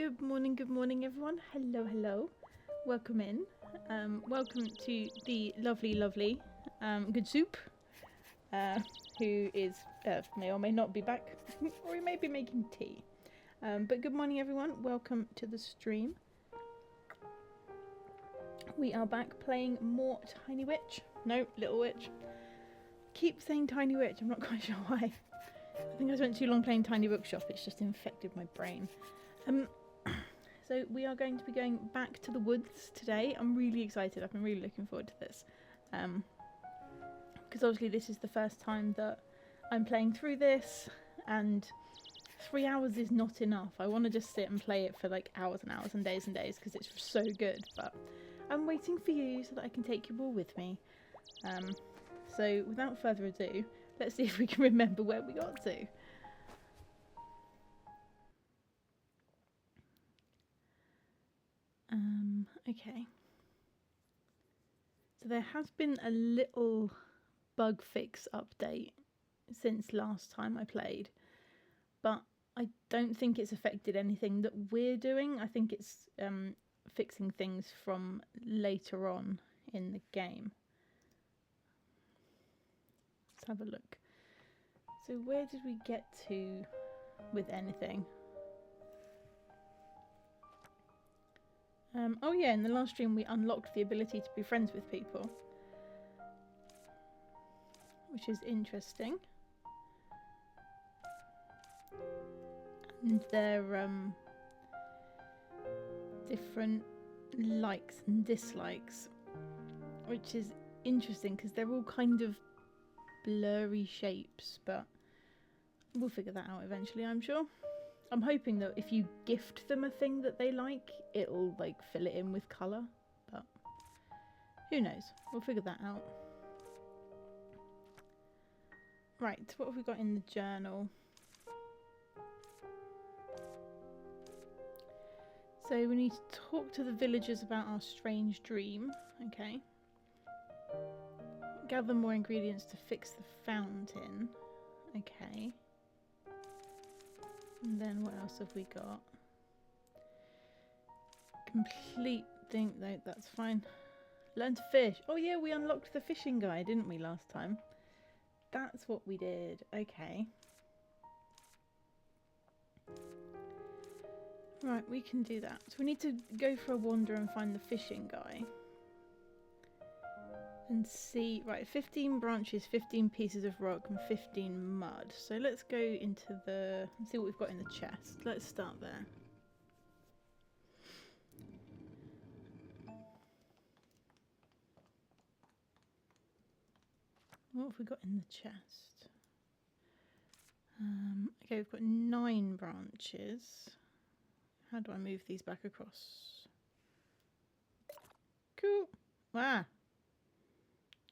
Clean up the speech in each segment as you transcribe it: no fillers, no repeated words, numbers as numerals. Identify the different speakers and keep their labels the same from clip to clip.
Speaker 1: Good morning everyone. Hello, hello. Welcome in. Welcome to the lovely good soup, who is may or may not be back, or he may be making tea. But good morning everyone. Welcome to the stream. We are back playing more Tiny Witch. No, Little Witch. Keep saying Tiny Witch. I'm not quite sure why. I think I spent too long playing Tiny Bookshop. It's just infected my brain. So we are going to be going back to the woods today. I'm really excited. I've been really looking forward to this. Because obviously this is the first time that I'm playing through this, and 3 hours is not enough. I want to just sit and play it for like hours and hours and days because it's so good. But I'm waiting for you so that I can take you all with me. So without further ado, let's see if we can remember where we got to. Okay. So there has been a little bug fix update since last time I played, but I don't think it's affected anything that we're doing. I think it's fixing things from later on in the game. Let's have a look. So where did we get to with anything? Oh yeah, in the last stream we unlocked the ability to be friends with people, which is interesting. And their different likes and dislikes, which is interesting because they're all kind of blurry shapes, but we'll figure that out eventually, I'm sure. I'm hoping that if you gift them a thing that they like, it'll like fill it in with colour, but who knows? We'll figure that out. Right, what have we got in the journal? So we need to talk to the villagers about our strange dream. Okay. Gather more ingredients to fix the fountain. Okay. And then what else have we got? Complete thing, no, that's fine. Learn to fish. Oh yeah, we unlocked the fishing guy, didn't we, last time? That's what we did. Okay. Right, we can do that. So we need to go for a wander and find the fishing guy. And see, right, 15 branches, 15 pieces of rock and 15 mud. So let's go into the, let's see what we've got in the chest. Let's start there. What have we got in the chest? Okay, we've got 9 branches. How do I move these back across? Cool. Wow.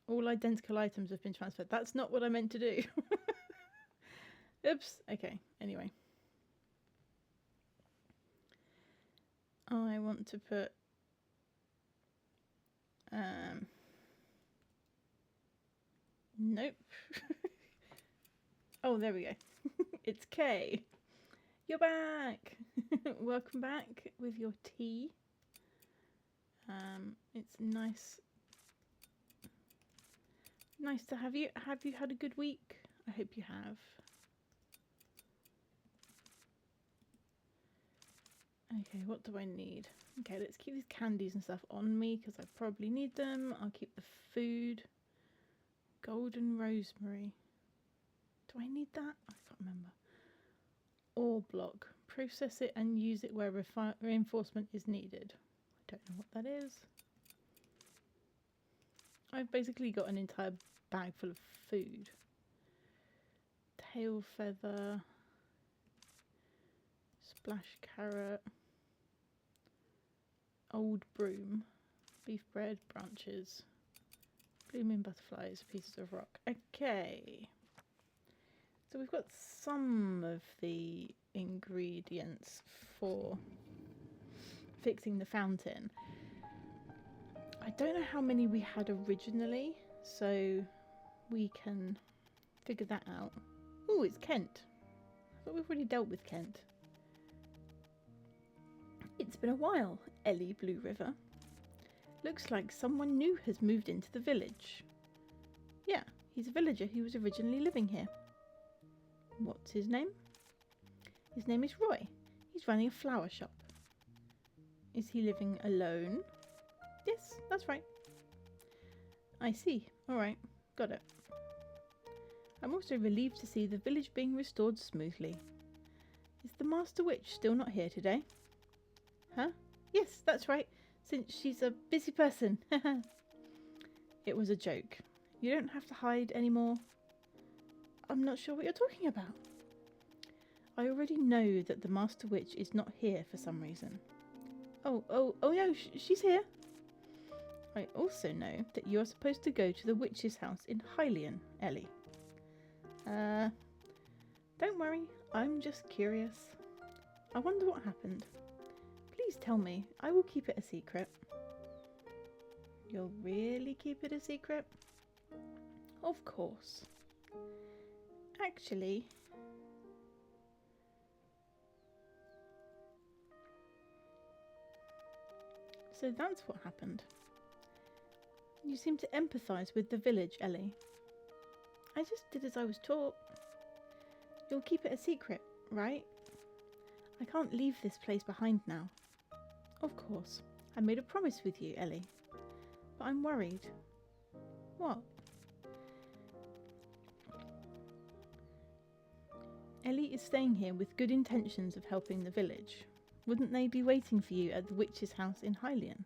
Speaker 1: All identical items have been transferred. That's not what I meant to do. Oops. Okay, anyway. I want to put... Nope. Oh, there we go. It's Kay. You're back. Welcome back with your tea. It's nice to have you. Have you had a good week? I hope you have. Okay, what do I need? Okay, let's keep these candies and stuff on me because I probably need them. I'll keep the food. Golden rosemary. Do I need that? I can't remember. Ore block. Process it and use it where reinforcement is needed. I don't know what that is. I've basically got an entire bag full of food. Tail feather. Splash carrot. Old broom. Beef bread, branches. Blooming butterflies, pieces of rock. Okay. So we've got some of the ingredients for fixing the fountain. I don't know how many we had originally, so we can figure that out. Oh, it's Kent. I thought we've already dealt with Kent. It's been a while, Ellie Blueriver. Looks like someone new has moved into the village. Yeah, he's a villager who was originally living here. What's his name? His name is Roy. He's running a flower shop. Is he living alone? Yes, that's right. I see. All right, got it. I'm also relieved to see the village being restored smoothly. Is the Master Witch still not here today? Huh? Yes, that's right, since she's a busy person. It was a joke. You don't have to hide anymore. I'm not sure what you're talking about. I already know that the Master Witch is not here for some reason. Oh no, she's here. I also know that you are supposed to go to the witch's house in Hylian, Ellie. Don't worry, I'm just curious. I wonder what happened. Please tell me, I will keep it a secret. You'll really keep it a secret? Of course. Actually... So that's what happened. You seem to empathise with the village, Ellie. I just did as I was taught. You'll keep it a secret, right? I can't leave this place behind now. Of course, I made a promise with you, Ellie. But I'm worried. What? Ellie is staying here with good intentions of helping the village. Wouldn't they be waiting for you at the witch's house in Hylian?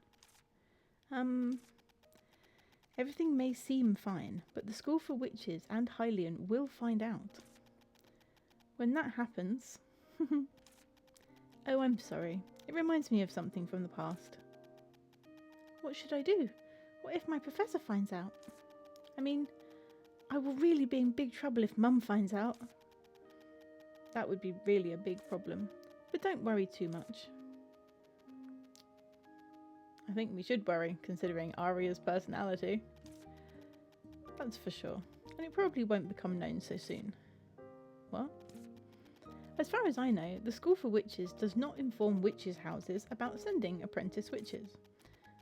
Speaker 1: Everything may seem fine, but the School for Witches and Hylian will find out. When that happens... Oh, I'm sorry. It reminds me of something from the past. What should I do? What if my professor finds out? I mean, I will really be in big trouble if Mum finds out. That would be really a big problem. But don't worry too much. I think we should worry, considering Aria's personality. That's for sure. And it probably won't become known so soon. What? As far as I know, the School for Witches does not inform witches' houses about sending apprentice witches.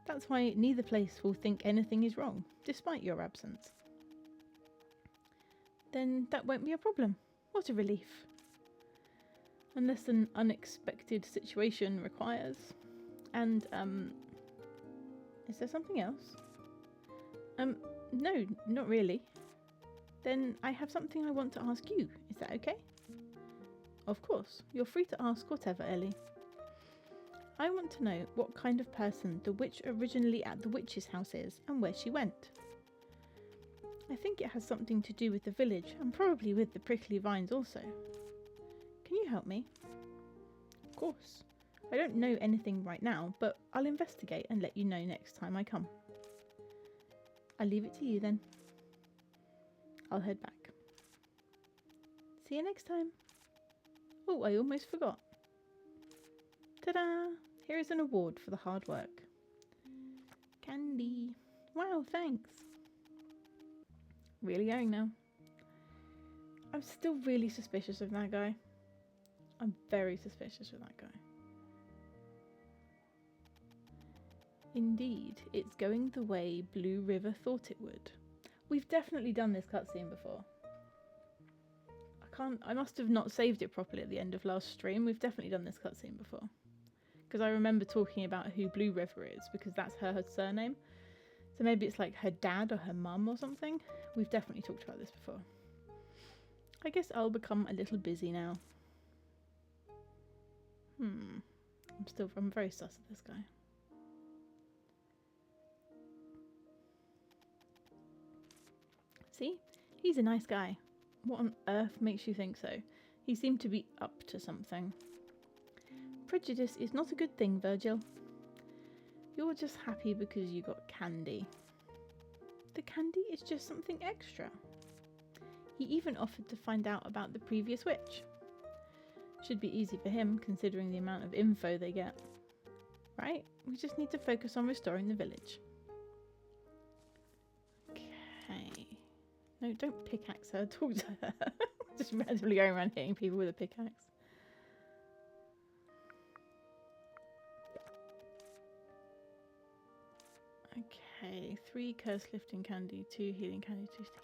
Speaker 1: That's why neither place will think anything is wrong, despite your absence. Then that won't be a problem. What a relief. Unless an unexpected situation requires. And, is there something else? No, not really. Then I have something I want to ask you. Is that okay? Of course. You're free to ask whatever, Ellie. I want to know what kind of person the witch originally at the witch's house is and where she went. I think it has something to do with the village and probably with the prickly vines also. Can you help me? Of course. I don't know anything right now, but I'll investigate and let you know next time I come. I'll leave it to you then. I'll head back. See you next time. Oh, I almost forgot. Ta-da! Here is an award for the hard work. Candy. Wow, thanks. Really going now. I'm still really suspicious of that guy. I'm very suspicious of that guy. Indeed, it's going the way Blueriver thought it would. We've definitely done this cutscene before. I must have not saved it properly at the end of last stream. We've definitely done this cutscene before. Because I remember talking about who Blueriver is, because that's her surname. So maybe it's like her dad or her mum or something. We've definitely talked about this before. I guess I'll become a little busy now. I'm very sus of this guy. See? He's a nice guy. What on earth makes you think so? He seemed to be up to something. Prejudice is not a good thing, Virgil. You're just happy because you got candy. The candy is just something extra. He even offered to find out about the previous witch. Should be easy for him, considering the amount of info they get. Right? We just need to focus on restoring the village. Okay. No, don't pickaxe her. Talk to her. Just randomly going around hitting people with a pickaxe. Okay, 3 curse lifting candy, 2 healing candy, 2 sticky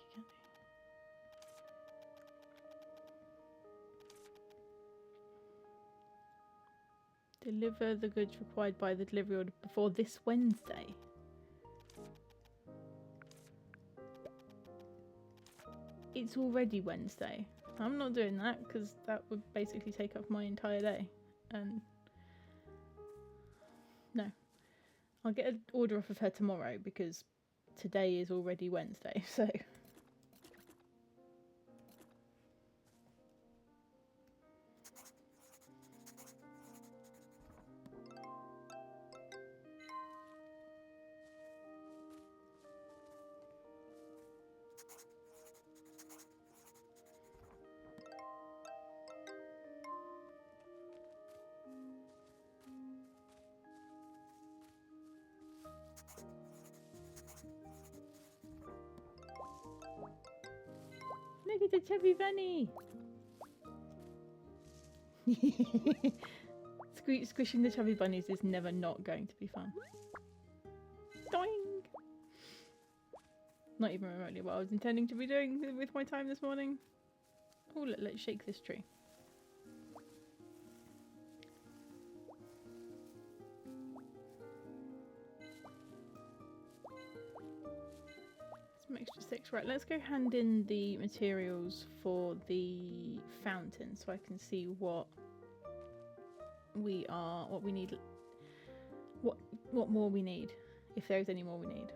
Speaker 1: candy. Deliver the goods required by the delivery order before this Wednesday. It's already Wednesday. I'm not doing that because that would basically take up my entire day. And no. I'll get an order off of her tomorrow because today is already Wednesday, so... Look at the chubby bunny! Squishing the chubby bunnies is never not going to be fun. Doing! Not even remotely what I was intending to be doing with my time this morning. Oh, let's shake this tree. Some extra sticks. Right, let's go hand in the materials for the fountain so I can see what we need, what more we need, if there's any more we need.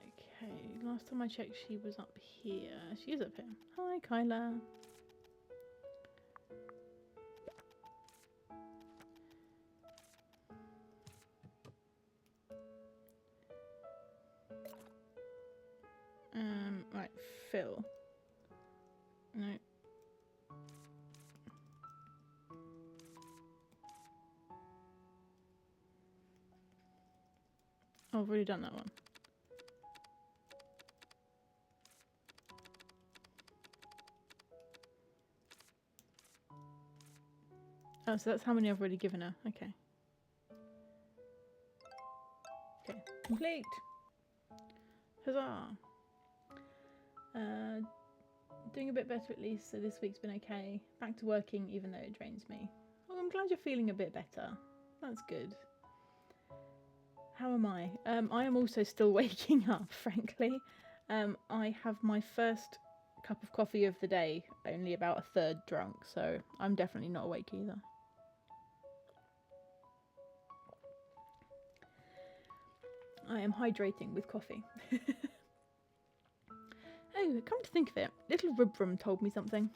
Speaker 1: Okay, last time I checked she was up here. She is up here. Hi, Kyla. Right, Phil. No. Oh, I've already done that one. Oh, so that's how many I've already given her. Okay. Okay, complete. Huzzah. Doing a bit better at least, so this week's been okay. Back to working even though it drains me. Oh, I'm glad you're feeling a bit better. That's good. How am I? I am also still waking up, frankly. I have my first cup of coffee of the day, only about a third drunk, so I'm definitely not awake either. I am hydrating with coffee. Oh, come to think of it, little Rubrum told me something.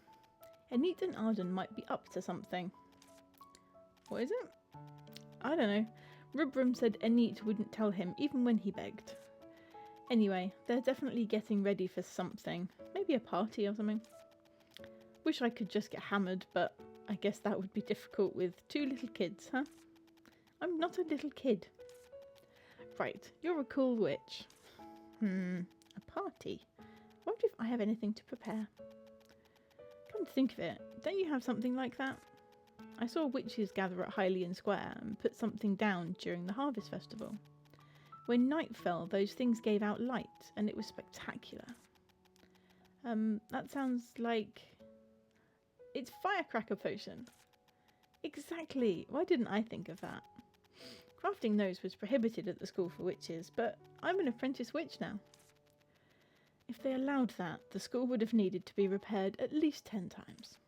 Speaker 1: Enit and Arden might be up to something. What is it? I don't know. Rubrum said Enit wouldn't tell him even when he begged. Anyway, they're definitely getting ready for something. Maybe a party or something. Wish I could just get hammered, but I guess that would be difficult with 2 little kids, huh? I'm not a little kid. Right, you're a cool witch. A party? I wonder if I have anything to prepare. Come to think of it, don't you have something like that? I saw witches gather at Hylian Square and put something down during the Harvest Festival. When night fell, those things gave out light, and it was spectacular. That sounds like... It's Firecracker Potion. Exactly! Why didn't I think of that? Crafting those was prohibited at the School for Witches, but I'm an apprentice witch now. If they allowed that, the school would have needed to be repaired at least 10 times.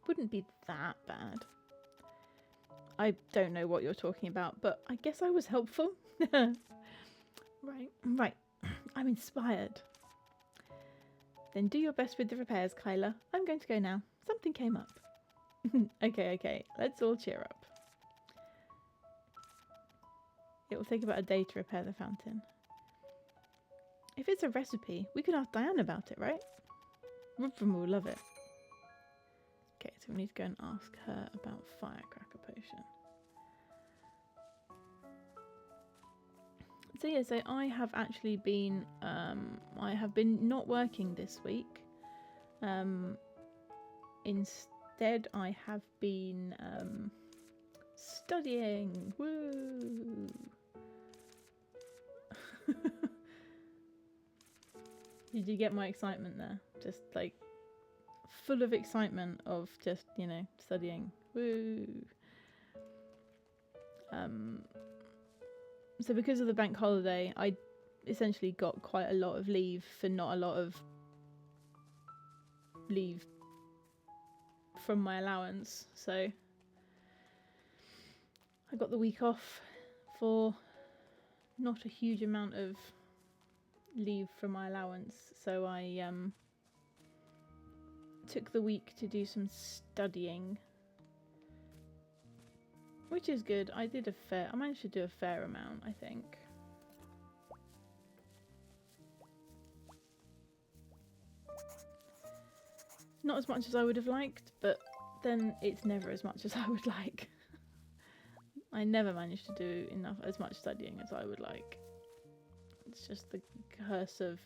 Speaker 1: Wouldn't be that bad. I don't know what you're talking about, but I guess I was helpful. Right. I'm inspired. Then do your best with the repairs, Kyla. I'm going to go now. Something came up. Okay. Let's all cheer up. It will take about a day to repair the fountain. If it's a recipe, we could ask Diane about it, right? Rubrum will love it. Okay, so we need to go and ask her about Firecracker Potion. So yeah, so I have actually been, not working this week. Instead, I have been Studying! Woo! Did you get my excitement there? Just like full of excitement of just, you know, studying. Woo! So because of the bank holiday, I essentially got quite a lot of leave for not a lot of leave from my allowance. So I got the week off for not a huge amount of leave from my allowance. So I took the week to do some studying, which is good. I managed to do a fair amount, I think. Not as much as I would have liked, but then it's never as much as I would like. I never managed to do as much studying as I would like. It's just the curse of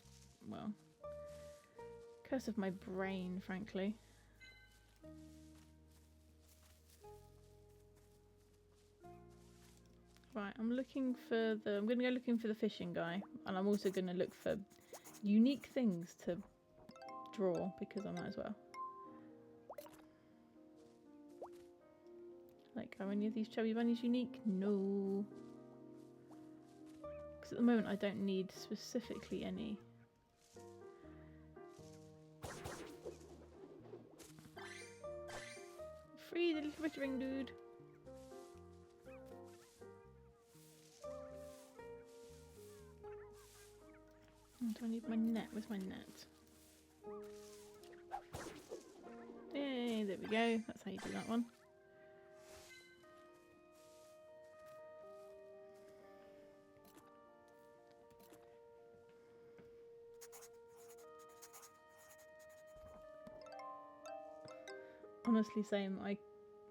Speaker 1: my brain, frankly. Right, I'm going to go looking for the fishing guy, and I'm also going to look for unique things to draw, because I might as well. Like, are any of these chubby bunnies unique? No. Because at the moment I don't need specifically any. Free the little wittering dude. Do I need my net? Where's my net? Yay, there we go. That's how you do that one. Honestly, same. I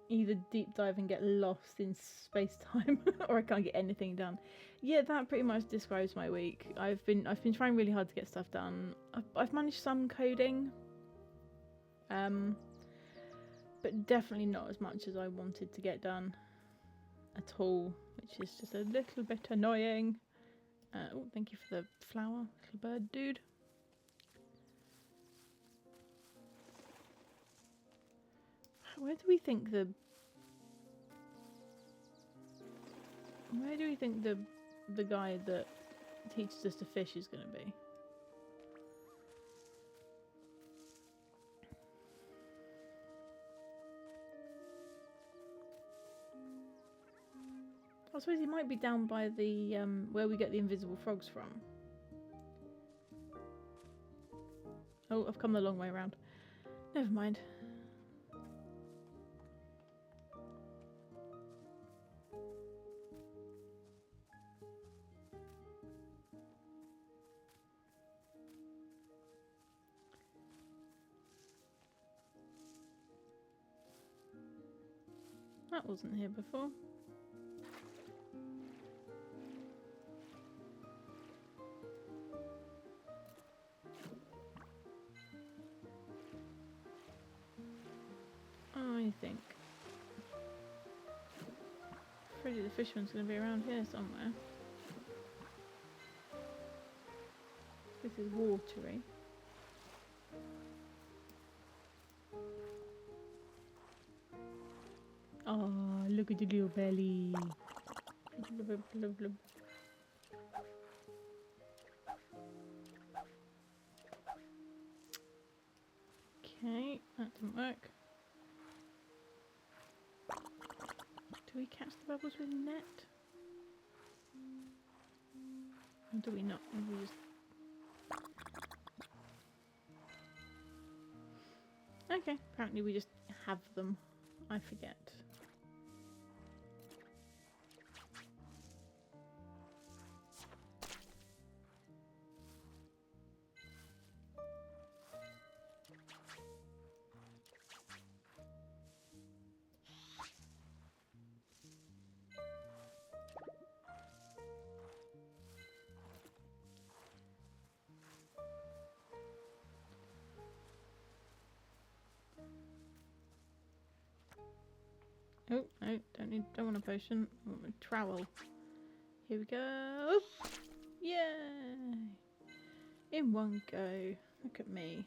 Speaker 1: either deep dive and get lost in space-time or I can't get anything done. Yeah, that pretty much describes my week. I've been trying really hard to get stuff done. I've managed some coding, but definitely not as much as I wanted to get done at all, which is just a little bit annoying. Oh, thank you for the flower, little bird dude. Where do we think the guy that teaches us to fish is going to be? I suppose he might be down by the where we get the invisible frogs from. Oh, I've come the long way around. Never mind. That wasn't here before. I think Freddy the Fisherman's going to be around here somewhere. This is watery. Oh, look at the little belly. Blub, blub, blub, blub. Okay, that didn't work. Do we catch the bubbles with a net? Or do we not? Maybe we just... Okay, apparently we just have them. I forget. No, don't want a potion. I want a trowel. Here we go. Yay! In one go. Look at me.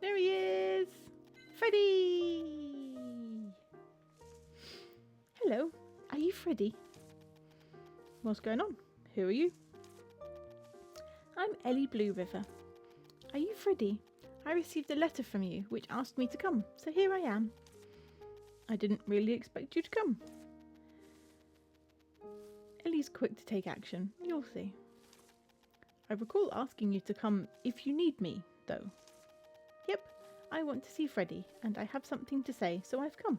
Speaker 1: There he is! Freddy! Hello, are you Freddy? What's going on? Who are you? I'm Ellie Blueriver. Are you Freddy? I received a letter from you which asked me to come, so here I am. I didn't really expect you to come. Ellie's quick to take action, you'll see. I recall asking you to come if you need me, though. Yep, I want to see Freddy, and I have something to say, so I've come.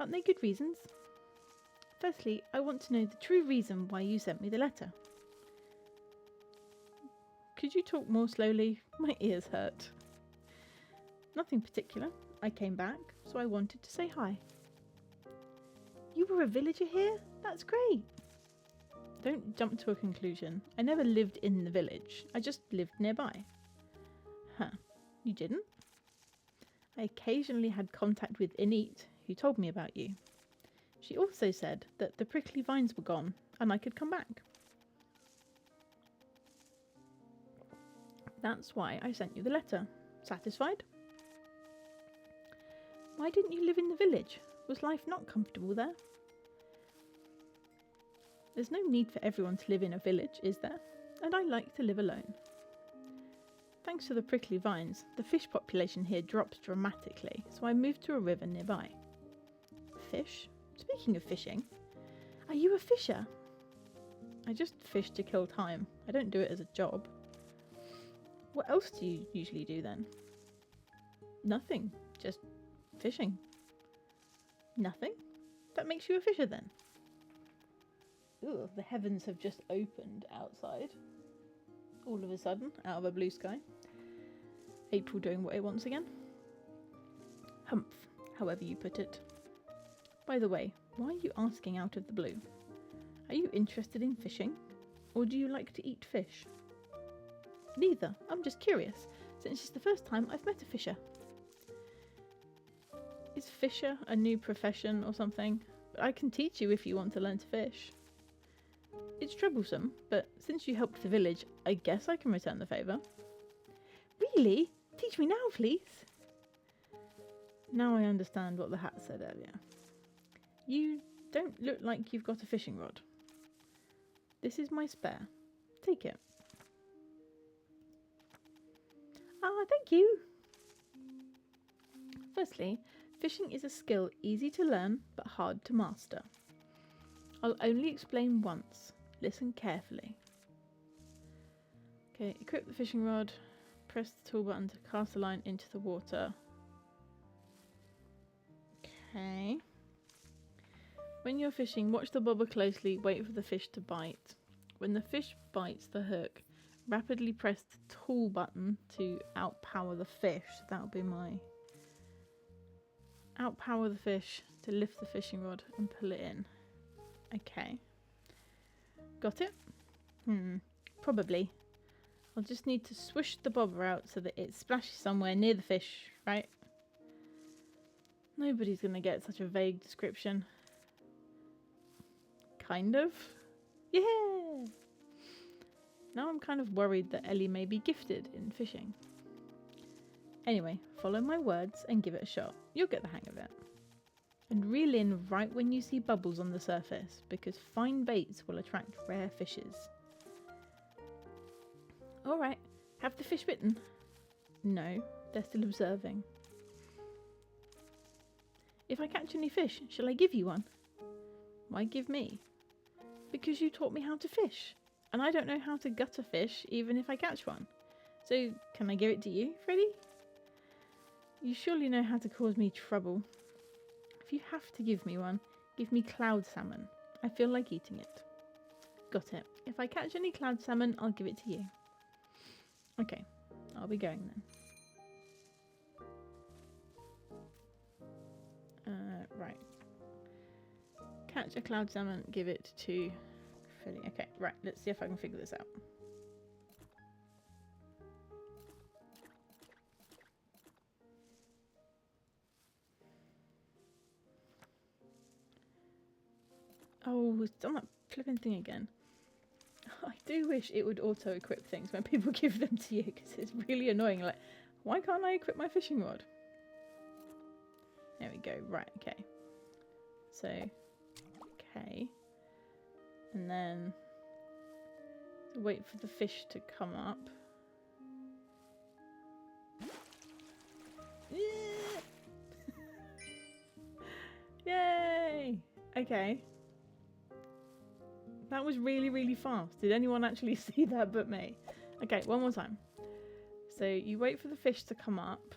Speaker 1: Aren't they good reasons? Firstly, I want to know the true reason why you sent me the letter. Could you talk more slowly? My ears hurt. Nothing particular. I came back, so I wanted to say hi. You were a villager here? That's great. Don't jump to a conclusion. I never lived in the village. I just lived nearby. Huh. You didn't? I occasionally had contact with Init, who told me about you. She also said that the prickly vines were gone, and I could come back. That's why I sent you the letter. Satisfied? Why didn't you live in the village? Was life not comfortable there? There's no need for everyone to live in a village, is there? And I like to live alone. Thanks to the prickly vines, the fish population here dropped dramatically, so I moved to a river nearby. Fish? Speaking of fishing, are you a fisher? I just fish to kill time. I don't do it as a job. What else do you usually do then? Nothing. Just fishing. Nothing? That makes you a fisher then? Ooh, the heavens have just opened outside. All of a sudden, out of a blue sky. April doing what it wants again. Humph, however you put it. By the way, why are you asking out of the blue? Are you interested in fishing? Or do you like to eat fish? Neither. I'm just curious, since it's the first time I've met a fisher. Is fisher a new profession or something? I can teach you if you want to learn to fish. It's troublesome, but since you helped the village, I guess I can return the favour. Really? Teach me now, please. Now I understand what the hat said earlier. You don't look like you've got a fishing rod. This is my spare. Take it. Ah, thank you. Firstly, fishing is a skill easy to learn but hard to master. I'll only explain once. Listen carefully. Okay, equip the fishing rod. Press the tool button to cast a line into the water. Okay. When you're fishing, watch the bobber closely. Wait for the fish to bite. When the fish bites the hook, rapidly press the tool button to outpower the fish. So that'll be my... Outpower the fish to lift the fishing rod and pull it in. Okay. Got it? Probably. I'll just need to swoosh the bobber out so that it splashes somewhere near the fish, right? Nobody's going to get such a vague description. Kind of. Yeah! Now I'm kind of worried that Ellie may be gifted in fishing. Anyway, follow my words and give it a shot. You'll get the hang of it. And reel in right when you see bubbles on the surface, because fine baits will attract rare fishes. Alright, have the fish bitten? No, they're still observing. If I catch any fish, shall I give you one? Why give me? Because you taught me how to fish, and I don't know how to gut a fish even if I catch one. So, can I give it to you, Freddy? You surely know how to cause me trouble. If you have to give me one, give me cloud salmon. I feel like eating it. Got it. If I catch any cloud salmon, I'll give it to you. Okay, I'll be going then. Right. Catch a cloud salmon, give it to Freddy. Okay, right, let's see if I can figure this out. Oh, it's done that flipping thing again. I do wish it would auto-equip things when people give them to you, because it's really annoying. Like, why can't I equip my fishing rod? There we go. Right, okay. So, okay. And then wait for the fish to come up. Yay! Okay. That was really, really fast. Did anyone actually see that but me? Okay, one more time. So you wait for the fish to come up.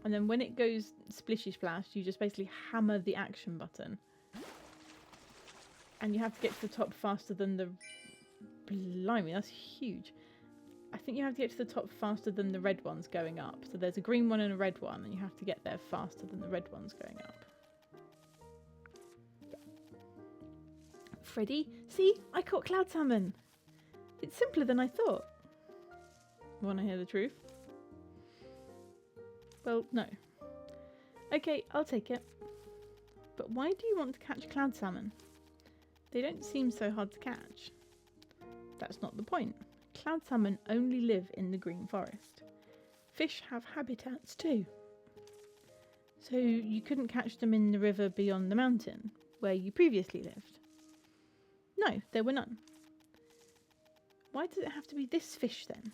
Speaker 1: And then when it goes splishy splash, you just basically hammer the action button. And you have to get to the top faster than the... Blimey, that's huge. I think you have to get to the top faster than the red ones going up. So there's a green one and a red one, and you have to get there faster than the red ones going up. Freddy, see? I caught cloud salmon. It's simpler than I thought. Want to hear the truth? Well, no. Okay, I'll take it. But why do you want to catch cloud salmon? They don't seem so hard to catch. That's not the point. Cloud salmon only live in the green forest. Fish have habitats too. So you couldn't catch them in the river beyond the mountain, where you previously lived? No, there were none. Why does it have to be this fish then?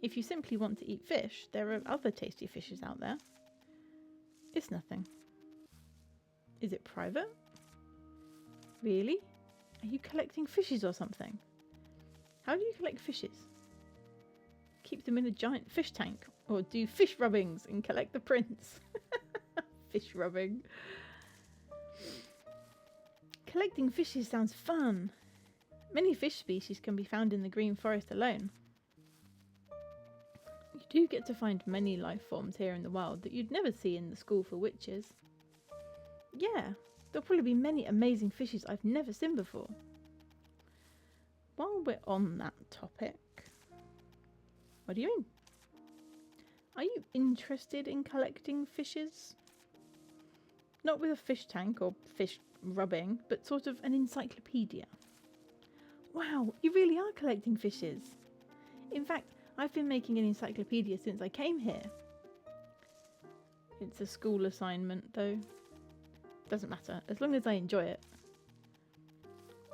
Speaker 1: If you simply want to eat fish, there are other tasty fishes out there. It's nothing. Is it private? Really? Are you collecting fishes or something? How do you collect fishes? Keep them in a giant fish tank, or do fish rubbings and collect the prints? Fish rubbing. Collecting fishes sounds fun. Many fish species can be found in the green forest alone. You do get to find many life forms here in the wild that you'd never see in the school for witches. Yeah, there'll probably be many amazing fishes I've never seen before. While we're on that topic, what do you mean? Are you interested in collecting fishes? Not with a fish tank or fish rubbing, but sort of an encyclopedia. Wow, you really are collecting fishes. In fact, I've been making an encyclopedia since I came here. It's a school assignment though. Doesn't matter, as long as I enjoy it.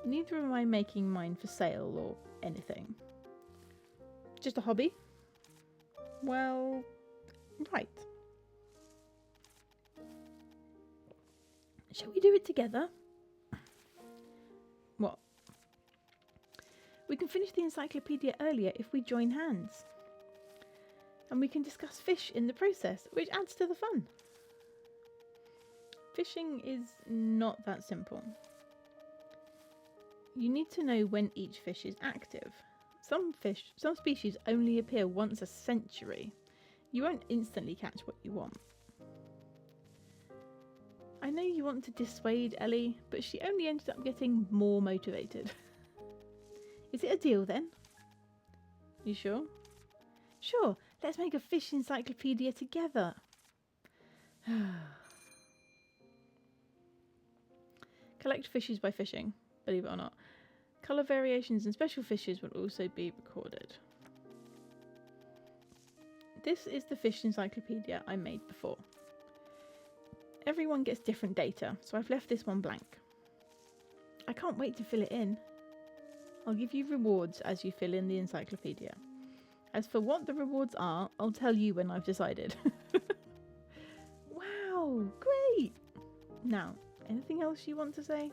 Speaker 1: Neither am I making mine for sale or anything. Just a hobby? Well, right. Shall we do it together? What? We can finish the encyclopedia earlier if we join hands. And we can discuss fish in the process, which adds to the fun. Fishing is not that simple. You need to know when each fish is active. Some species only appear once a century. You won't instantly catch what you want. I know you want to dissuade Ellie, but she only ended up getting more motivated. Is it a deal then? You sure? Sure, let's make a fish encyclopedia together. Collect fishes by fishing, believe it or not. Colour variations and special fishes will also be recorded. This is the fish encyclopedia I made before. Everyone gets different data, so I've left this one blank. I can't wait to fill it in. I'll give you rewards as you fill in the encyclopedia. As for what the rewards are, I'll tell you when I've decided. Wow, great! Now, anything else you want to say?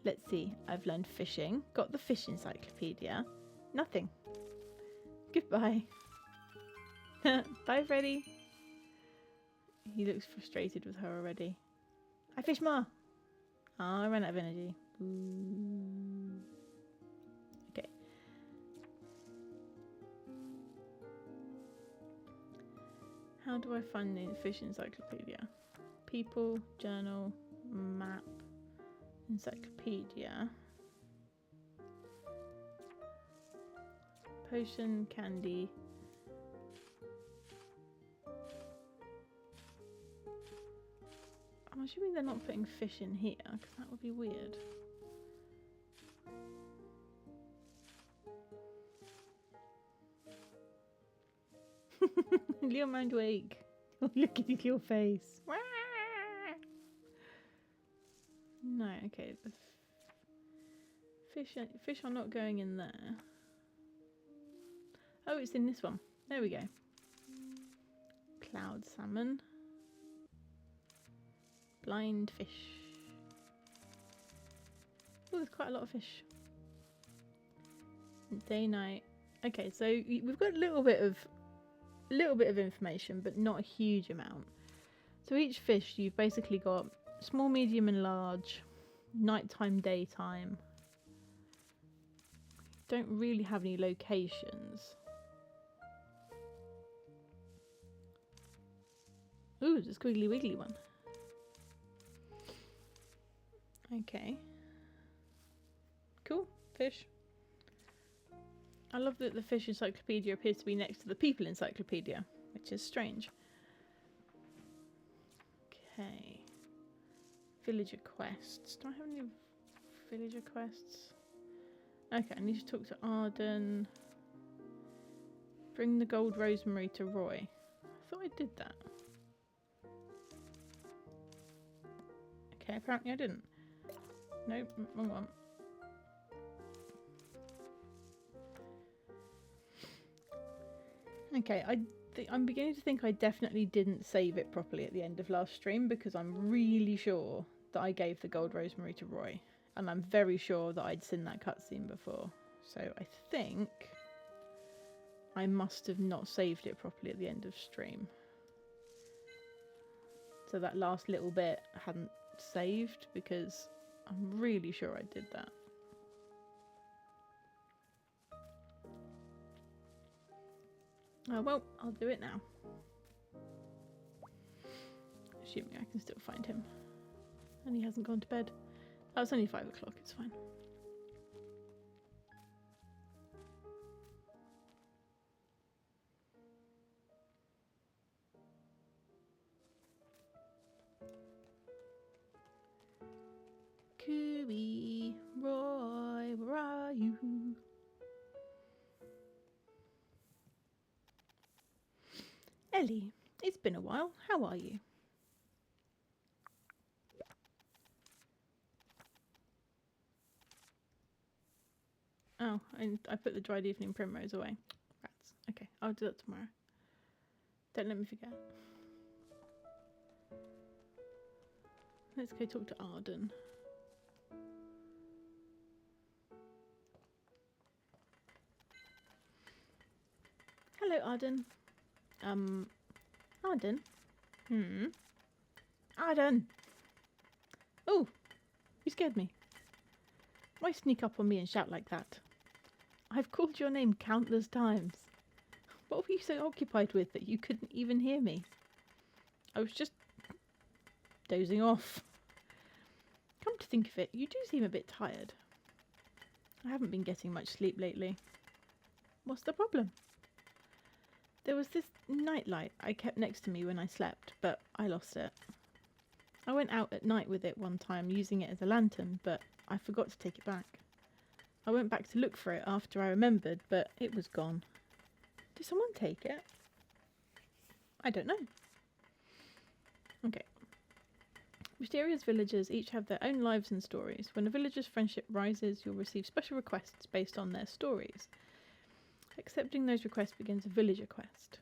Speaker 1: Let's see, I've learned fishing, got the fish encyclopedia. Nothing. Goodbye. Bye, Freddy. He looks frustrated with her already. I fish more. Oh, I ran out of energy. Ooh. Okay. How do I find the fish encyclopedia? People, journal, map, encyclopedia. Potion, candy. I'm assuming they're not putting fish in here, because that would be weird. Little mind wake. Look at your face. No, okay. The fish are not going in there. Oh, it's in this one. There we go. Cloud salmon. Blind fish. Oh, there's quite a lot of fish. Day night. Okay, so we've got a little bit of information, but not a huge amount. So each fish, you've basically got small, medium, and large. Nighttime, daytime. Don't really have any locations. Ooh, there's a squiggly wiggly one. Okay. Cool. Fish. I love that the fish encyclopedia appears to be next to the people encyclopedia, which is strange. Okay. Villager quests. Do I have any villager quests? Okay, I need to talk to Arden. Bring the gold rosemary to Roy. I thought I did that. Okay, apparently I didn't. Nope, wrong one. Okay, I'm beginning to think I definitely didn't save it properly at the end of last stream, because I'm really sure that I gave the gold rosemary to Roy. And I'm very sure that I'd seen that cutscene before. So I think I must have not saved it properly at the end of stream. So that last little bit I hadn't saved, because I'm really sure I did that. Oh well, I'll do it now. Assuming I can still find him. And he hasn't gone to bed. Oh, it's only 5 o'clock, it's fine. Cooey, Roy, where are you? Ellie, it's been a while. How are you? Oh, and I put the dried evening primrose away. Rats. Okay, I'll do that tomorrow. Don't let me forget. Let's go talk to Arden. Hello, Arden. Arden? Arden! Oh! You scared me. Why sneak up on me and shout like that? I've called your name countless times. What were you so occupied with that you couldn't even hear me? I was just dozing off. Come to think of it, you do seem a bit tired. I haven't been getting much sleep lately. What's the problem? There was this nightlight I kept next to me when I slept, but I lost it. I went out at night with it one time using it as a lantern, but I forgot to take it back. I went back to look for it after I remembered, but it was gone. Did someone take it? I don't know. Okay. Mysterious villagers each have their own lives and stories. When a villager's friendship rises, you'll receive special requests based on their stories. Accepting those requests begins a villager quest.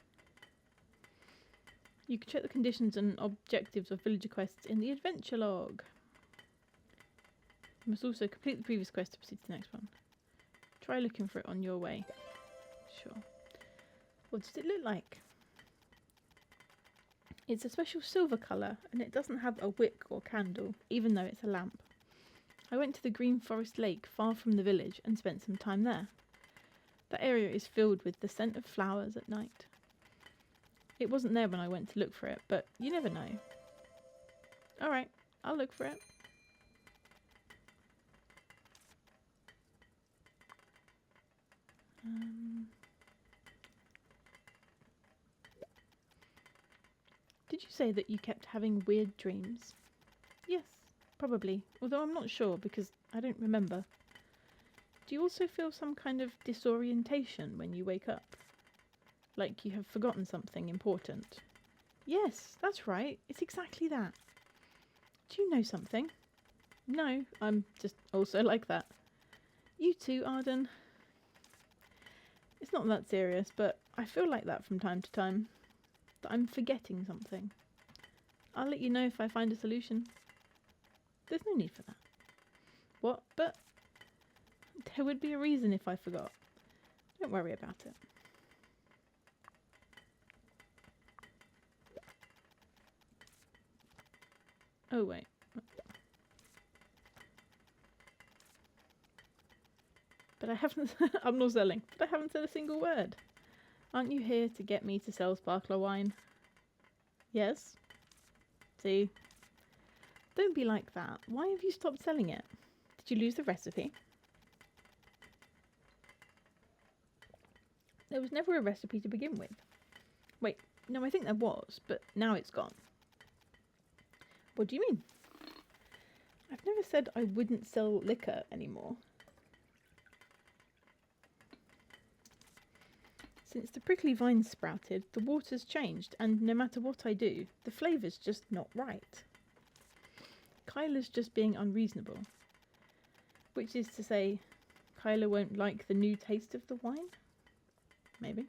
Speaker 1: You can check the conditions and objectives of villager quests in the adventure log. You must also complete the previous quest to proceed to the next one. Try looking for it on your way. Sure. What does it look like? It's a special silver colour, and it doesn't have a wick or candle, even though it's a lamp. I went to the Green Forest Lake far from the village and spent some time there. That area is filled with the scent of flowers at night. It wasn't there when I went to look for it, but you never know. Alright, I'll look for it. Did you say that you kept having weird dreams? Yes, probably. Although I'm not sure because I don't remember. Do you also feel some kind of disorientation when you wake up? Like you have forgotten something important? Yes, that's right. It's exactly that. Do you know something? No, I'm just also like that. You too, Arden. It's not that serious, but I feel like that from time to time. That I'm forgetting something. I'll let you know if I find a solution. There's no need for that. What? But there would be a reason if I forgot. Don't worry about it. Oh, wait. But I haven't... I'm not selling. But I haven't said a single word. Aren't you here to get me to sell sparkler wine? Yes? See? Don't be like that. Why have you stopped selling it? Did you lose the recipe? There was never a recipe to begin with. Wait, no, I think there was, but now it's gone. What do you mean? I've never said I wouldn't sell liquor anymore. Since the prickly vines sprouted, the water's changed, and no matter what I do, the flavour's just not right. Kyla's just being unreasonable. Which is to say, Kyla won't like the new taste of the wine? Maybe.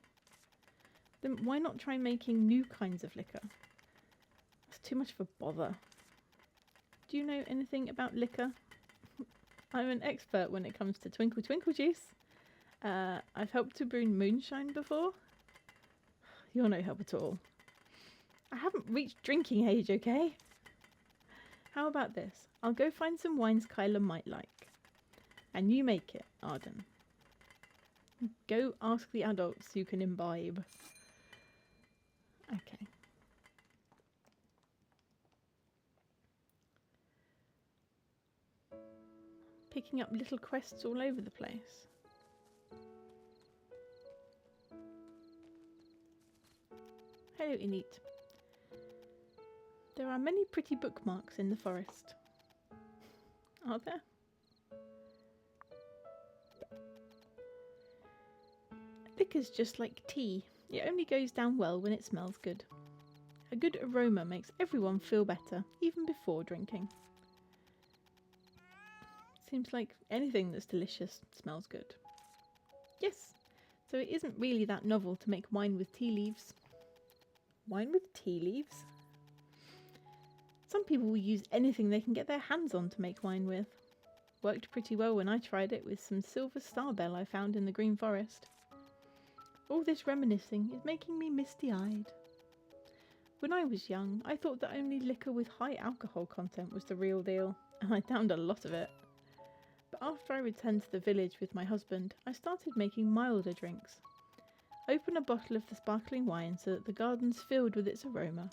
Speaker 1: Then why not try making new kinds of liquor? That's too much of a bother. Do you know anything about liquor? I'm an expert when it comes to twinkle twinkle juice. I've helped to brew moonshine before. You're no help at all. I haven't reached drinking age, okay? How about this? I'll go find some wines Kyla might like. And you make it, Arden. Go ask the adults who can imbibe. Okay. Picking up little quests all over the place. Hello, Init. There are many pretty bookmarks in the forest. Are there? Liquor's just like tea. It only goes down well when it smells good. A good aroma makes everyone feel better, even before drinking. Seems like anything that's delicious smells good. Yes, so it isn't really that novel to make wine with tea leaves. Wine with tea leaves? Some people will use anything they can get their hands on to make wine with. Worked pretty well when I tried it with some silver starbell I found in the green forest. All this reminiscing is making me misty-eyed. When I was young, I thought that only liquor with high alcohol content was the real deal, and I downed a lot of it. But after I returned to the village with my husband, I started making milder drinks. Open a bottle of the sparkling wine so that the garden's filled with its aroma.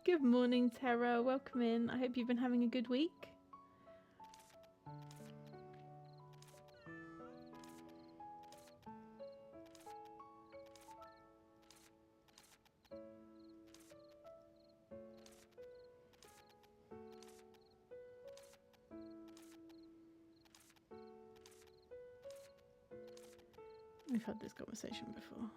Speaker 1: Good morning, Tara. Welcome in. I hope you've been having a good week. We've had this conversation before.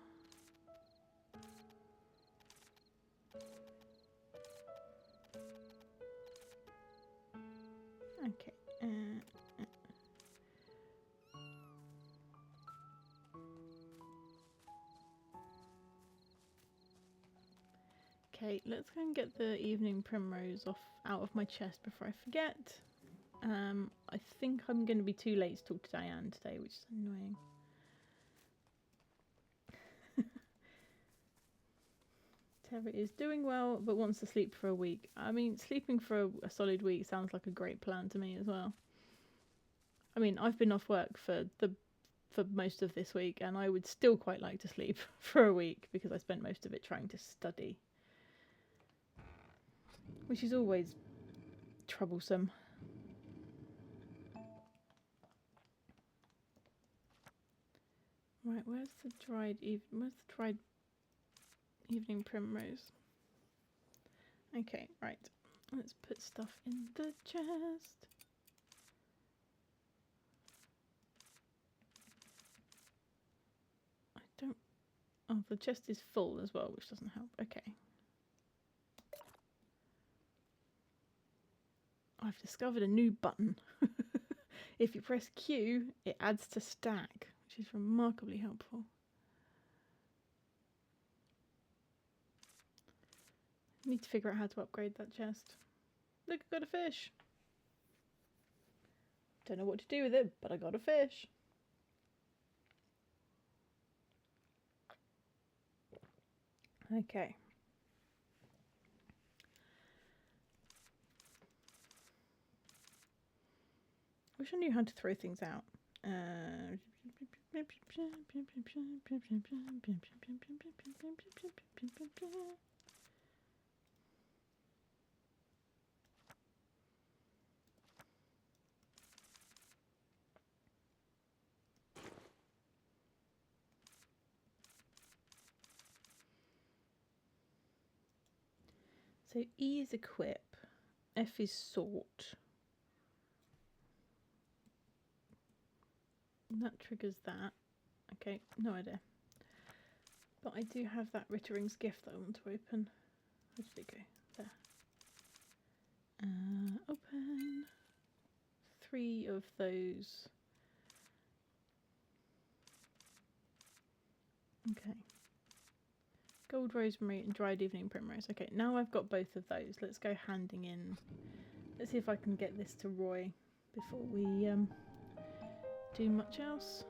Speaker 1: Okay. Okay, let's go and get the evening primrose out of my chest before I forget. I think I'm going to be too late to talk to Diane today, which is annoying. Tara is doing well, but wants to sleep for a week. I mean, sleeping for a solid week sounds like a great plan to me as well. I mean, I've been off work for most of this week, and I would still quite like to sleep for a week because I spent most of it trying to study, which is always troublesome. Right, where's the dried evening primrose? Okay, right. Let's put stuff in the chest. I don't... Oh, the chest is full as well, which doesn't help. Okay. I've discovered a new button. If you press Q, it adds to stack, which is remarkably helpful. I need to figure out how to upgrade that chest. Look, I got a fish. Don't know what to do with it, but I got a fish. Okay. I wish I knew how to throw things out. So E is equip, F is sort. That triggers that. Okay, no idea. But I do have that Rittering's gift that I want to open. Where did it go? There. Open. 3 of those. Okay. Gold rosemary and dried evening primrose. Okay, now I've got both of those. Let's go handing in. Let's see if I can get this to Roy before we do much else.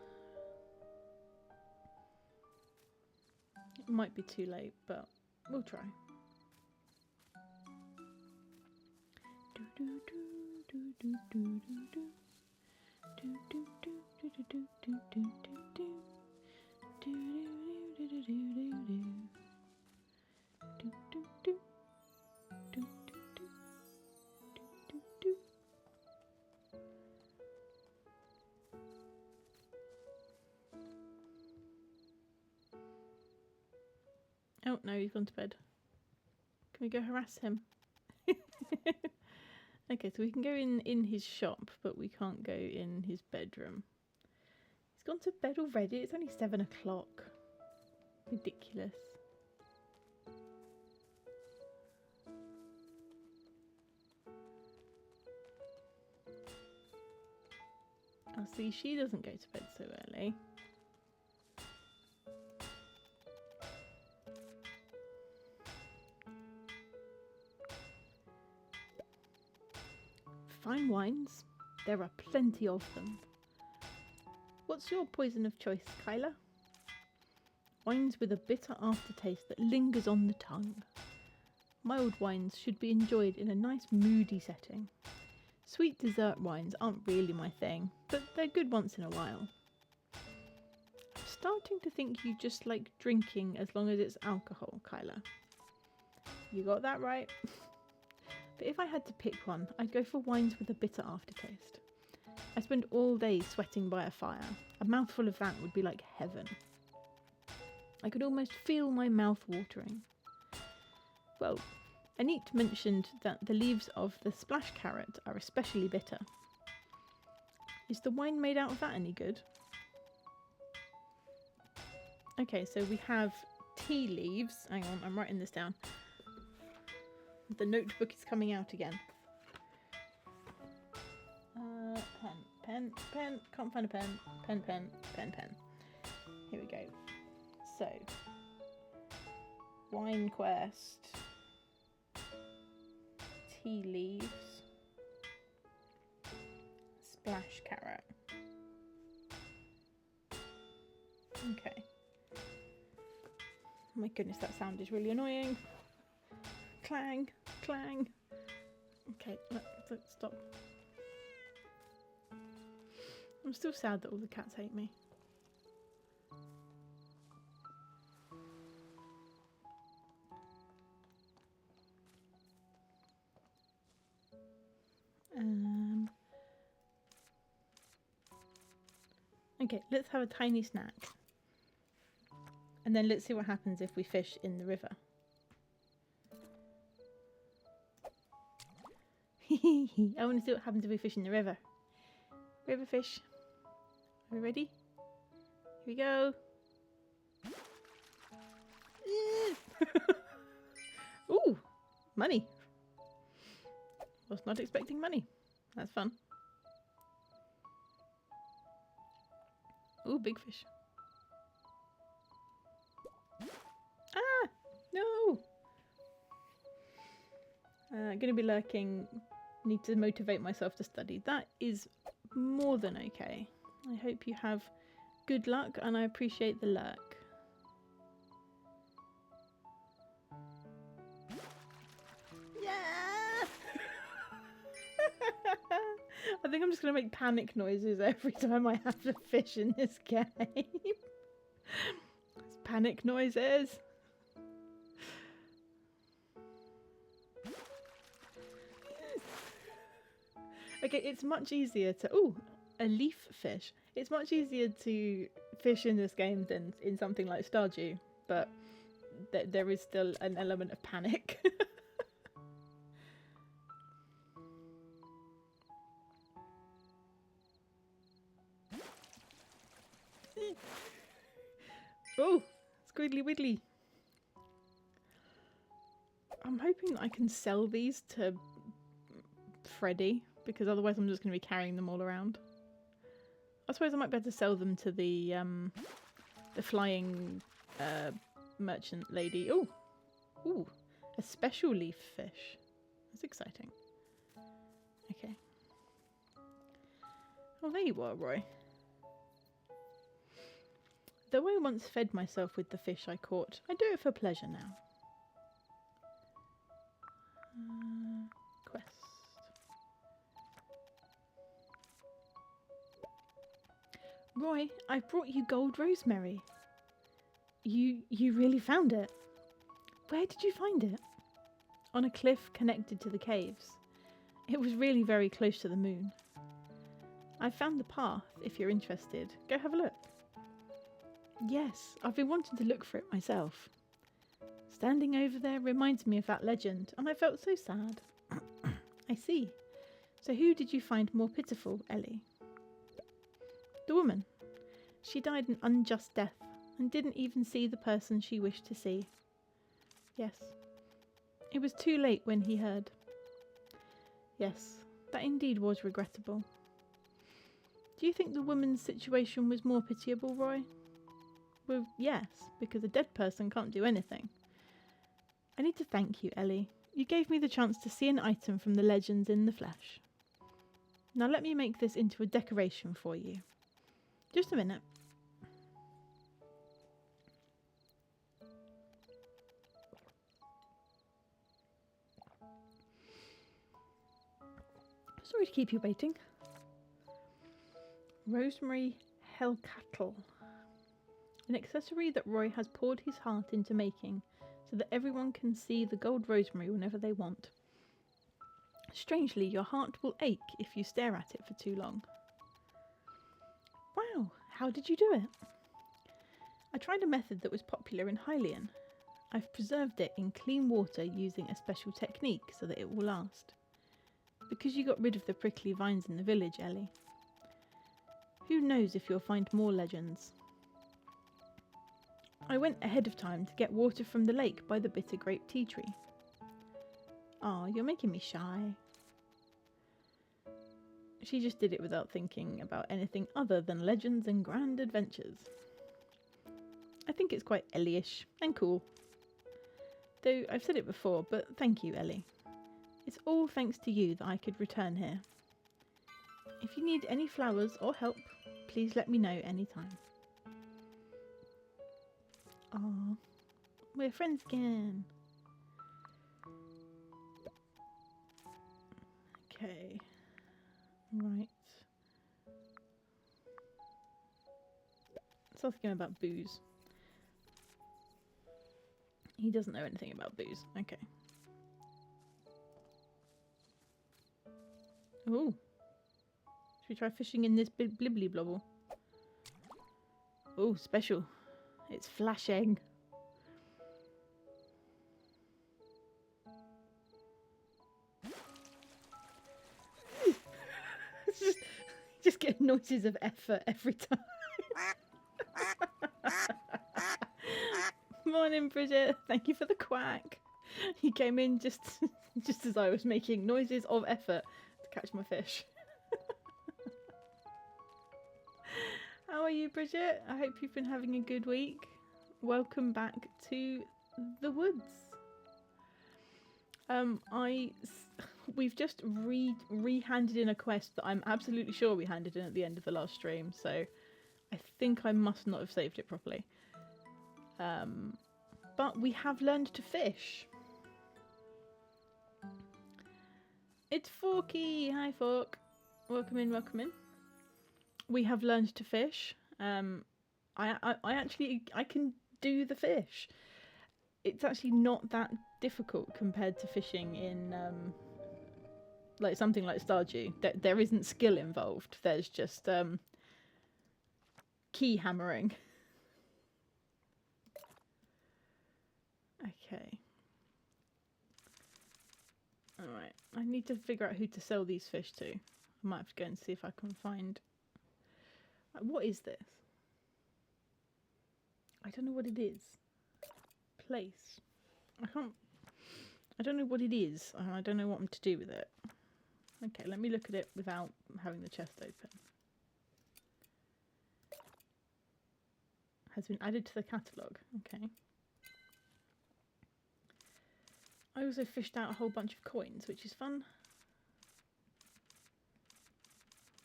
Speaker 1: It might be too late, but we'll try. Oh no, he's gone to bed. Can we go harass him? Okay, so we can go in his shop, but we can't go in his bedroom. He's gone to bed already. It's only 7 o'clock. Ridiculous. Oh, see, she doesn't go to bed so early. Fine wines. There are plenty of them. What's your poison of choice, Kyla? Wines with a bitter aftertaste that lingers on the tongue. Mild wines should be enjoyed in a nice moody setting. Sweet dessert wines aren't really my thing, but they're good once in a while. I'm starting to think you just like drinking as long as it's alcohol, Kyla. You got that right. But if I had to pick one, I'd go for wines with a bitter aftertaste. I spend all day sweating by a fire. A mouthful of that would be like heaven. I could almost feel my mouth watering. Well, Anit mentioned that the leaves of the splash carrot are especially bitter. Is the wine made out of that any good? Okay, so we have tea leaves. Hang on, I'm writing this down. The notebook is coming out again. Pen. Can't find a pen. Pen. Here we go. So, wine quest, tea leaves, splash carrot. Okay. Oh my goodness, that sound is really annoying. Clang. Okay, let's stop. I'm still sad that all the cats hate me. Okay, let's have a tiny snack. And then let's see what happens if we fish in the river. I want to see what happens if we fish in the river. River fish. Are we ready? Here we go. Ooh, money. Was not expecting money. That's fun. Ooh, big fish. Ah, no. Going to be lurking. Need to motivate myself to study. That is more than okay. I hope you have good luck and I appreciate the lurk. Yeah! I think I'm just going to make panic noises every time I have to fish in this game. It's panic noises. Okay, it's much easier to... Ooh, a leaf fish. It's much easier to fish in this game than in something like Stardew, but there is still an element of panic. Oh, squiggly wiggly. I'm hoping that I can sell these to Freddy, because otherwise I'm just going to be carrying them all around. I suppose I might better sell them to the flying merchant lady. Oh, ooh, a special leaf fish. That's exciting. Okay. Oh, there you are, Roy. Though I once fed myself with the fish I caught, I do it for pleasure now. Quest. Roy, I've brought you gold rosemary. You really found it? Where did you find it? On a cliff connected to the caves. It was really very close to the moon. I found the path, if you're interested. Go have a look. Yes, I've been wanting to look for it myself. Standing over there reminds me of that legend, and I felt so sad. I see. So who did you find more pitiful, Ellie? The woman. She died an unjust death, and didn't even see the person she wished to see. Yes. It was too late when he heard. Yes, that indeed was regrettable. Do you think the woman's situation was more pitiable, Roy? Well, yes, because a dead person can't do anything. I need to thank you, Ellie. You gave me the chance to see an item from the legends in the flesh. Now let me make this into a decoration for you. Just a minute. Sorry to keep you waiting. Rosemary Hellcattle. An accessory that Roy has poured his heart into making so that everyone can see the gold rosemary whenever they want. Strangely, your heart will ache if you stare at it for too long. Wow, how did you do it? I tried a method that was popular in Hylian. I've preserved it in clean water using a special technique so that it will last. Because you got rid of the prickly vines in the village, Ellie. Who knows if you'll find more legends. I went ahead of time to get water from the lake by the bitter grape tea tree. Aw, you're making me shy. She just did it without thinking about anything other than legends and grand adventures. I think it's quite Ellie-ish and cool. Though I've said it before, but thank you, Ellie. It's all thanks to you that I could return here. If you need any flowers or help, please let me know anytime. Aw, we're friends again. Okay, right. Let's ask him about booze. He doesn't know anything about booze. Okay. Oh. Should we try fishing in this blibbly blobble? Oh, special. It's flashing. just get noises of effort every time. Morning, Bridget. Thank you for the quack. You came in just as I was making noises of effort to catch my fish. How are you, Bridget? I hope you've been having a good week. Welcome back to the woods. We've just re-handed in a quest that I'm absolutely sure we handed in at the end of the last stream, so I think I must not have saved it properly. But we have learned to fish. It's Forky. Hi, Fork. Welcome in, welcome in. We have learned to fish. I can do the fish. It's actually not that difficult compared to fishing in like something like Stardew. There isn't skill involved. There's just key hammering. Okay. Alright. I need to figure out who to sell these fish to. I might have to go and see if I can find... What is this? I don't know what it is. Place. I don't know what it is. I don't know what I'm to do with it. Okay, let me look at it without having the chest open. Has been added to the catalogue. Okay. I also fished out a whole bunch of coins, which is fun.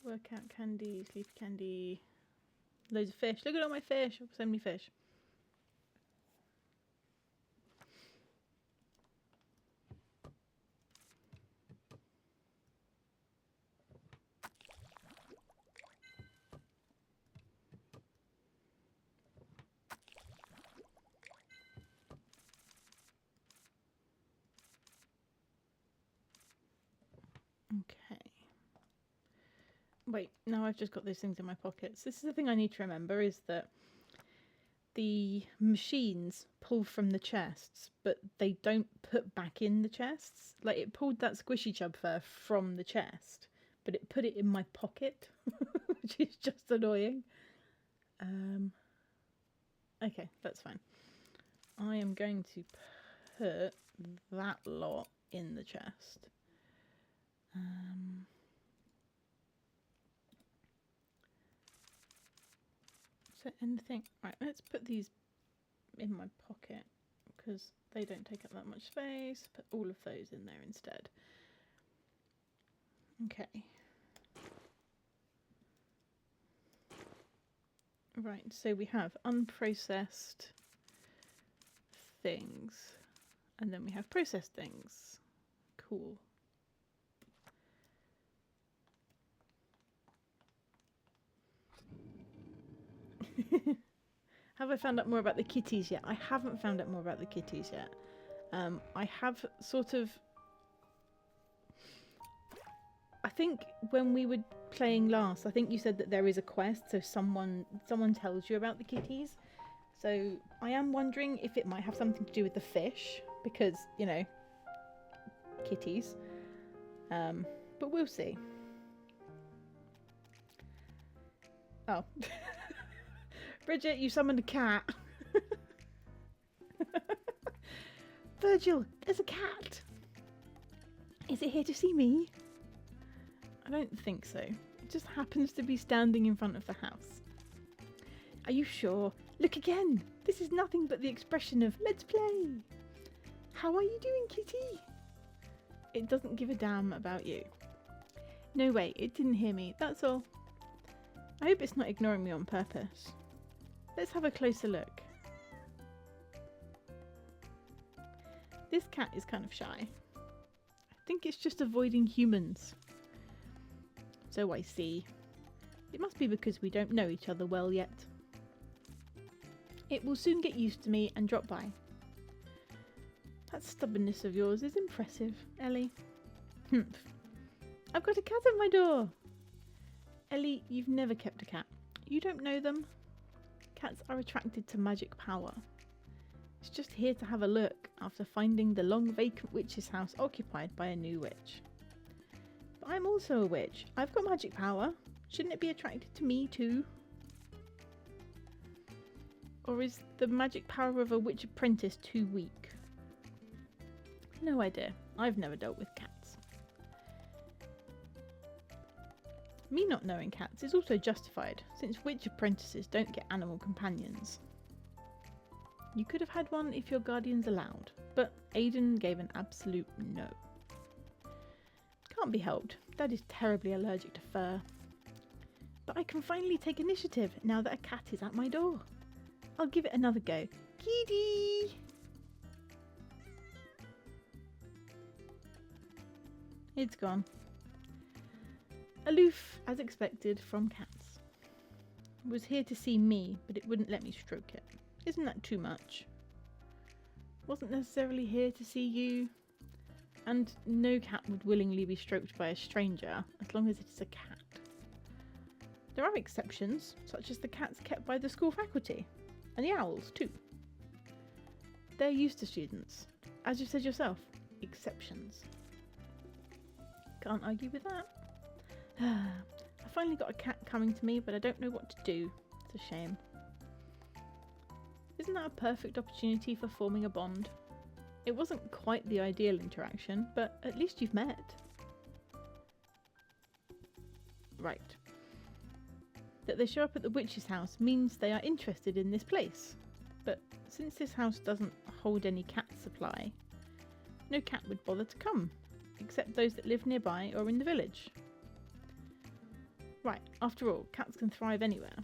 Speaker 1: Workout candy, sleepy candy, loads of fish. Look at all my fish. So many fish. Okay. Wait, now I've just got those things in my pockets. This is the thing I need to remember, is that the machines pull from the chests, but they don't put back in the chests. Like, it pulled that squishy chub fur from the chest, but it put it in my pocket, which is just annoying. Okay, that's fine. I am going to put that lot in the chest. So anything... Right, let's put these in my pocket because they don't take up that much space. Put all of those in there instead. Okay. Right, so we have unprocessed things and then we have processed things. Cool. Have I found out more about the kitties yet? I haven't found out more about the kitties yet. I have sort of... I think when we were playing last, I think you said that there is a quest, so someone tells you about the kitties. So I am wondering if it might have something to do with the fish, because, you know, kitties. But we'll see. Oh. Bridget, you summoned a cat. Virgil, there's a cat. Is it here to see me? I don't think so. It just happens to be standing in front of the house. Are you sure? Look again. This is nothing but the expression of let's play. How are you doing, kitty? It doesn't give a damn about you. No way, it didn't hear me, that's all. I hope it's not ignoring me on purpose. Let's have a closer look. This cat is kind of shy. I think it's just avoiding humans. So I see. It must be because we don't know each other well yet. It will soon get used to me and drop by. That stubbornness of yours is impressive, Ellie. Humph. I've got a cat at my door. Ellie, you've never kept a cat. You don't know them. cats are attracted to magic power. It's just here to have a look after finding the long vacant witch's house occupied by a new witch. But I'm also a witch. I've got magic power. Shouldn't it be attracted to me too? Or is the magic power of a witch apprentice too weak? No idea. I've never dealt with cats. Me not knowing cats is also justified, since witch apprentices don't get animal companions. You could have had one if your guardians allowed, but Aidan gave an absolute no. Can't be helped. Dad is terribly allergic to fur. But I can finally take initiative now that a cat is at my door. I'll give it another go. Kitty! It's gone. Aloof, as expected, from cats. It was here to see me, but it wouldn't let me stroke it. Isn't that too much? Wasn't necessarily here to see you. And no cat would willingly be stroked by a stranger, as long as it is a cat. There are exceptions, such as the cats kept by the school faculty. And the owls, too. They're used to students. As you said yourself, exceptions. Can't argue with that. I finally got a cat coming to me, but I don't know what to do. It's a shame. Isn't that a perfect opportunity for forming a bond? It wasn't quite the ideal interaction, but at least you've met. Right. That they show up at the witch's house means they are interested in this place. But since this house doesn't hold any cat supply, no cat would bother to come, except those that live nearby or in the village. Right, after all, cats can thrive anywhere.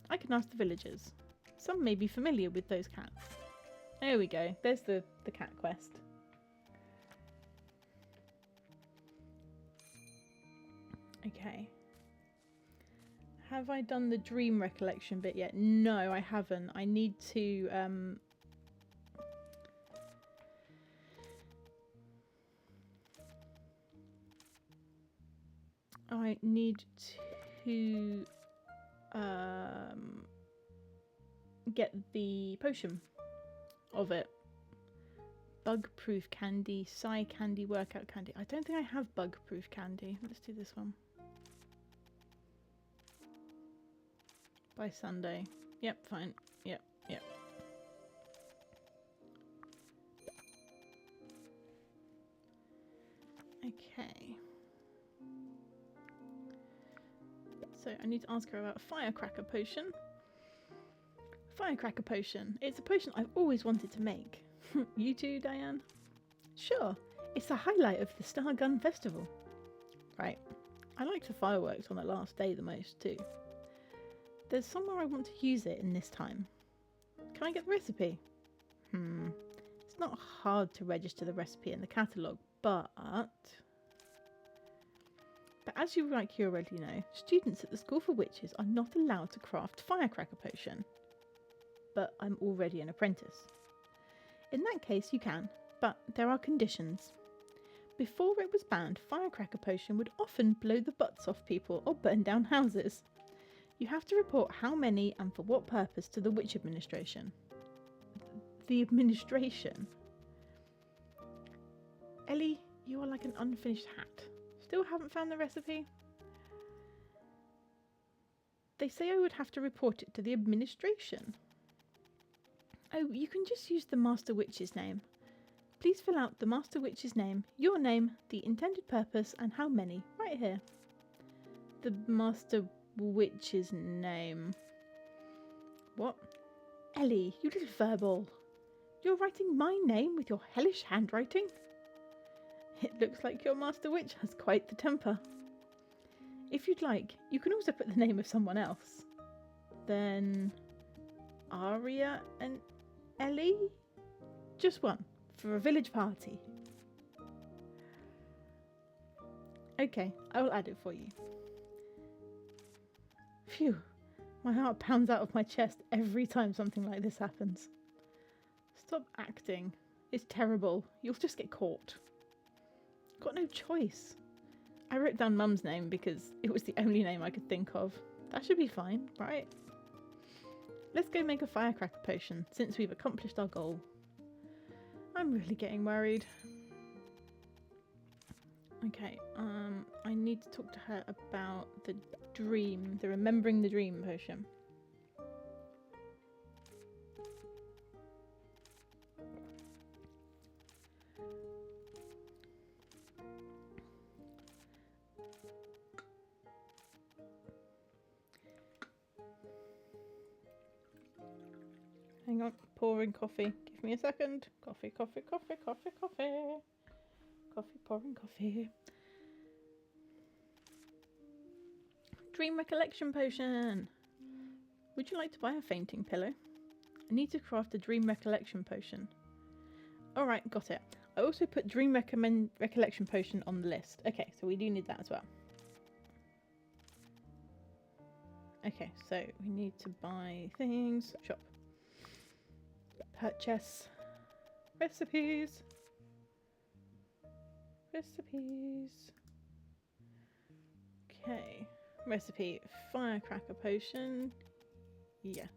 Speaker 1: I can ask the villagers. Some may be familiar with those cats. There we go, there's the cat quest. Okay. Have I done the dream recollection bit yet? No, I haven't. I need to get the potion of it. Bug-proof candy, Psy candy, workout candy. I don't think I have bug-proof candy. Let's do this one. By Sunday. Yep, fine. Yep. Okay. So I need to ask her about a firecracker potion. Firecracker potion. It's a potion I've always wanted to make. You too, Diane? Sure. It's the highlight of the Star Gun Festival. Right. I like the fireworks on the last day the most too. There's somewhere I want to use it in this time. Can I get the recipe? It's not hard to register the recipe in the catalogue, but as you already know, students at the School for Witches are not allowed to craft firecracker potion. But I'm already an apprentice. In that case you can, but there are conditions. Before it was banned, firecracker potion would often blow the butts off people or burn down houses. You have to report how many and for what purpose to the Witch Administration. The administration? Ellie, you are like an unfinished hat. Still haven't found the recipe? They say I would have to report it to the administration. Oh, you can just use the Master Witch's name. Please fill out the Master Witch's name, your name, the intended purpose, and how many, right here. The Master Witch's name. What? Ellie, you little furball. You're writing my name with your hellish handwriting? It looks like your Master Witch has quite the temper. If you'd like, you can also put the name of someone else. Then Aria and Ellie? Just one, for a village party. Okay, I will add it for you. Phew, my heart pounds out of my chest every time something like this happens. Stop acting. It's terrible. You'll just get caught. Got no choice. I wrote down Mum's name because it was the only name I could think of. That should be fine, right? Let's go make a firecracker potion since we've accomplished our goal. I'm really getting worried. Okay, I need to talk to her about the dream, the remembering the dream potion. Hang on, pouring coffee. Give me a second. Coffee, coffee, coffee, coffee, coffee. Coffee, pouring coffee. Dream recollection potion. Would you like to buy a fainting pillow? I need to craft a dream recollection potion. Alright, got it. I also put dream recollection potion on the list. Okay, so we do need that as well. Okay, so we need to buy things. Shop. Purchase. Recipes. Recipes. Okay. Recipe. Firecracker potion. Yes.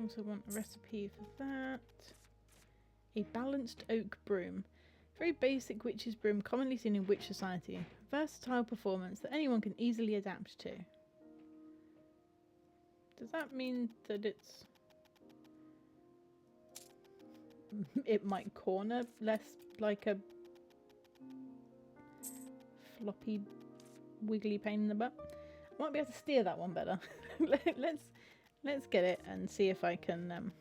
Speaker 1: Also want a recipe for that. A balanced oak broom. Very basic witch's broom commonly seen in witch society. Versatile performance that anyone can easily adapt to. Does that mean that it might corner less like a floppy wiggly pain in the butt? I might be able to steer that one better. let's get it and see if I can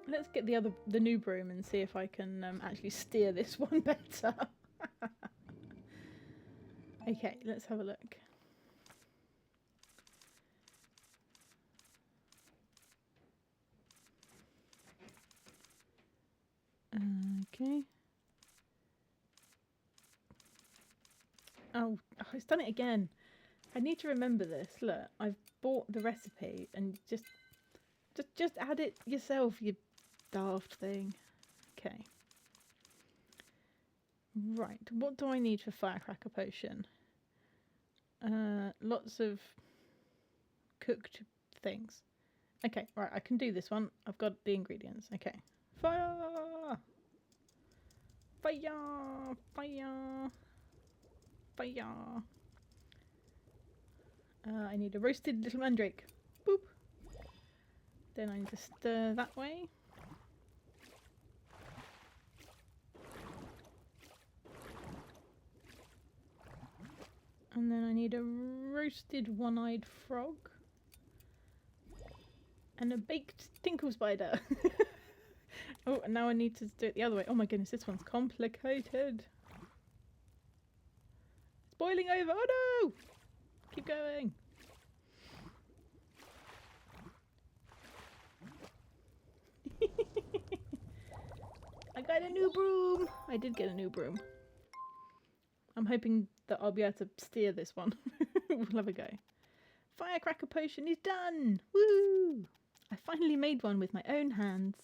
Speaker 1: let's get the new broom and see if I can actually steer this one better. Okay, let's have a look. Okay. Oh, it's done it again. I need to remember this. Look, I've bought the recipe and just add it yourself, you daft thing. Okay. Right, what do I need for firecracker potion? Lots of cooked things. Okay, right, I can do this one. I've got the ingredients. Okay. Fire! Fire! Fire! Fire! I need a roasted little mandrake. Boop! Then I need to stir that way. And then I need a roasted one-eyed frog. And a baked tinkle spider. Oh, and now I need to do it the other way. Oh my goodness, this one's complicated. It's boiling over. Oh no! Keep going. I got a new broom. I did get a new broom. I'm hoping that I'll be able to steer this one. We'll have a go. Firecracker potion is done! Woo! I finally made one with my own hands.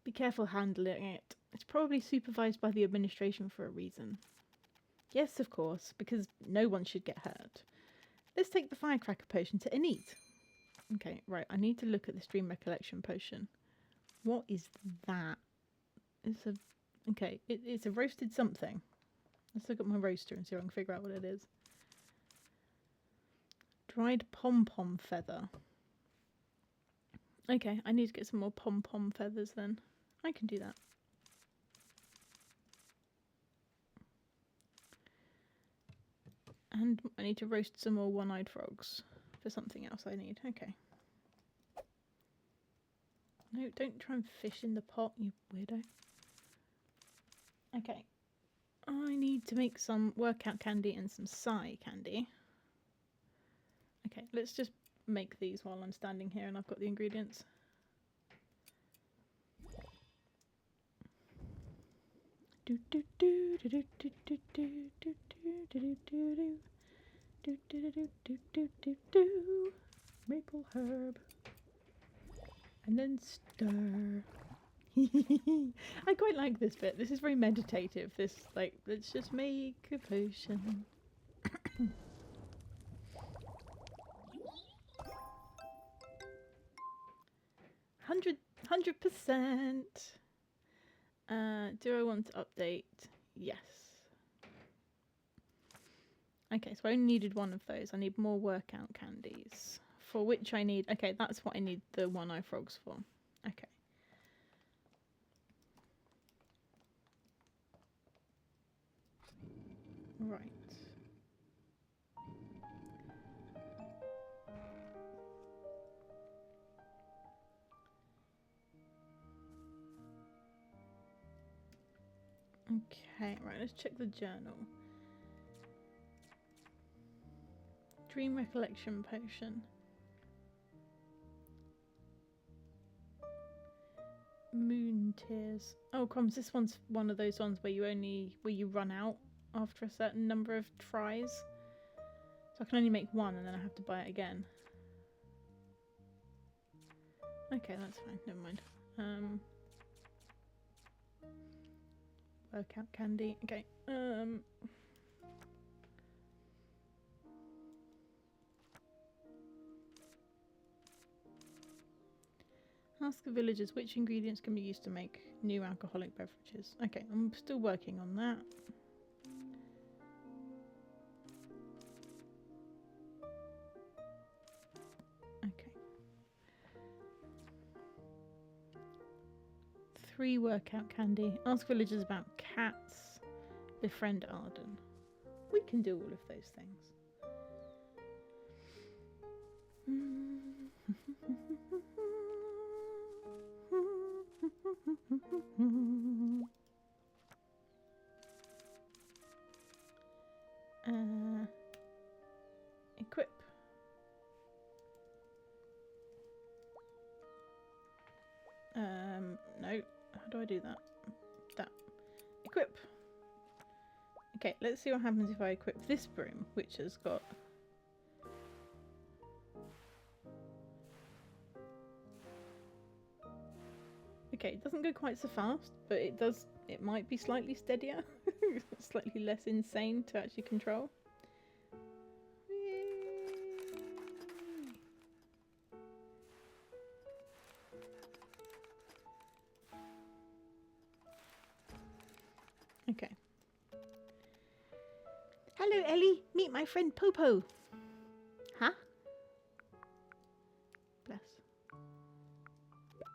Speaker 1: Be careful handling it. It's probably supervised by the administration for a reason. Yes, of course, because no one should get hurt. Let's take the firecracker potion to Enid. Okay, right, I need to look at this dream recollection potion. What is that? It's a... Okay, it's a roasted something. Let's look at my roaster and see if I can figure out what it is. Dried pom-pom feather. Okay, I need to get some more pom-pom feathers then. I can do that. And I need to roast some more one-eyed frogs for something else I need. Okay. No, don't try and fish in the pot, you weirdo. Okay. I need to make some workout candy and some Psy candy. Okay, let's just make these while I'm standing here and I've got the ingredients. Do do do do do do do do do do do do do do do do do do. Maple herb. And then stir. I quite like this bit. This is very meditative. This, like, let's just make a potion. 100%. Do I want to update? Yes. Okay, so I only needed one of those. I need more workout candies. For which I need... Okay, that's what I need the one-eye frogs for. Okay. Right. Okay, right, let's check the journal. Dream recollection potion. Moon tears. Oh, crumbs, this one's one of those ones where you run out after a certain number of tries. So I can only make one and then I have to buy it again. Okay, that's fine, never mind. Workout candy, okay. Ask the villagers which ingredients can be used to make new alcoholic beverages. Okay, I'm still working on that. Okay. 3 workout candy. Ask villagers about cats. Befriend Arden. We can do all of those things. Equip. No. How do I do that? That. Equip. Okay, let's see what happens if I equip this broom, which has got... Okay, it doesn't go quite so fast, but it does. It might be slightly steadier. Slightly less insane to actually control. Okay. Hello, Ellie. Meet my friend Popo. Huh? Bless.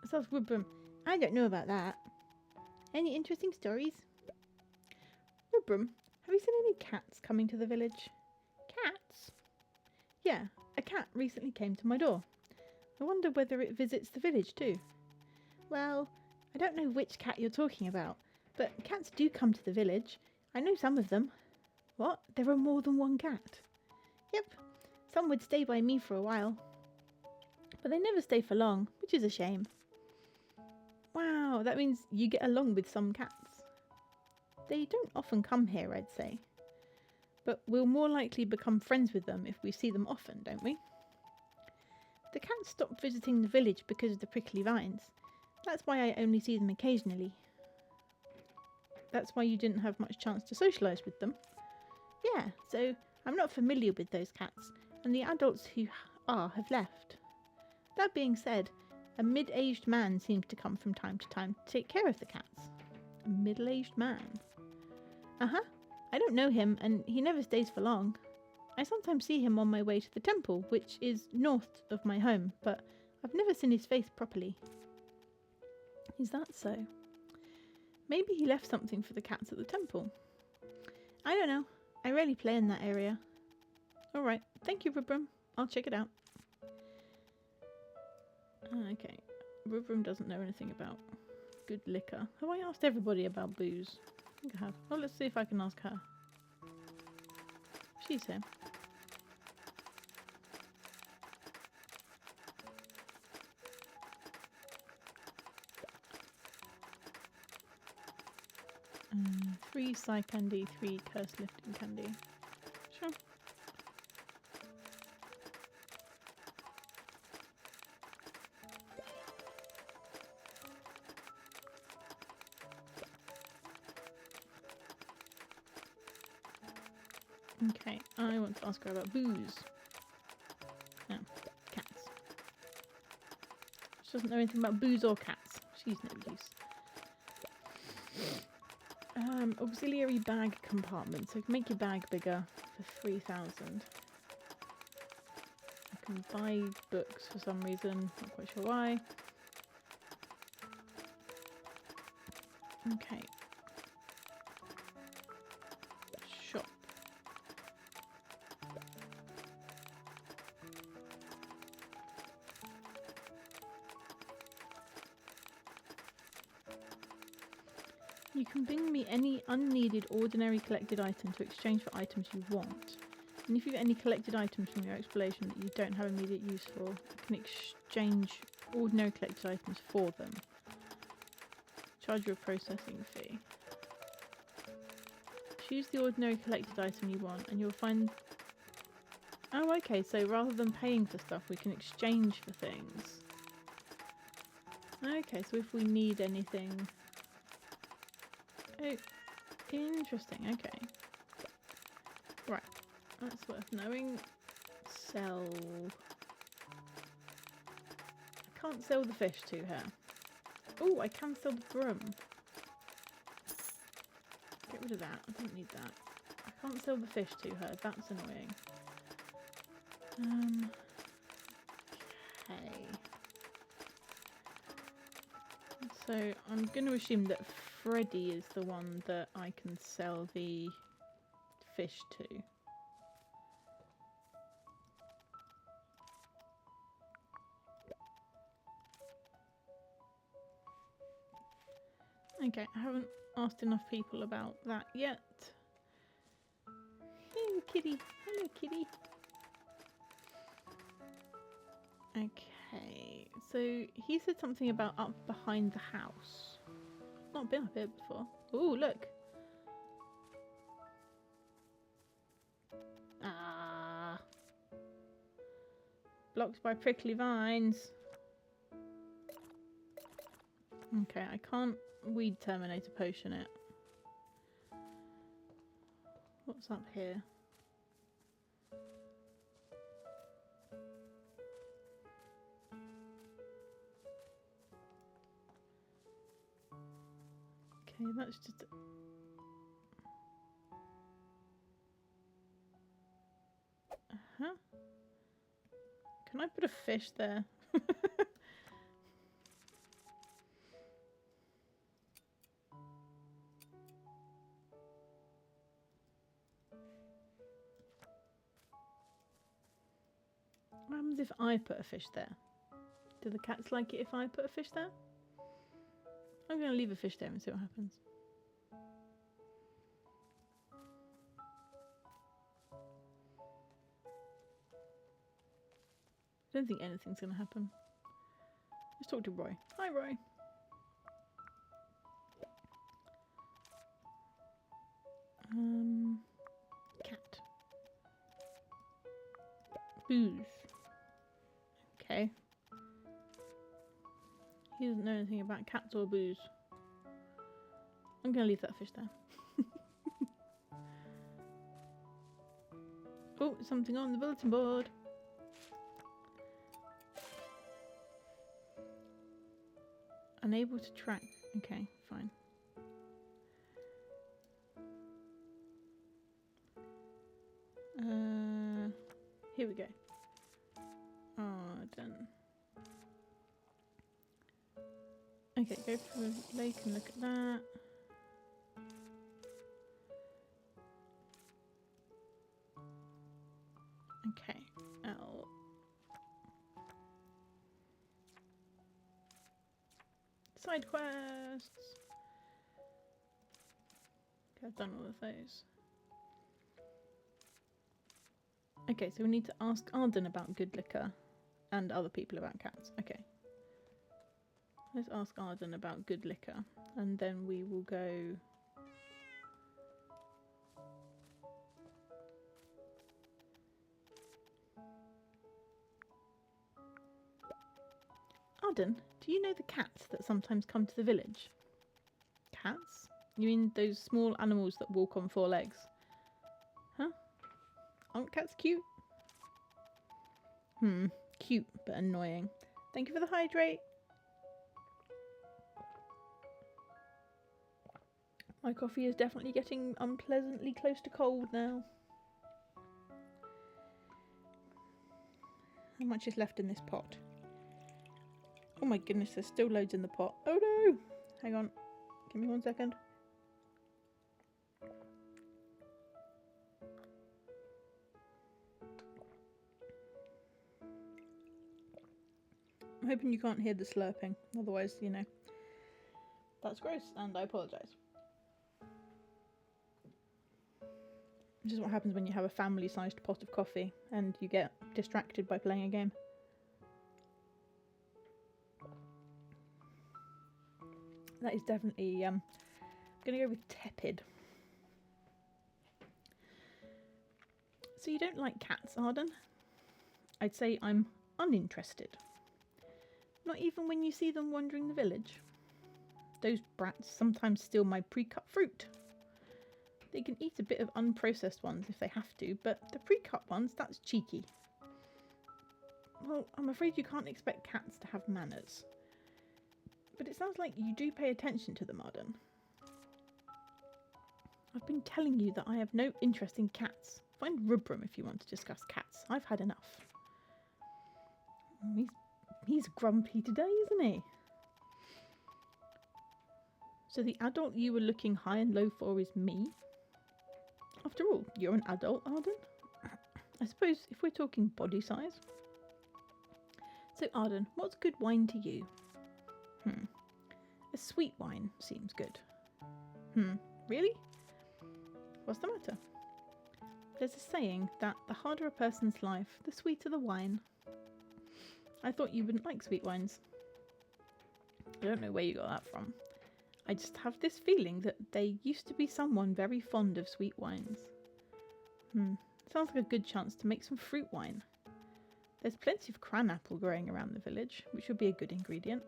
Speaker 1: Let's ask Rubrum. I don't know about that. Any interesting stories? Rubrum, have you seen any cats coming to the village? Cats? Yeah, a cat recently came to my door. I wonder whether it visits the village too. Well, I don't know which cat you're talking about, but cats do come to the village. I know some of them. What? There are more than one cat? Yep, some would stay by me for a while. But they never stay for long, which is a shame. Wow, that means you get along with some cats. They don't often come here, I'd say. But we'll more likely become friends with them if we see them often, don't we? The cats stopped visiting the village because of the prickly vines. That's why I only see them occasionally. That's why you didn't have much chance to socialise with them? Yeah, so I'm not familiar with those cats, and the adults who are have left. That being said, a mid-aged man seems to come from time to time to take care of the cats. A middle-aged man? Uh-huh. I don't know him, and he never stays for long. I sometimes see him on my way to the temple, which is north of my home, but I've never seen his face properly. Is that so? Maybe he left something for the cats at the temple. I don't know. I rarely play in that area. Alright, thank you, Rubrum. I'll check it out. Okay, Rubrum doesn't know anything about good liquor. Have I asked everybody about booze? I think I have. Well, let's see if I can ask her. She's here. Three Psy candy, 3 curse lifting candy. Sure. Okay, I want to ask her about booze. No, cats. She doesn't know anything about booze or cats. She's no use. Auxiliary bag compartment. So make your bag bigger for 3,000. I can buy books for some reason. Not quite sure why. Okay. Shop. You can bring me any unneeded ordinary collected item to exchange for items you want. And if you get any collected items from your exploration that you don't have immediate use for, you can exchange ordinary collected items for them. Charge you a processing fee. Choose the ordinary collected item you want and you'll find... Oh, okay, so rather than paying for stuff, we can exchange for things. Okay, so if we need anything... Oh, interesting, okay. Right, that's worth knowing. Sell... I can't sell the fish to her. Oh, I can sell the broom. Get rid of that, I don't need that. I can't sell the fish to her, that's annoying. Okay. So, I'm going to assume that Freddy is the one that I can sell the fish to. Okay, I haven't asked enough people about that yet. Hey, kitty. Hello, kitty. Okay, so he said something about up behind the house. Not been up here before. Ooh, look. Ah. Blocked by prickly vines. Okay, I can't weed terminator potion it. What's up here? Okay, that's just... Uh-huh. Can I put a fish there? What happens if I put a fish there? Do the cats like it if I put a fish there? I'm going to leave a fish there and see what happens. I don't think anything's going to happen. Let's talk to Roy. Hi, Roy. Cat. Booze. Okay. He doesn't know anything about cats or booze. I'm going to leave that fish there. Oh, something on the bulletin board. Unable to track. Okay, fine. Here we go. Oh, done. Okay, go to the lake and look at that. Okay, L. Side quests. Okay, I've done all of those. Okay, so we need to ask Arden about good liquor and other people about cats. Okay. Let's ask Arden about good liquor and then we will go... Arden, do you know the cats that sometimes come to the village? Cats? You mean those small animals that walk on 4 legs? Huh? Aren't cats cute? Cute but annoying. Thank you for the hydrate. My coffee is definitely getting unpleasantly close to cold now. How much is left in this pot? Oh my goodness, there's still loads in the pot. Oh no! Hang on. Give me 1 second. I'm hoping you can't hear the slurping. Otherwise, you know, that's gross and I apologise. This is what happens when you have a family-sized pot of coffee and you get distracted by playing a game. That is definitely, I'm going to go with tepid. So you don't like cats, Arden? I'd say I'm uninterested. Not even when you see them wandering the village. Those brats sometimes steal my pre-cut fruit. They can eat a bit of unprocessed ones if they have to, but the pre-cut ones, that's cheeky. Well, I'm afraid you can't expect cats to have manners. But it sounds like you do pay attention to them, Arden. I've been telling you that I have no interest in cats. Find Rubrum if you want to discuss cats. I've had enough. He's grumpy today, isn't he? So the adult you were looking high and low for is me? After all, you're an adult, Arden. I suppose if we're talking body size. So Arden, what's good wine to you? A sweet wine seems good. Really? What's the matter? There's a saying that the harder a person's life, the sweeter the wine. I thought you wouldn't like sweet wines. I don't know where you got that from. I just have this feeling that there used to be someone very fond of sweet wines. Sounds like a good chance to make some fruit wine. There's plenty of cranapple growing around the village, which would be a good ingredient.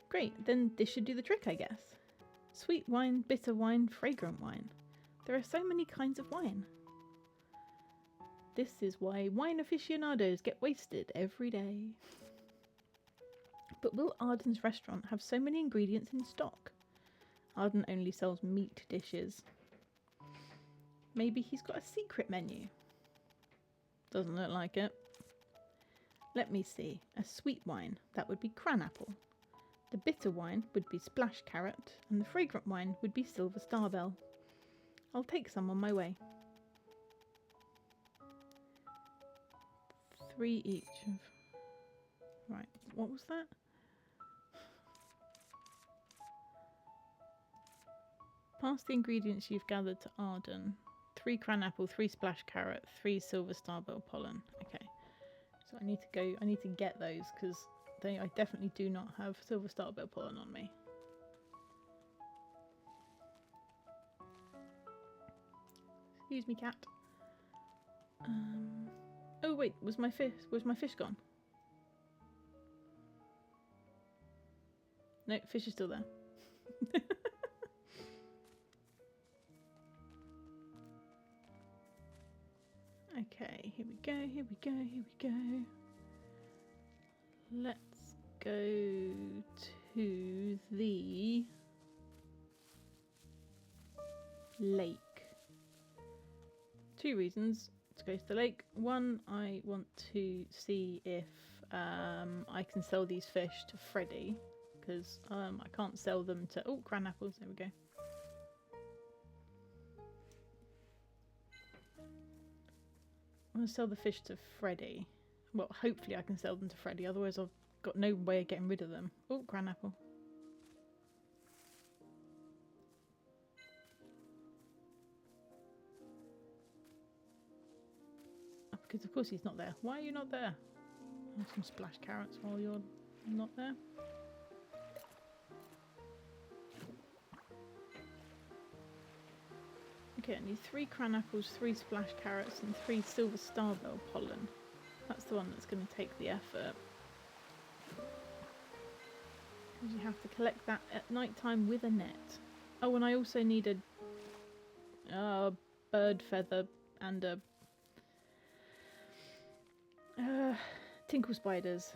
Speaker 1: Great, then this should do the trick, I guess. Sweet wine, bitter wine, fragrant wine. There are so many kinds of wine. This is why wine aficionados get wasted every day. But will Arden's restaurant have so many ingredients in stock? Arden only sells meat dishes. Maybe he's got a secret menu. Doesn't look like it. Let me see. A sweet wine, that would be cranapple. The bitter wine would be splash carrot, and the fragrant wine would be silver starbell. I'll take some on my way. 3 each of... Right, what was that? Pass the ingredients you've gathered to Arden. 3 cranapple, 3 splash carrot, 3 silver starbell pollen. Okay, so I need to get those because I definitely do not have silver starbell pollen on me. Excuse me, cat. Oh wait, was my fish gone? No, fish is still there. Okay, here we go. Let's go to the lake. 2 reasons to go to the lake. One, I want to see if I can sell these fish to Freddy, because I can't sell them to... Oh, cranapples, there we go. I want to sell the fish to Freddy. Well, hopefully I can sell them to Freddy, otherwise I've got no way of getting rid of them. Oh, cranaple. Oh, because of course he's not there. Why are you not there? Have some splash carrots while you're not there. Okay, I need 3 cranapples, 3 splash carrots, and 3 silver starbell pollen. That's the one that's going to take the effort. Because you have to collect that at night time with a net. Oh, and I also need a bird feather and a tinkle spiders.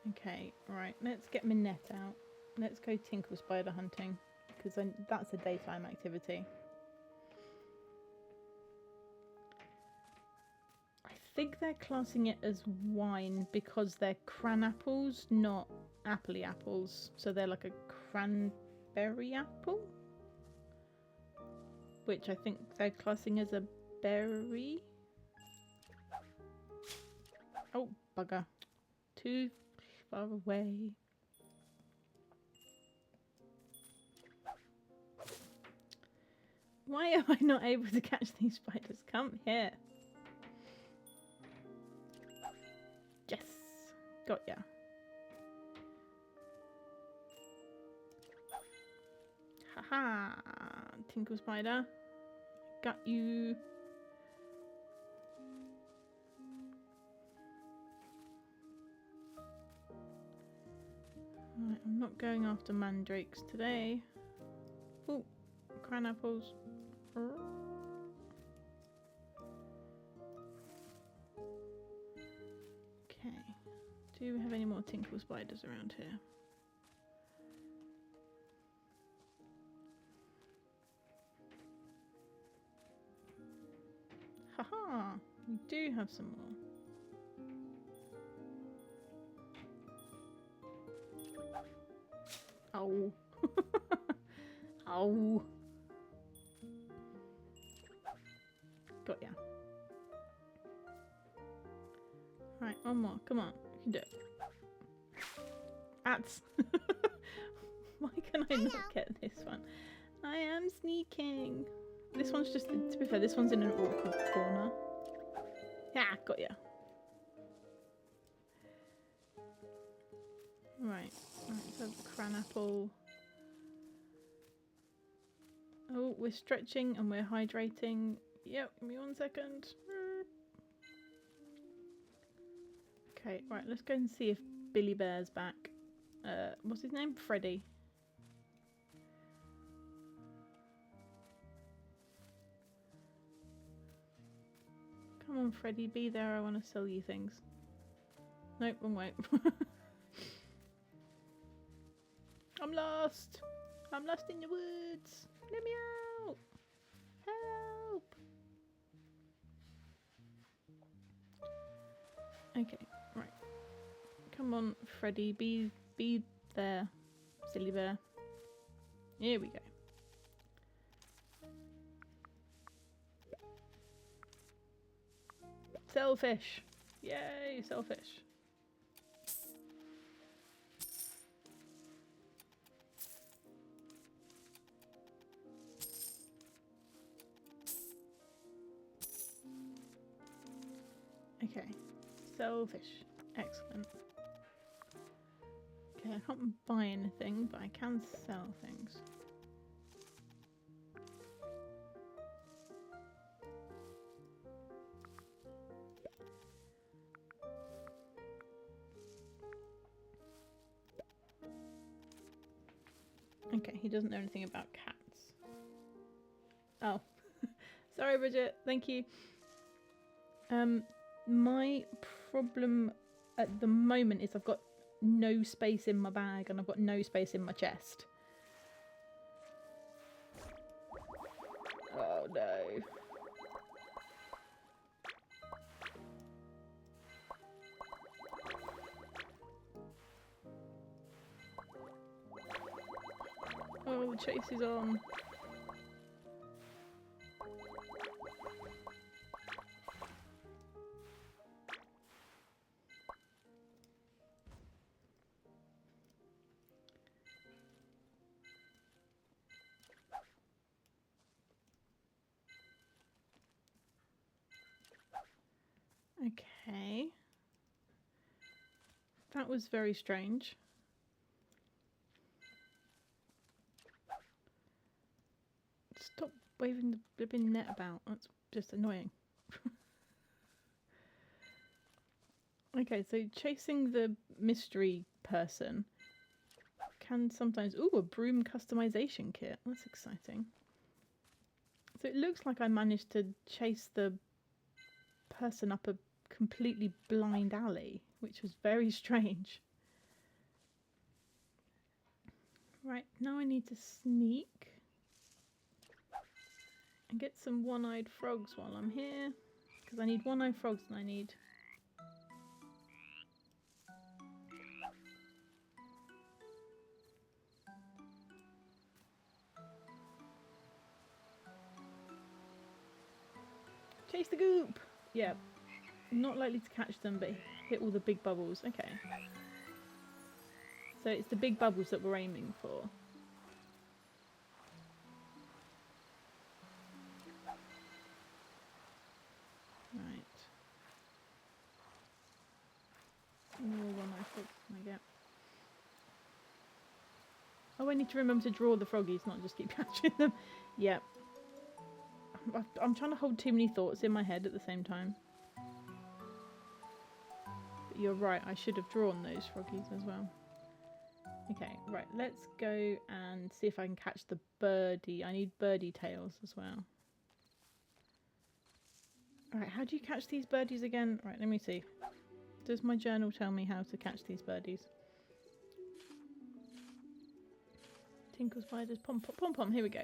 Speaker 1: Okay, right, let's get my net out. let's go tinkle spider hunting, because that's a daytime activity. I think they're classing it as wine because they're cran apples, not appley apples. So they're like a cranberry apple, which I think they're classing as a berry. Oh, bugger. Too far away. Why am I not able to catch these spiders? Come here. Yes. Got ya. Haha. Tinkle spider. Got you. Right, I'm not going after mandrakes today. Oh, cran apples. Okay. Do we have any more tinkle spiders around here? Haha! We do have some more. Oh. Oh. Got ya. Right, one more. Come on. You can do it. Ats. Why can I not get this one? I am sneaking. This one's just, to be fair, this one's in an awkward corner. Yeah, got ya. Right, so cran apple. Oh, we're stretching and we're hydrating. Yep, give me 1 second. Okay, right, let's go and see if Billy Bear's back. What's his name? Freddy. Come on, Freddy, be there. I want to sell you things. Nope, wrong way. I'm lost. I'm lost in the woods. Let me out. Help. Okay, right. Come on, Freddy, be there, silly bear. Here we go. Selfish. Yay, selfish. Okay, selfish. Excellent. Okay, I can't buy anything, but I can sell things. Okay, he doesn't know anything about cats. Oh, sorry, Bridget. Thank you. My problem at the moment is I've got no space in my bag and I've got no space in my chest. Oh no. Oh, the chase is on. Okay. That was very strange. Stop waving the blipping net about. That's just annoying. Okay, so chasing the mystery person can sometimes... Ooh, a broom customization kit. That's exciting. So it looks like I managed to chase the person up a completely blind alley, which was very strange. Right, now I need to sneak and get some one-eyed frogs while I'm here. Because I need one-eyed frogs and I need... Chase the goop! Yeah, not likely to catch them, but hit all the big bubbles. Okay. So it's the big bubbles that we're aiming for. Right. More one-eyed frogs can I get? Oh, I need to remember to draw the froggies, not just keep catching them. Yeah. I'm trying to hold too many thoughts in my head at the same time. But you're right, I should have drawn those froggies as well. Okay, right, let's go and see if I can catch the birdie. I need birdie tails as well. Alright, how do you catch these birdies again? Right, let me see. Does my journal tell me how to catch these birdies? Tinkle spiders, pom-pom, pom-pom, here we go.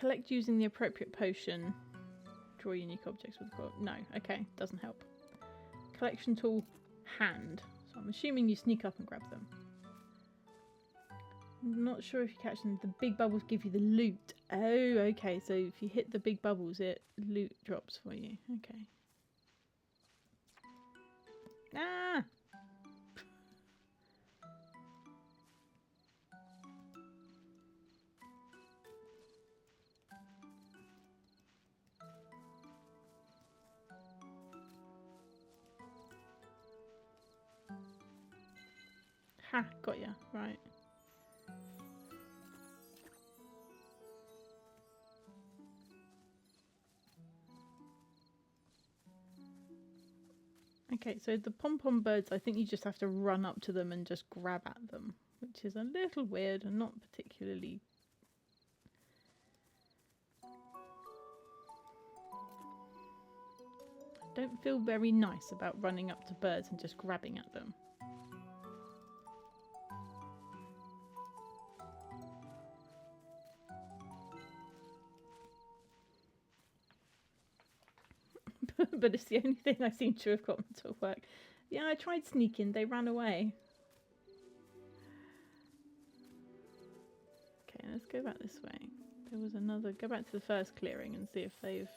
Speaker 1: Collect using the appropriate potion. Draw unique objects with the quill. No, okay, doesn't help. Collection tool, hand. So I'm assuming you sneak up and grab them. I'm not sure if you catch them. The big bubbles give you the loot. Oh, okay, so if you hit the big bubbles, loot drops for you. Okay. Ah! Ha, got ya, right. Okay, so the pom-pom birds, I think you just have to run up to them and just grab at them, which is a little weird and not particularly... I don't feel very nice about running up to birds and just grabbing at them. But it's the only thing I seem to have gotten to work. Yeah, I tried sneaking, they ran away. Okay, let's go back this way. There was another... Go back to the first clearing and see if they've...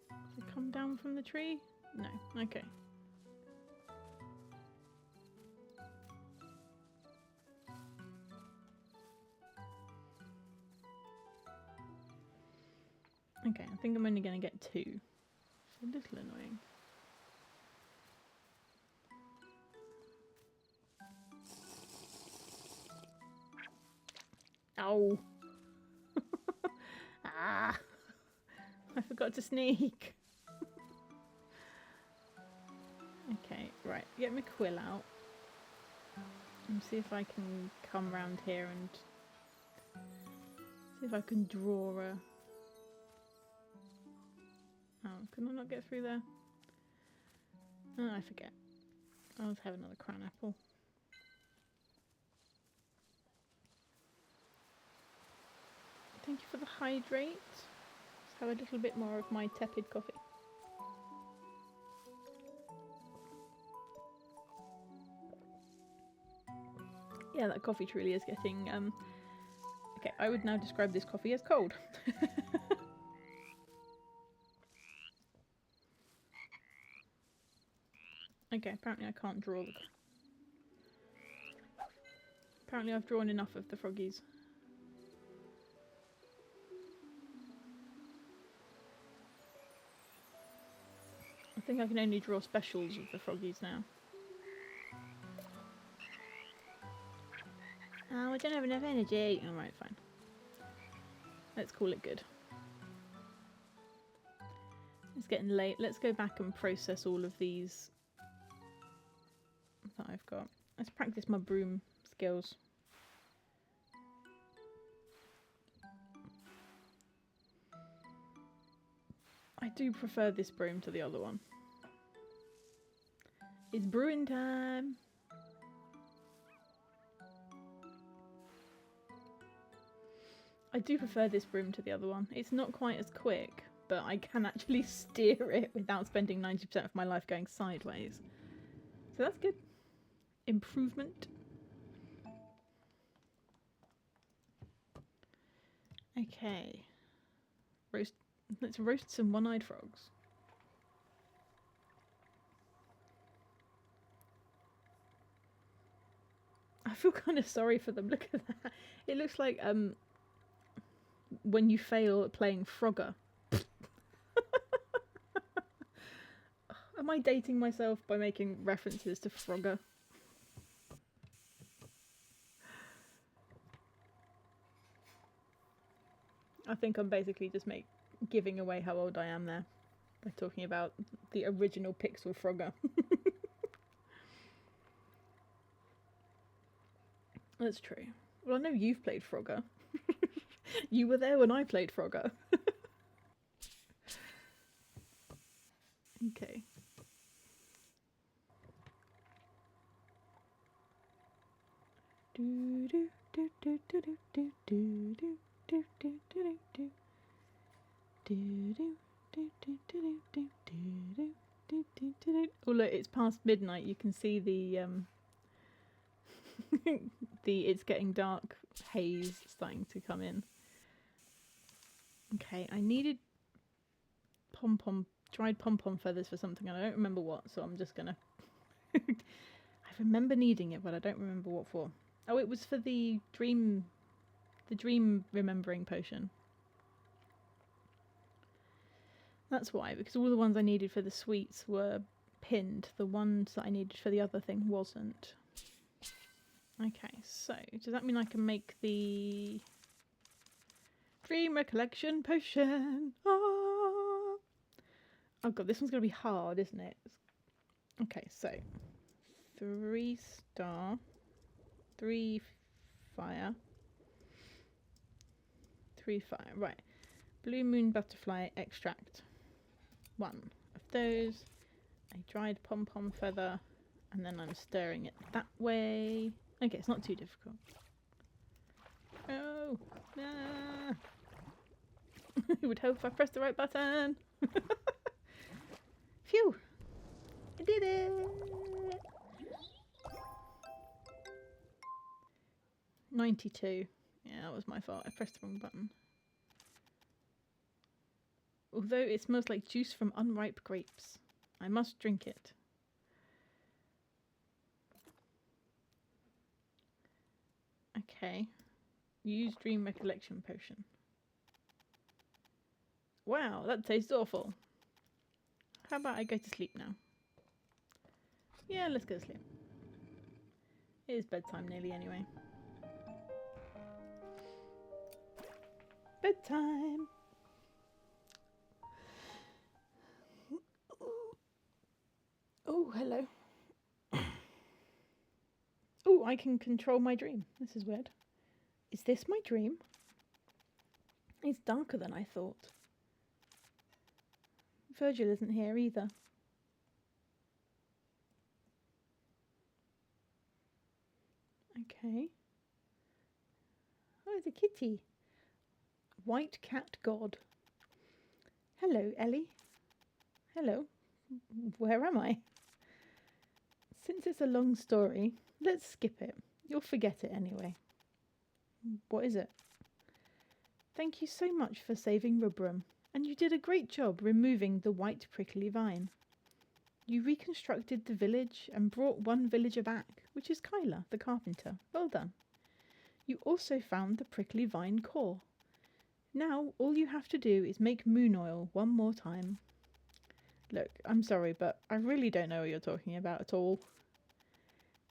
Speaker 1: Did they come down from the tree? No, okay. Okay, I think I'm only going to get 2. It's a little annoying. Ow! Ah! I forgot to sneak. Okay, right. Get my quill out. And see if I can come round here and see if I can draw a... Oh, can I not get through there? Oh, I forget. I'll have another crown apple. Thank you for the hydrate. Let's have a little bit more of my tepid coffee. Yeah, that coffee truly is getting... Okay, I would now describe this coffee as cold. Okay, apparently I can't draw the... Apparently I've drawn enough of the froggies. I think I can only draw specials of the froggies now. Oh, I don't have enough energy. Alright, fine. Let's call it good. It's getting late. Let's go back and process all of these that I've got. Let's practice my broom skills. I do prefer this broom to the other one. It's brewing time. I do prefer this broom to the other one. It's not quite as quick, but I can actually steer it without spending 90% of my life going sideways. So that's good. Improvement. Okay. Let's roast some one-eyed frogs. I feel kind of sorry for them. Look at that. It looks like when you fail at playing Frogger. Am I dating myself by making references to Frogger? I think I'm basically just giving away how old I am there by talking about the original Pixel Frogger. That's true. Well, I know you've played Frogger. You were there when I played Frogger. Okay. Oh look, it's past midnight. You can see the the it's getting dark haze starting to come in. Okay, I needed dried pom-pom feathers for something and I don't remember what, so I'm just gonna I remember needing it, but I don't remember what for. Oh, it was for the dream remembering potion. That's why, because all the ones I needed for the sweets were pinned. The ones that I needed for the other thing wasn't. Okay, so does that mean I can make the dream recollection potion? Oh god, this one's going to be hard, isn't it? Okay, so 3 star, 3 fire, 3 fire. Right, blue moon butterfly extract. 1 of those, a dried pom-pom feather, and then I'm stirring it that way. Okay, it's not too difficult. Oh, ah. It would help if I pressed the right button. Phew! I did it! 92. Yeah, that was my fault. I pressed the wrong button. Although it smells like juice from unripe grapes, I must drink it. Okay. Use dream recollection potion. Wow, that tastes awful. How about I go to sleep now? Yeah, let's go to sleep. It is bedtime nearly anyway. Bedtime! Oh, hello. Oh, I can control my dream. This is weird. Is this my dream? It's darker than I thought. Virgil isn't here either. Okay. Oh, it's a kitty. White cat god. Hello, Ellie. Hello. Where am I? Since it's a long story, let's skip it. You'll forget it anyway. What is it? Thank you so much for saving Rubrum, and you did a great job removing the white prickly vine. You reconstructed the village and brought one villager back, which is Kyla, the carpenter. Well done. You also found the prickly vine core. Now all you have to do is make moon oil one more time. Look, I'm sorry, but I really don't know what you're talking about at all.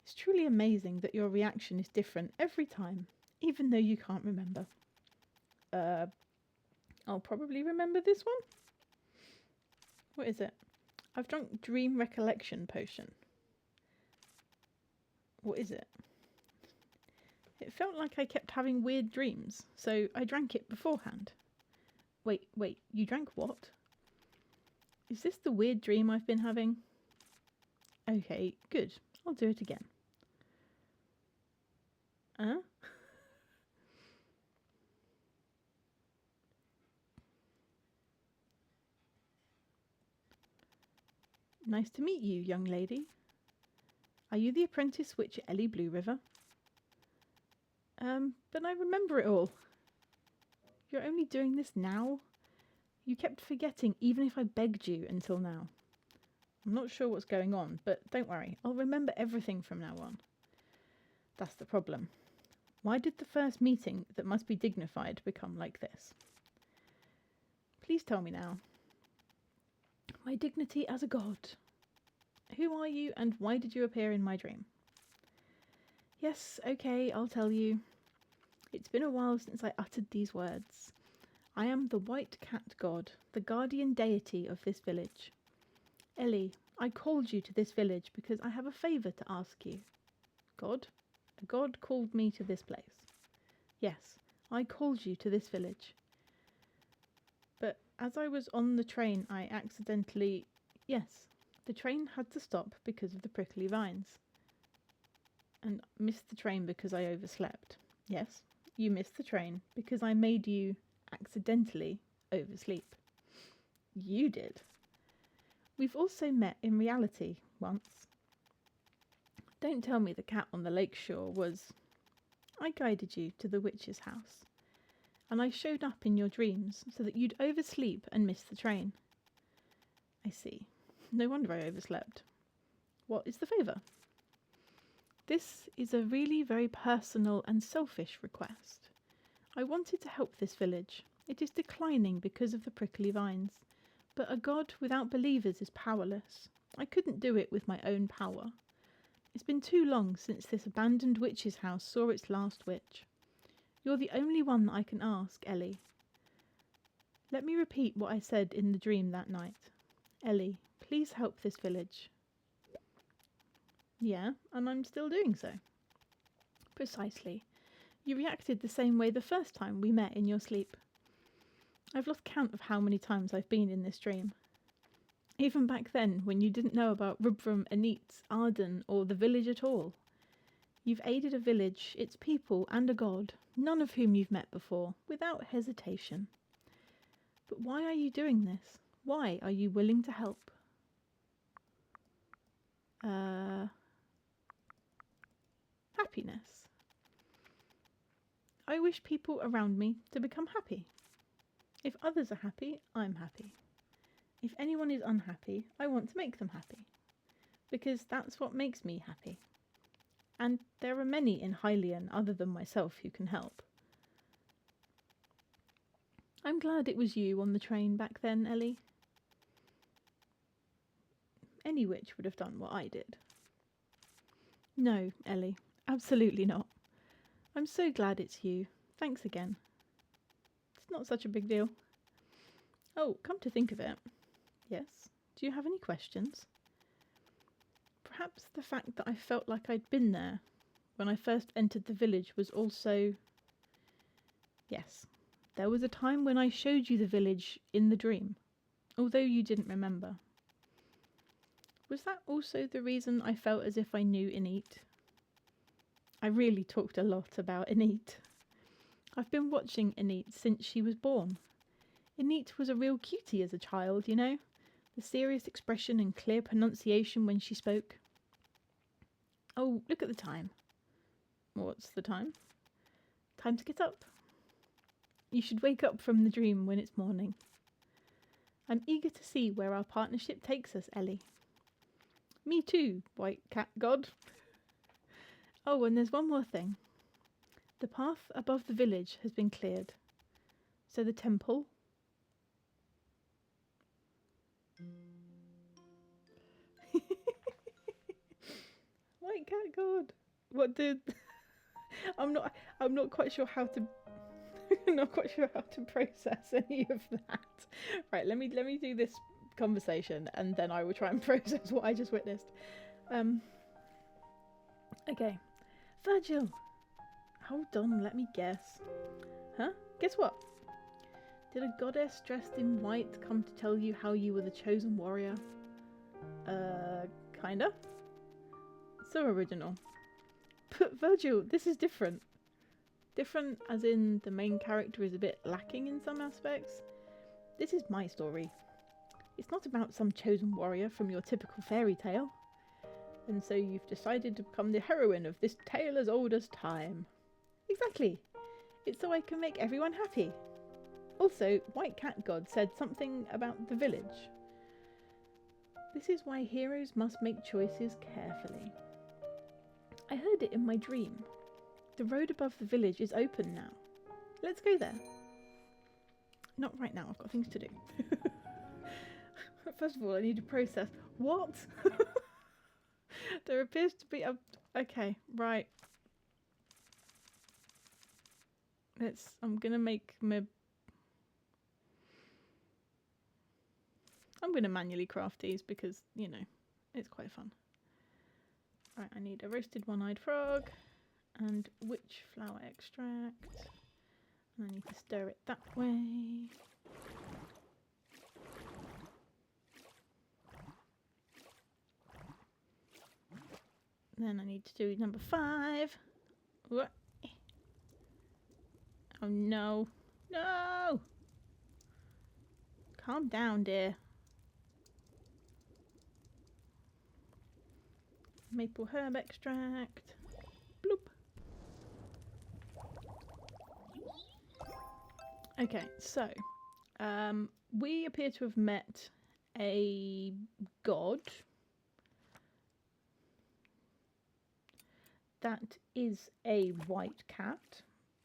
Speaker 1: It's truly amazing that your reaction is different every time, even though you can't remember. I'll probably remember this one. What is it? I've drunk dream recollection potion. What is it? It felt like I kept having weird dreams, so I drank it beforehand. Wait, you drank what? Is this the weird dream I've been having? Okay, good. I'll do it again. Huh? Nice to meet you, young lady. Are you the apprentice witch Ellie Blueriver? But I remember it all. You're only doing this now? You kept forgetting even if I begged you until now. I'm not sure what's going on, but don't worry, I'll remember everything from now on. That's the problem. Why did the first meeting that must be dignified become like this? Please tell me now. My dignity as a god. Who are you and why did you appear in my dream? Yes, okay, I'll tell you. It's been a while since I uttered these words. I am the white cat god, the guardian deity of this village. Ellie, I called you to this village because I have a favour to ask you. God? A god called me to this place. Yes, I called you to this village. But as I was on the train, I accidentally... Yes, the train had to stop because of the prickly vines. And missed the train because I overslept. Yes, you missed the train because I made you accidentally oversleep. You did. We've also met in reality once. Don't tell me the cat on the lakeshore was... I guided you to the witch's house, and I showed up in your dreams so that you'd oversleep and miss the train. I see. No wonder I overslept. What is the favour? This is a really very personal and selfish request. I wanted to help this village. It is declining because of the prickly vines, but a god without believers is powerless. I couldn't do it with my own power. It's been too long since this abandoned witch's house saw its last witch. You're the only one that I can ask, Ellie. Let me repeat what I said in the dream that night. Ellie, please help this village. Yeah, and I'm still doing so. Precisely. You reacted the same way the first time we met in your sleep. I've lost count of how many times I've been in this dream. Even back then, when you didn't know about Rubrum, Anit, Arden, or the village at all. You've aided a village, its people, and a god, none of whom you've met before, without hesitation. But why are you doing this? Why are you willing to help? Happiness. I wish people around me to become happy. If others are happy, I'm happy. If anyone is unhappy, I want to make them happy. Because that's what makes me happy. And there are many in Hylian other than myself who can help. I'm glad it was you on the train back then, Ellie. Any witch would have done what I did. No, Ellie, absolutely not. I'm so glad it's you. Thanks again. It's not such a big deal. Oh, come to think of it. Yes, do you have any questions? Perhaps the fact that I felt like I'd been there when I first entered the village was also... Yes, there was a time when I showed you the village in the dream, although you didn't remember. Was that also the reason I felt as if I knew Anit? I really talked a lot about Anit. I've been watching Anit since she was born. Anit was a real cutie as a child, you know? The serious expression and clear pronunciation when she spoke. Oh, look at the time. What's the time? Time to get up. You should wake up from the dream when it's morning. I'm eager to see where our partnership takes us, Ellie. Me too, white cat god. Oh, and there's one more thing. The path above the village has been cleared. So the temple... White cat god. What did... I'm not quite sure how to... I'm not quite sure how to process any of that. Right, let me do this conversation and then I will try and process what I just witnessed. Okay. Virgil! Hold on, let me guess. Huh? Guess what? Did a goddess dressed in white come to tell you how you were the chosen warrior? Kinda. So original. But Virgil, this is different. Different as in the main character is a bit lacking in some aspects. This is my story. It's not about some chosen warrior from your typical fairy tale. And so you've decided to become the heroine of this tale as old as time. Exactly. It's so I can make everyone happy. Also, White Cat God said something about the village. This is why heroes must make choices carefully. I heard it in my dream. The road above the village is open now. Let's go there. Not right now, I've got things to do. First of all, I need to process. What? There appears to be a... Okay, right. I'm gonna make my... I'm gonna manually craft these because, you know, it's quite fun. Right, I need a roasted one-eyed frog and witch flower extract. And I need to stir it that way. Then I need to do number 5. What? Oh no. No! Calm down, dear. Maple herb extract. Bloop. Okay, so we appear to have met a god that is a white cat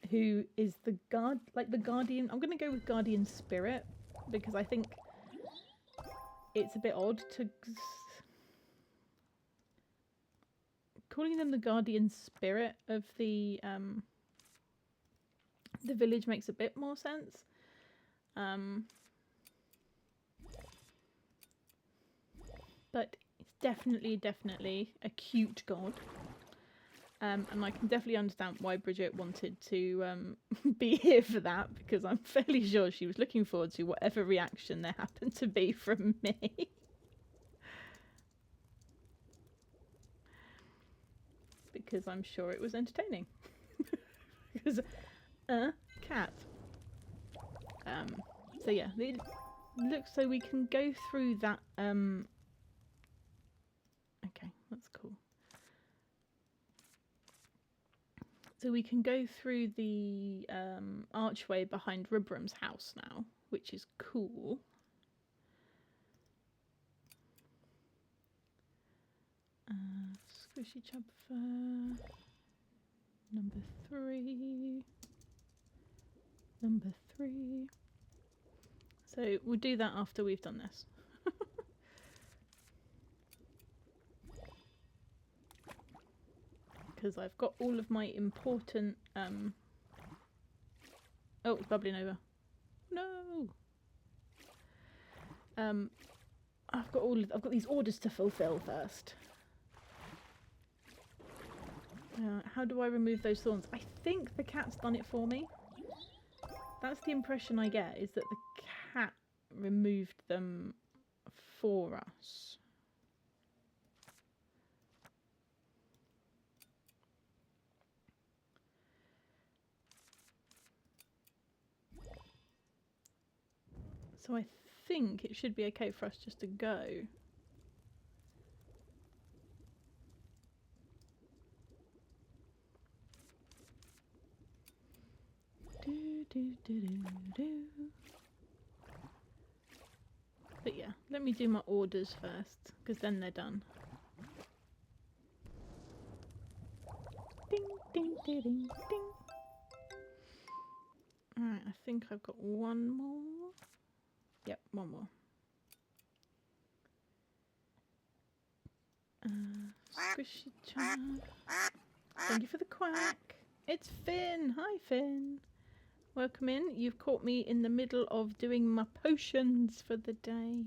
Speaker 1: who is the guardian. I'm going to go with guardian spirit because I think it's a bit odd to calling them the guardian spirit of the village makes a bit more sense. But it's definitely a cute god. And I can definitely understand why Bridget wanted to be here for that, because I'm fairly sure she was looking forward to whatever reaction there happened to be from me. Because I'm sure it was entertaining. Because cat. So yeah, it looks so we can go through that. Okay, that's cool. So we can go through the archway behind Ribram's house now, which is cool. Squishy chub fur. Number 3. Number 3. So we'll do that after we've done this. Because I've got all of my important... Oh, it's bubbling over. No! I've got these orders to fulfill first. How do I remove those thorns? I think the cat's done it for me. That's the impression I get, is that the cat removed them for us. So I think it should be okay for us just to go. But yeah, let me do my orders first, because then they're done. Ding, ding, ding, ding, ding. Alright, I think I've got one more. Yep, one more. Squishy chub. Thank you for the quack. It's Finn. Hi, Finn. Welcome in. You've caught me in the middle of doing my potions for the day.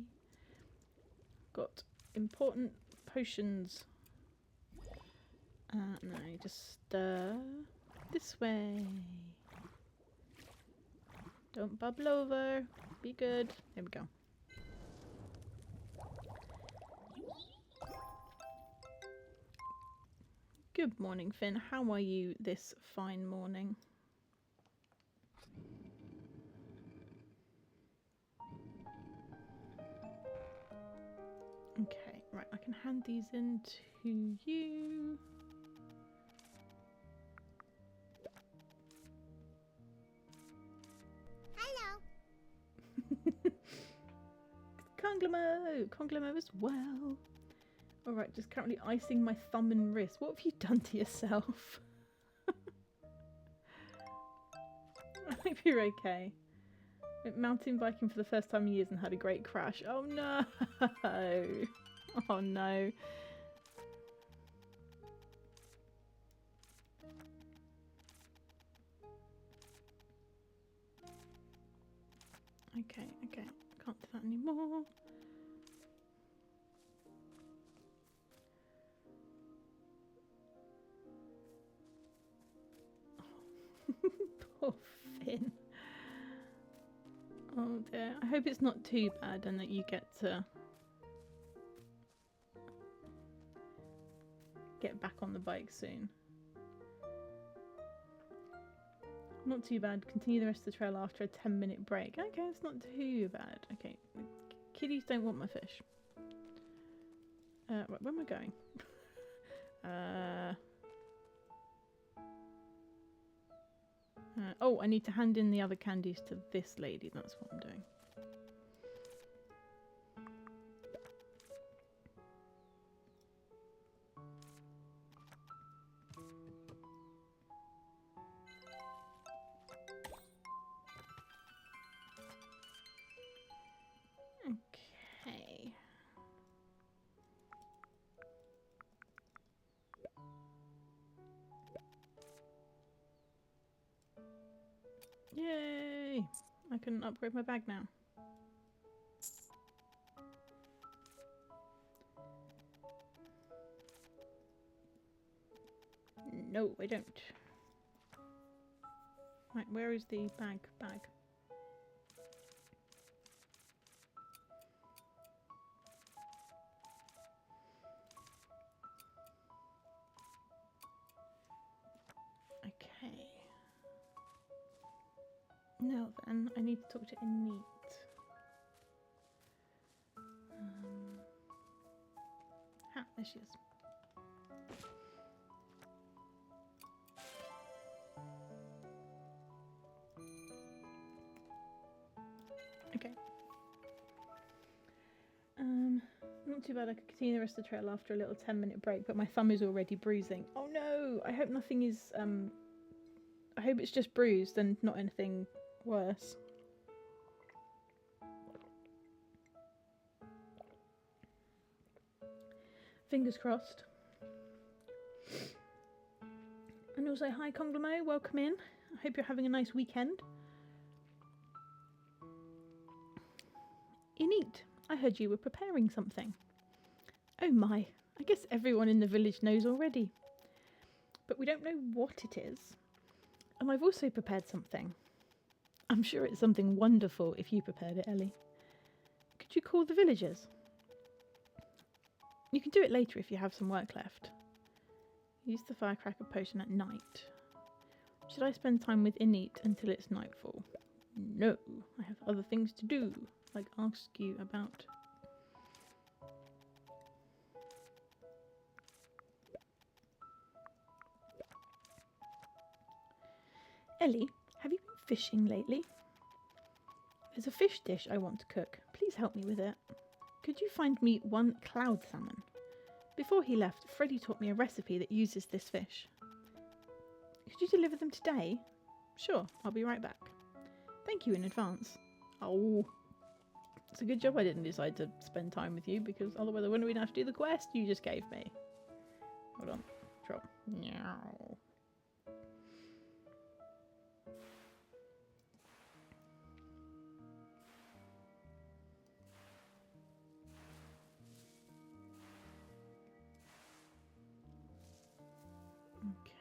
Speaker 1: Got important potions. No, just stir this way. Don't bubble over. Be good. There we go. Good morning, Finn. How are you this fine morning? Okay, right, I can hand these in to you.
Speaker 2: Hello.
Speaker 1: Conglemo as well. Alright, just currently icing my thumb and wrist. What have you done to yourself? I hope you're okay. Went mountain biking for the first time in years and had a great crash. Oh no! Oh no. Okay, can't do that anymore. Poor Finn. Oh dear. I hope it's not too bad and that you get to get back on the bike soon. Not too bad. Continue the rest of the trail after a 10-minute break. Okay, it's not too bad. Okay. Kitties don't want my fish. Right, where am I going? Oh, I need to hand in the other candies to this lady. That's what I'm doing. Okay. Yay! I can upgrade my bag now. No, I don't. Right, where is the bag? Okay. Now then, I need to talk to Anit. There she is. Okay. Not too bad. I could continue the rest of the trail after a little 10-minute break, but my thumb is already bruising. Oh no! I hope nothing is, I hope it's just bruised and not anything worse. Fingers crossed. And also, hi Conglemo, welcome in. I hope you're having a nice weekend. Anit, I heard you were preparing something. Oh my, I guess everyone in the village knows already. But we don't know what it is. And I've also prepared something. I'm sure it's something wonderful if you prepared it, Ellie. Could you call the villagers? You can do it later if you have some work left. Use the firecracker potion at night. Should I spend time with Anit until it's nightfall? No, I have other things to do, like ask you about. Ellie, have you been fishing lately? There's a fish dish I want to cook. Please help me with it. Could you find me one cloud salmon? Before he left, Freddie taught me a recipe that uses this fish. Could you deliver them today? Sure, I'll be right back. Thank you in advance. Oh, it's a good job I didn't decide to spend time with you, because otherwise I wouldn't even have to do the quest you just gave me. Hold on. Drop. Meow.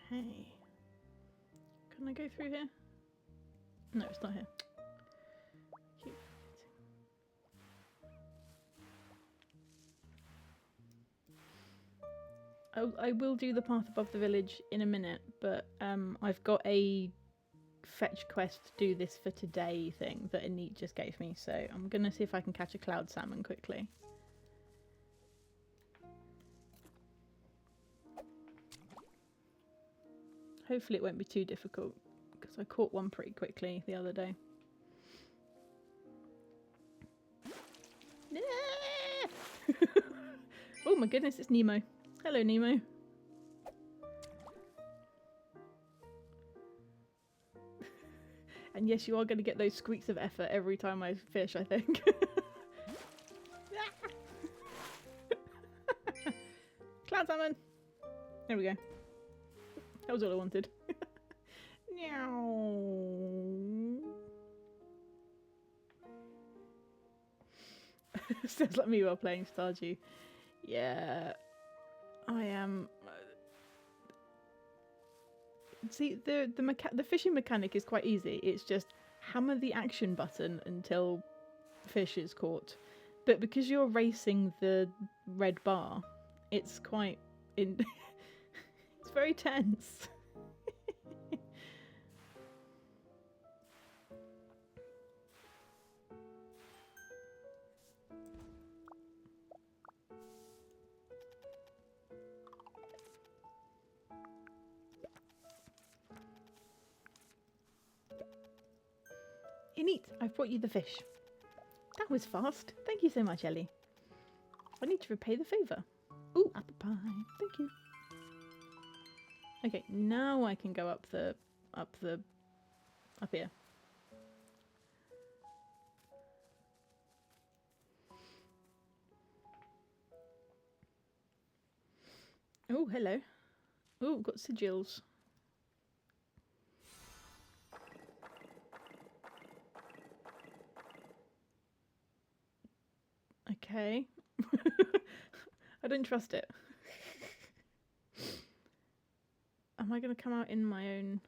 Speaker 1: Okay. Can I go through here? No, it's not here. Keep forgetting. I will do the path above the village in a minute, but I've got a fetch quest to do this for today thing that Anit just gave me, so I'm gonna see if I can catch a cloud salmon quickly. Hopefully it won't be too difficult, because I caught one pretty quickly the other day. Oh my goodness, it's Nemo. Hello, Nemo. And yes, you are going to get those squeaks of effort every time I fish, I think. Cloud salmon! There we go. That was all I wanted. Sounds like me while playing Stardew. Yeah, I am. See, the fishing mechanic is quite easy. It's just hammer the action button until fish is caught. But because you're racing the red bar, it's quite it's very tense. Neat, I've brought you the fish. That was fast. Thank you so much, Ellie. I need to repay the favour. Ooh, apple pie. Thank you. Okay, now I can go up here. Oh, hello. Oh, got sigils. Okay. I don't trust it. Am I going to come out in my own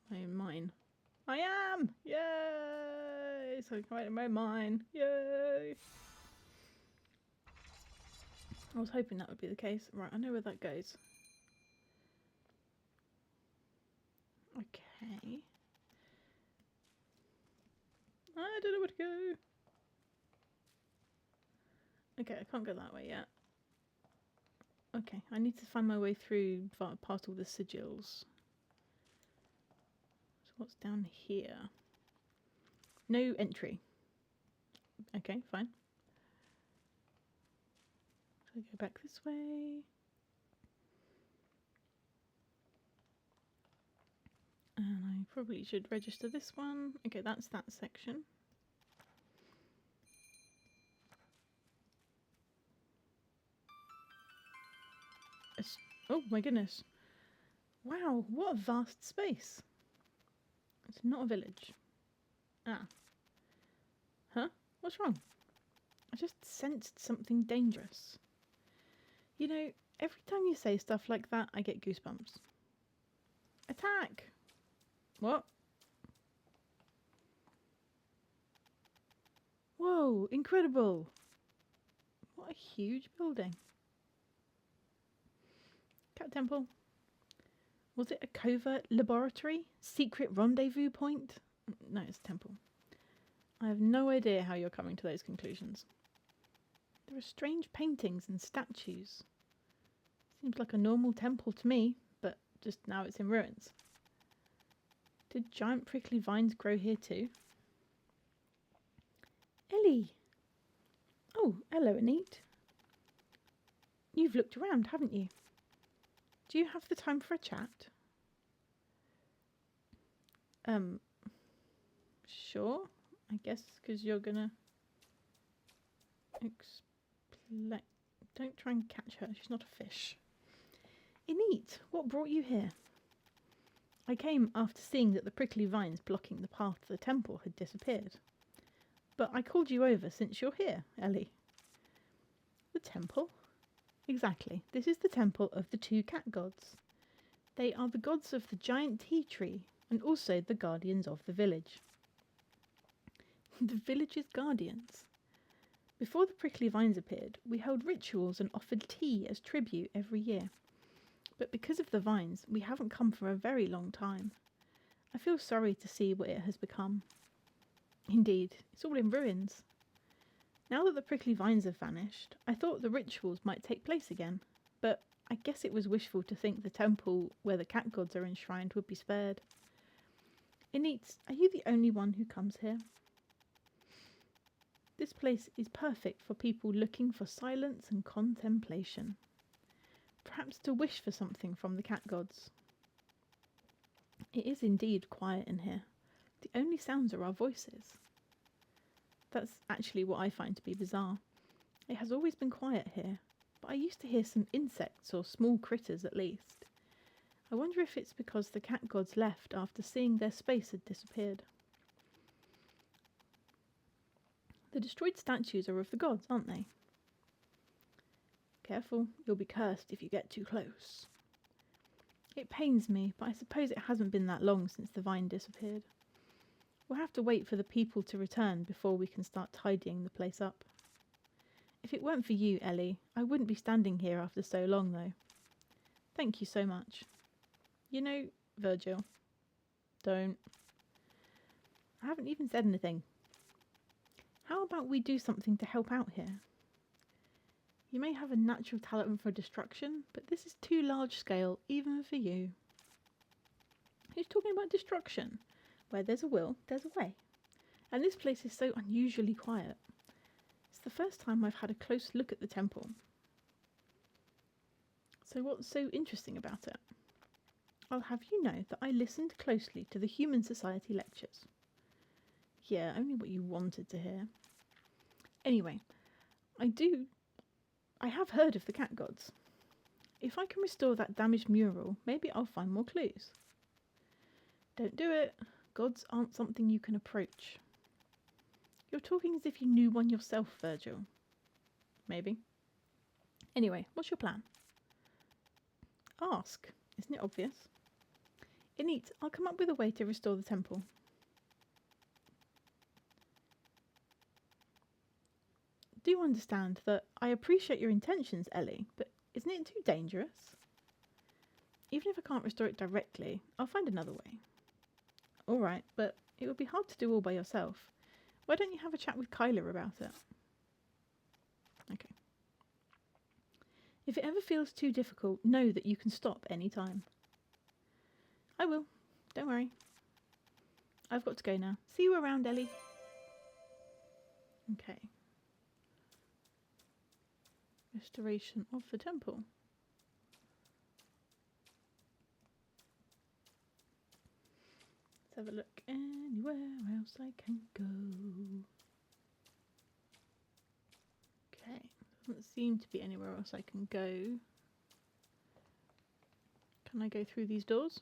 Speaker 1: mine? I am! Yay! So I can come out in my mine. Yay! I was hoping that would be the case. Right, I know where that goes. Okay. I don't know where to go. Okay, I can't go that way yet. Okay, I need to find my way through past all the sigils. So what's down here? No entry. Okay, fine. So I go back this way. And I probably should register this one. Okay, that's that section. Oh my goodness. Wow, what a vast space. It's not a village. Ah. Huh? What's wrong? I just sensed something dangerous. You know, every time you say stuff like that, I get goosebumps. Attack! What? Whoa, incredible! What a huge building. Cat temple. Was it a covert laboratory? Secret rendezvous point? No, it's a temple. I have no idea how you're coming to those conclusions. There are strange paintings and statues. Seems like a normal temple to me, but just now it's in ruins. Did giant prickly vines grow here too? Ellie! Oh, hello, Anit. You've looked around, haven't you? Do you have the time for a chat? Sure, I guess, because you're gonna explain. Don't try and catch her, she's not a fish. Anit, what brought you here? I came after seeing that the prickly vines blocking the path to the temple had disappeared. But I called you over since you're here, Ellie. The temple? Exactly. This is the temple of the two cat gods. They are the gods of the giant tea tree and also the guardians of the village. The village's guardians? Before the prickly vines appeared, we held rituals and offered tea as tribute every year. But because of the vines, we haven't come for a very long time. I feel sorry to see what it has become. Indeed, it's all in ruins. Now that the prickly vines have vanished, I thought the rituals might take place again, but I guess it was wishful to think the temple where the cat gods are enshrined would be spared. Init, are you the only one who comes here? This place is perfect for people looking for silence and contemplation. Perhaps to wish for something from the cat gods. It is indeed quiet in here. The only sounds are our voices. That's actually what I find to be bizarre. It has always been quiet here, but I used to hear some insects or small critters at least. I wonder if it's because the cat gods left after seeing their space had disappeared. The destroyed statues are of the gods, aren't they? Careful, you'll be cursed if you get too close. It pains me, but I suppose it hasn't been that long since the vine disappeared. We'll have to wait for the people to return before we can start tidying the place up. If it weren't for you, Ellie, I wouldn't be standing here after so long, though. Thank you so much. You know, Virgil, don't. I haven't even said anything. How about we do something to help out here? You may have a natural talent for destruction, but this is too large scale, even for you. Who's talking about destruction? Where there's a will, there's a way. And this place is so unusually quiet. It's the first time I've had a close look at the temple. So what's so interesting about it? I'll have you know that I listened closely to the Human Society lectures. Yeah, only what you wanted to hear. Anyway, I have heard of the cat gods. If I can restore that damaged mural, maybe I'll find more clues. Don't do it. Gods aren't something you can approach. You're talking as if you knew one yourself, Virgil. Maybe. Anyway, what's your plan? Ask. Isn't it obvious? Init, I'll come up with a way to restore the temple. Do understand that I appreciate your intentions, Ellie, but isn't it too dangerous? Even if I can't restore it directly, I'll find another way. All right, but it would be hard to do all by yourself. Why don't you have a chat with Kyla about it? Okay. If it ever feels too difficult, know that you can stop any time. I will. Don't worry. I've got to go now. See you around, Ellie. Okay. Restoration of the temple. Let's have a look. Anywhere else I can go. Okay. Doesn't seem to be anywhere else I can go. Can I go through these doors?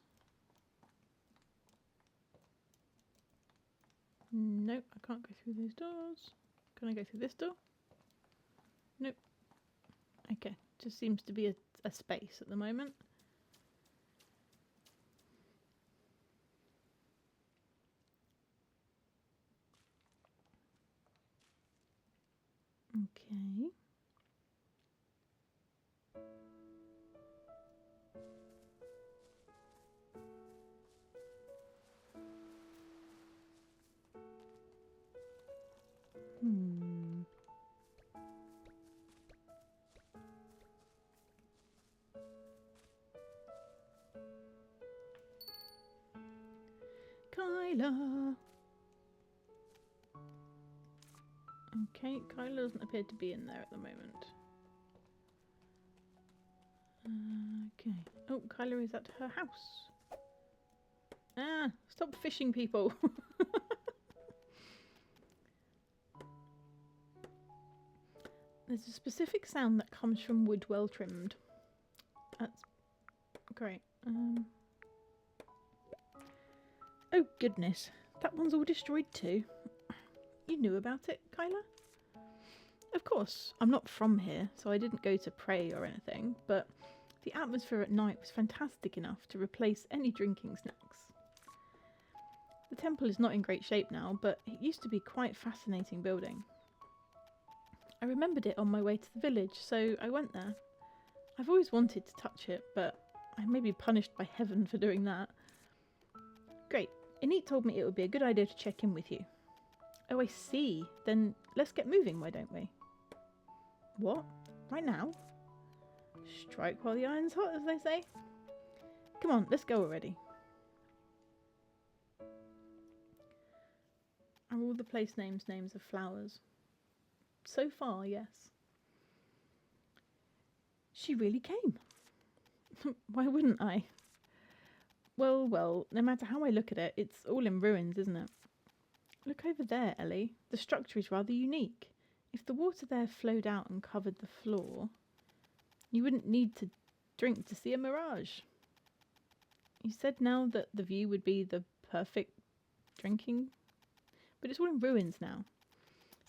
Speaker 1: Nope, I can't go through those doors. Can I go through this door? Nope. Okay, just seems to be a space at the moment. Okay. Kyla. Okay, Kyla doesn't appear to be in there at the moment. Okay. Oh, Kyla is at her house. Ah, stop fishing, people. There's a specific sound that comes from wood well trimmed. That's great. Oh goodness, that one's all destroyed too. You knew about it, Kyla? Of course, I'm not from here, so I didn't go to pray or anything, but the atmosphere at night was fantastic enough to replace any drinking snacks. The temple is not in great shape now, but it used to be quite a fascinating building. I remembered it on my way to the village, so I went there. I've always wanted to touch it, but I may be punished by heaven for doing that. Great. Enid told me it would be a good idea to check in with you. Oh, I see. Then let's get moving, why don't we? What? Right now? Strike while the iron's hot, as they say. Come on, let's go already. Are all the place names names of flowers? So far, yes. She really came. Why wouldn't I? Well, no matter how I look at it, it's all in ruins, isn't it? Look over there, Ellie. The structure is rather unique. If the water there flowed out and covered the floor, you wouldn't need to drink to see a mirage. You said now that the view would be the perfect drinking, but it's all in ruins now.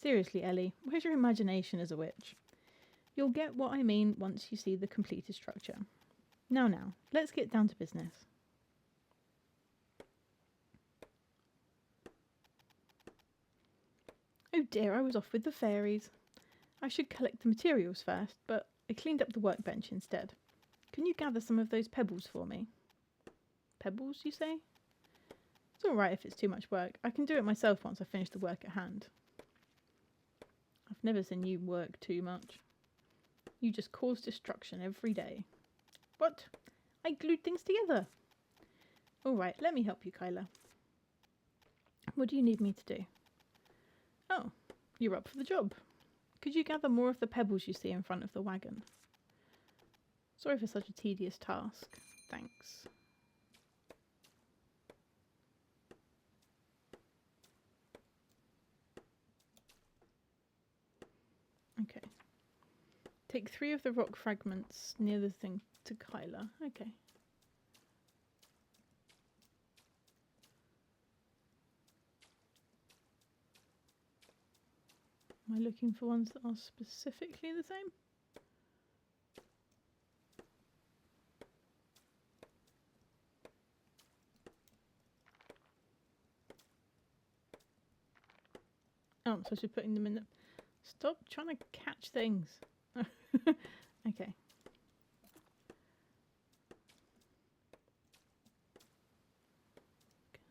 Speaker 1: Seriously, Ellie, where's your imagination as a witch? You'll get what I mean once you see the completed structure. Now, let's get down to business. Oh dear, I was off with the fairies. I should collect the materials first, but I cleaned up the workbench instead. Can you gather some of those pebbles for me? Pebbles, you say? It's alright if it's too much work. I can do it myself once I finish the work at hand. I've never seen you work too much. You just cause destruction every day. What? I glued things together. Alright, let me help you, Kyla. What do you need me to do? Oh, you're up for the job. Could you gather more of the pebbles you see in front of the wagon? Sorry for such a tedious task. Thanks. Okay. Take 3 of the rock fragments near the thing to Kyla. Okay. Am I looking for ones that are specifically the same? Oh, I'm supposed to be putting them in the... Stop trying to catch things. Okay.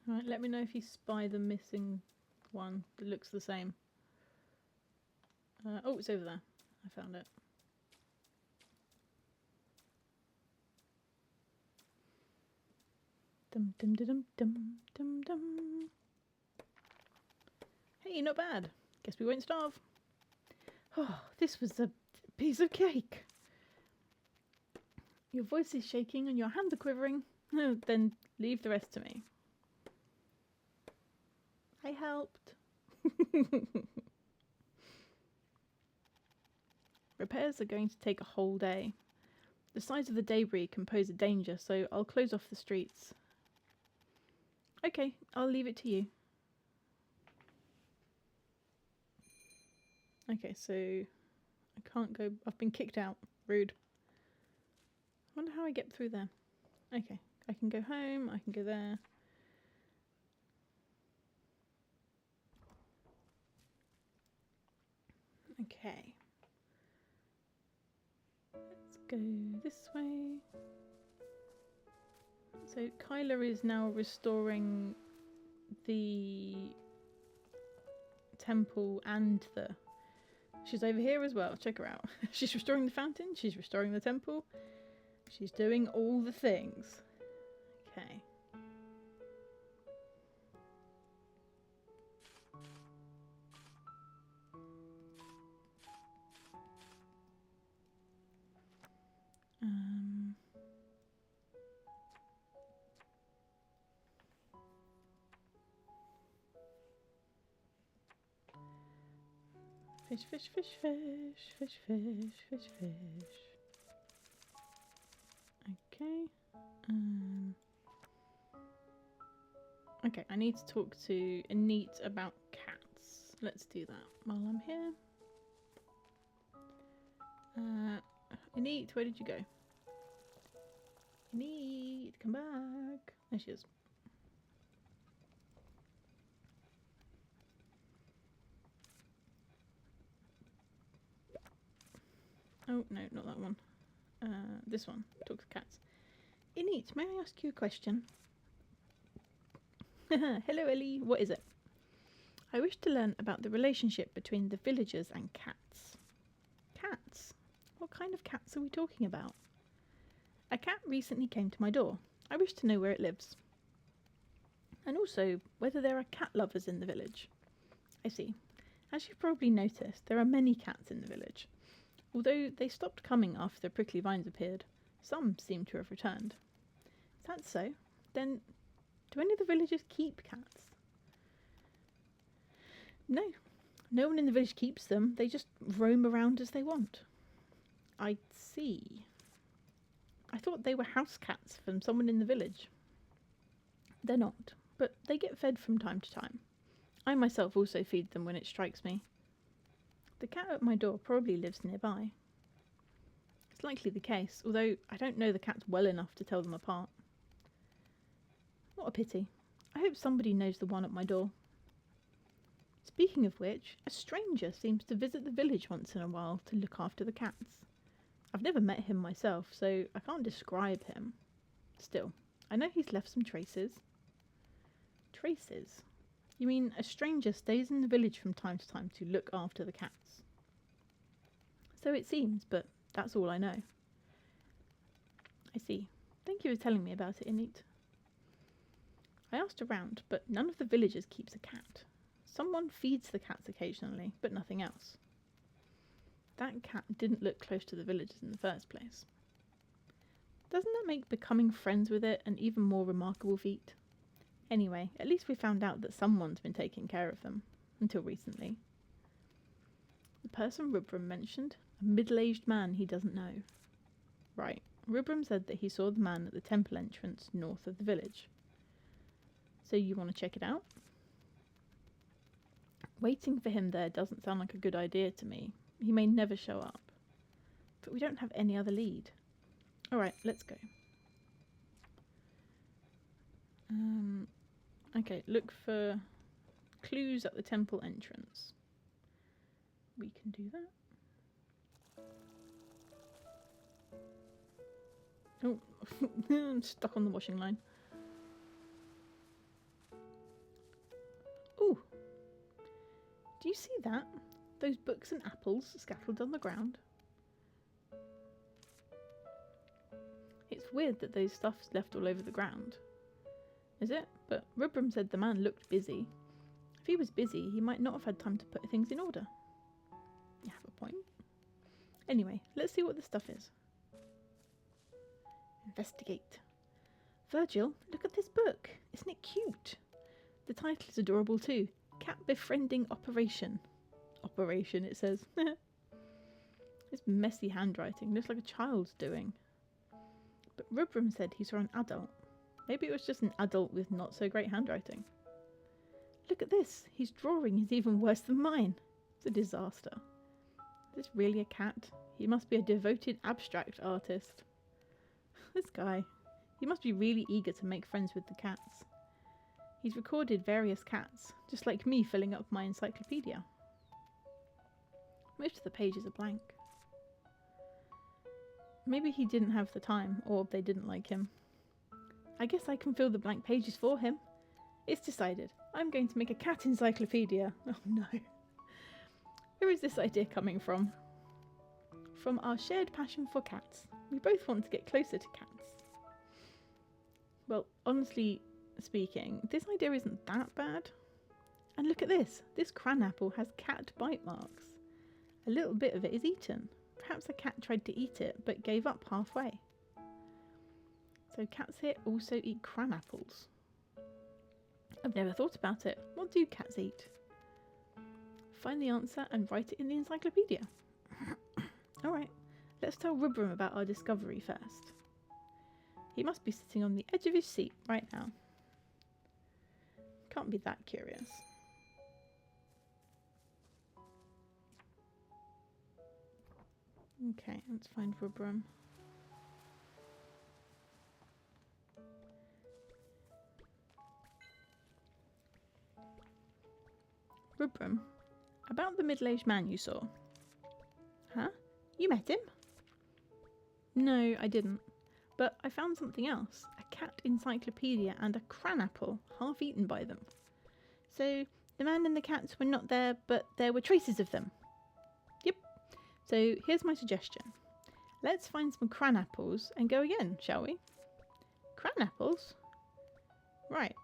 Speaker 1: Alright, let me know if you spy the missing one that looks the same. Oh, it's over there. I found it. Dum dum dum dum dum dum. Hey, not bad. Guess we won't starve. Oh, this was a piece of cake. Your voice is shaking and your hands are quivering. Then leave the rest to me. I helped. Repairs are going to take a whole day. The size of the debris can pose a danger, so I'll close off the streets. Okay, I'll leave it to you. Okay, so I can't go. I've been kicked out. Rude. I wonder how I get through there. Okay, I can go home. I can go there. Okay. Let's go this way. So Kyla is now restoring the temple and the... She's over here as well. Check her out. She's restoring the fountain. She's restoring the temple. She's doing all the things. Okay. Fish, fish, fish, fish, fish, fish, fish, fish. Okay. Okay, I need to talk to Enid about cats. Let's do that while I'm here. Enid, where did you go? Enid, come back. There she is. Oh, no, not that one. This one. Talk to cats. Ineet, may I ask you a question? Hello, Ellie. What is it? I wish to learn about the relationship between the villagers and cats. Cats? What kind of cats are we talking about? A cat recently came to my door. I wish to know where it lives. And also, whether there are cat lovers in the village. I see. As you've probably noticed, there are many cats in the village. Although they stopped coming after the prickly vines appeared, some seem to have returned. Is that so? Then, do any of the villagers keep cats? No. No one in the village keeps them. They just roam around as they want. I see. I thought they were house cats from someone in the village. They're not, but they get fed from time to time. I myself also feed them when it strikes me. The cat at my door probably lives nearby. It's likely the case, although I don't know the cats well enough to tell them apart. What a pity. I hope somebody knows the one at my door. Speaking of which, a stranger seems to visit the village once in a while to look after the cats. I've never met him myself, so I can't describe him. Still, I know he's left some traces. Traces? You mean a stranger stays in the village from time to time to look after the cats? So it seems, but that's all I know. I see. Thank you for telling me about it, Ineet. I asked around, but none of the villagers keeps a cat. Someone feeds the cats occasionally, but nothing else. That cat didn't look close to the villagers in the first place. Doesn't that make becoming friends with it an even more remarkable feat? Anyway, at least we found out that someone's been taking care of them, until recently. The person Rubram mentioned, a middle-aged man he doesn't know. Right, Rubram said that he saw the man at the temple entrance north of the village. So you want to check it out? Waiting for him there doesn't sound like a good idea to me. He may never show up. But we don't have any other lead. Alright, let's go. Okay, look for clues at the temple entrance. We can do that. Oh, I'm stuck on the washing line. Ooh. Do you see that? Those books and apples scattered on the ground. It's weird that those stuff's left all over the ground. Is it? But Rubram said the man looked busy. If he was busy, he might not have had time to put things in order. You have a point. Anyway, let's see what this stuff is. Investigate. Virgil, look at this book. Isn't it cute? The title is adorable too. Cat Befriending Operation. Operation, it says. This messy handwriting looks like a child's doing. But Rubram said he saw an adult. Maybe it was just an adult with not so great handwriting. Look at this. His drawing is even worse than mine. It's a disaster. Is this really a cat? He must be a devoted abstract artist. This guy. He must be really eager to make friends with the cats. He's recorded various cats, just like me filling up my encyclopedia. Most of the pages are blank. Maybe he didn't have the time, or they didn't like him. I guess I can fill the blank pages for him. It's decided. I'm going to make a cat encyclopedia. Oh no. Where is this idea coming from? From our shared passion for cats. We both want to get closer to cats. Well, honestly speaking, this idea isn't that bad. And look at this. This cranapple has cat bite marks. A little bit of it is eaten. Perhaps a cat tried to eat it, but gave up halfway. So cats here also eat cranapples. I've never thought about it. What do cats eat? Find the answer and write it in the encyclopedia. Alright, let's tell Rubram about our discovery first. He must be sitting on the edge of his seat right now. Can't be that curious. Okay, let's find Rubram. Rubram, about the middle-aged man you saw. Huh? You met him? No, I didn't. But I found something else. A cat encyclopedia and a cranapple, half eaten by them. So the man and the cats were not there, but there were traces of them. Yep. So here's my suggestion. Let's find some cranapples and go again, shall we? Cranapples? Right.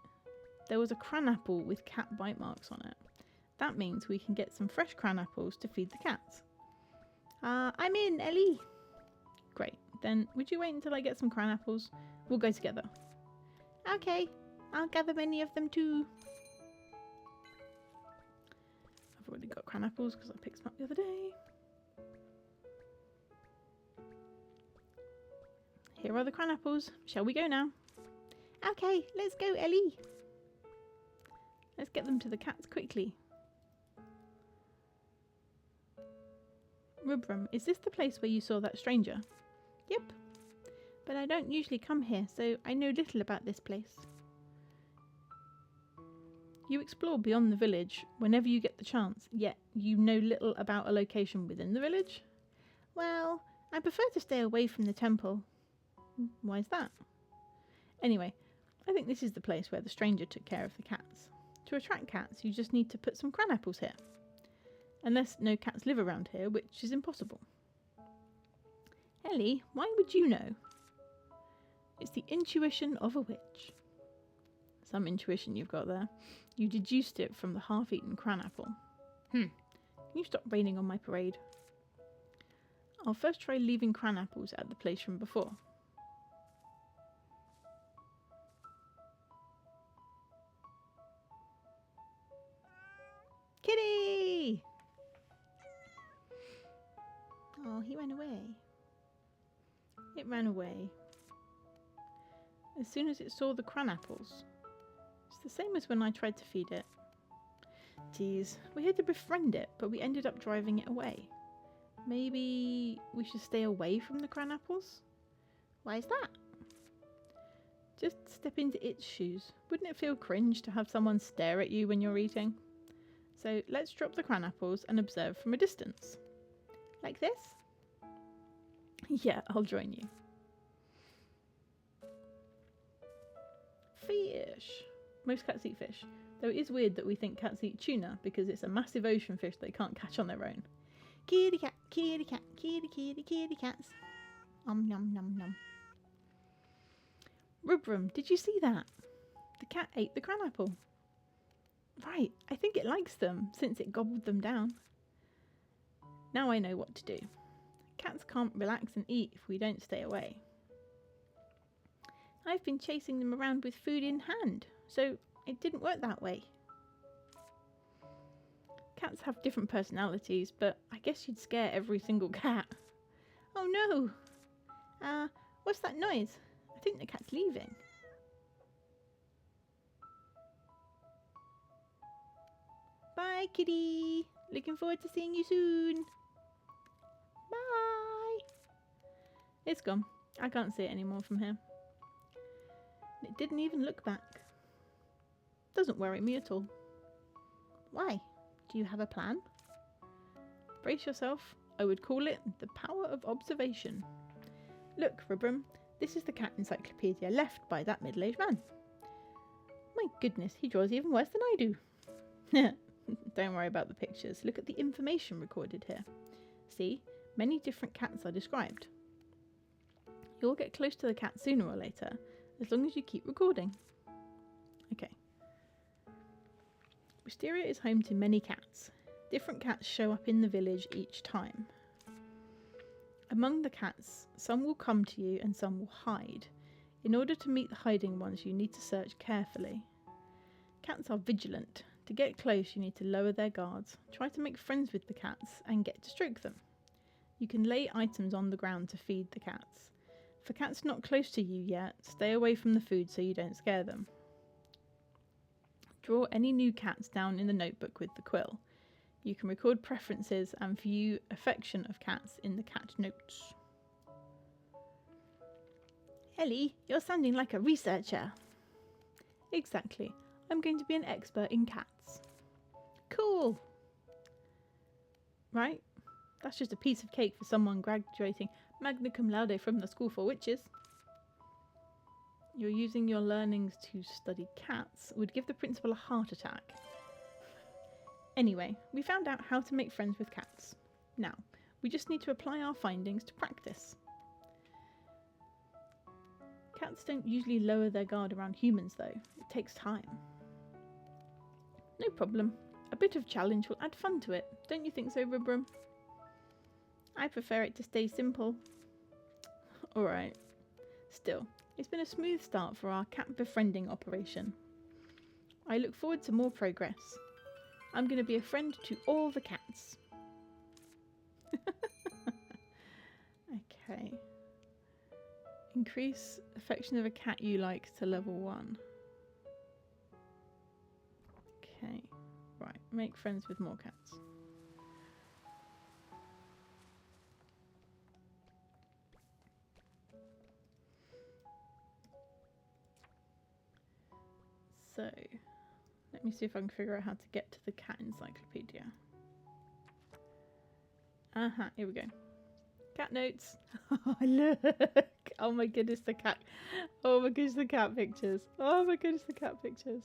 Speaker 1: There was a cranapple with cat bite marks on it. That means we can get some fresh cranapples to feed the cats. I'm in, Ellie. Great. Then would you wait until I get some cranapples? We'll go together. Okay. I'll gather many of them too. I've already got cranapples because I picked them up the other day. Here are the cranapples. Shall we go now? Okay, let's go, Ellie. Let's get them to the cats quickly. Rubrum, is this the place where you saw that stranger? Yep. But I don't usually come here, so I know little about this place. You explore beyond the village whenever you get the chance, yet you know little about a location within the village? Well, I prefer to stay away from the temple. Why is that? Anyway, I think this is the place where the stranger took care of the cats. To attract cats, you just need to put some cranapples here. Unless no cats live around here, which is impossible. Ellie, why would you know? It's the intuition of a witch. Some intuition you've got there. You deduced it from the half-eaten cranapple. Can you stop raining on my parade? I'll first try leaving cranapples at the place from before. Kitty! Oh, he ran away. It ran away. As soon as it saw the cranapples. It's the same as when I tried to feed it. Geez, we had to befriend it, but we ended up driving it away. Maybe we should stay away from the cranapples? Why is that? Just step into its shoes. Wouldn't it feel cringe to have someone stare at you when you're eating? So let's drop the cranapples and observe from a distance. Like this? Yeah, I'll join you. Fish. Most cats eat fish. Though it is weird that we think cats eat tuna because it's a massive ocean fish they can't catch on their own. Kitty cat, kitty cat, kitty kitty kitty cats. Nom nom nom. Rubrum, did you see that? The cat ate the cranapple. Right, I think it likes them since it gobbled them down. Now I know what to do. Cats can't relax and eat if we don't stay away. I've been chasing them around with food in hand, so it didn't work that way. Cats have different personalities, but I guess you'd scare every single cat. Oh no! What's that noise? I think the cat's leaving. Bye, kitty! Looking forward to seeing you soon! Bye! It's gone. I can't see it anymore from here. It didn't even look back. Doesn't worry me at all. Why? Do you have a plan? Brace yourself. I would call it the power of observation. Look, Rubrum, this is the cat encyclopedia left by that middle-aged man. My goodness, he draws even worse than I do. Don't worry about the pictures. Look at the information recorded here. See, many different cats are described. You'll get close to the cat sooner or later, as long as you keep recording. Okay. Wisteria is home to many cats. Different cats show up in the village each time. Among the cats, some will come to you and some will hide. In order to meet the hiding ones, you need to search carefully. Cats are vigilant. To get close, you need to lower their guards. Try to make friends with the cats and get to stroke them. You can lay items on the ground to feed the cats. For cats not close to you yet, stay away from the food so you don't scare them. Draw any new cats down in the notebook with the quill. You can record preferences and view affection of cats in the cat notes. Ellie, you're sounding like a researcher. Exactly. I'm going to be an expert in cats. Cool. Right? That's just a piece of cake for someone graduating Magna cum laude from the School for Witches. You're using your learnings to study cats. Would give the principal a heart attack. Anyway, we found out how to make friends with cats. Now, we just need to apply our findings to practice. Cats don't usually lower their guard around humans though. It takes time. No problem. A bit of challenge will add fun to it. Don't you think so, Rubrum? I prefer it to stay simple. Alright. Still, it's been a smooth start for our cat befriending operation. I look forward to more progress. I'm going to be a friend to all the cats. Okay. Increase affection of a cat you like to level 1. Okay. Right. Make friends with more cats. So, let me see if I can figure out how to get to the cat encyclopedia. Aha, here we go. Cat notes. Oh, look. Oh my goodness, the cat. Oh my goodness, the cat pictures. Oh my goodness, the cat pictures.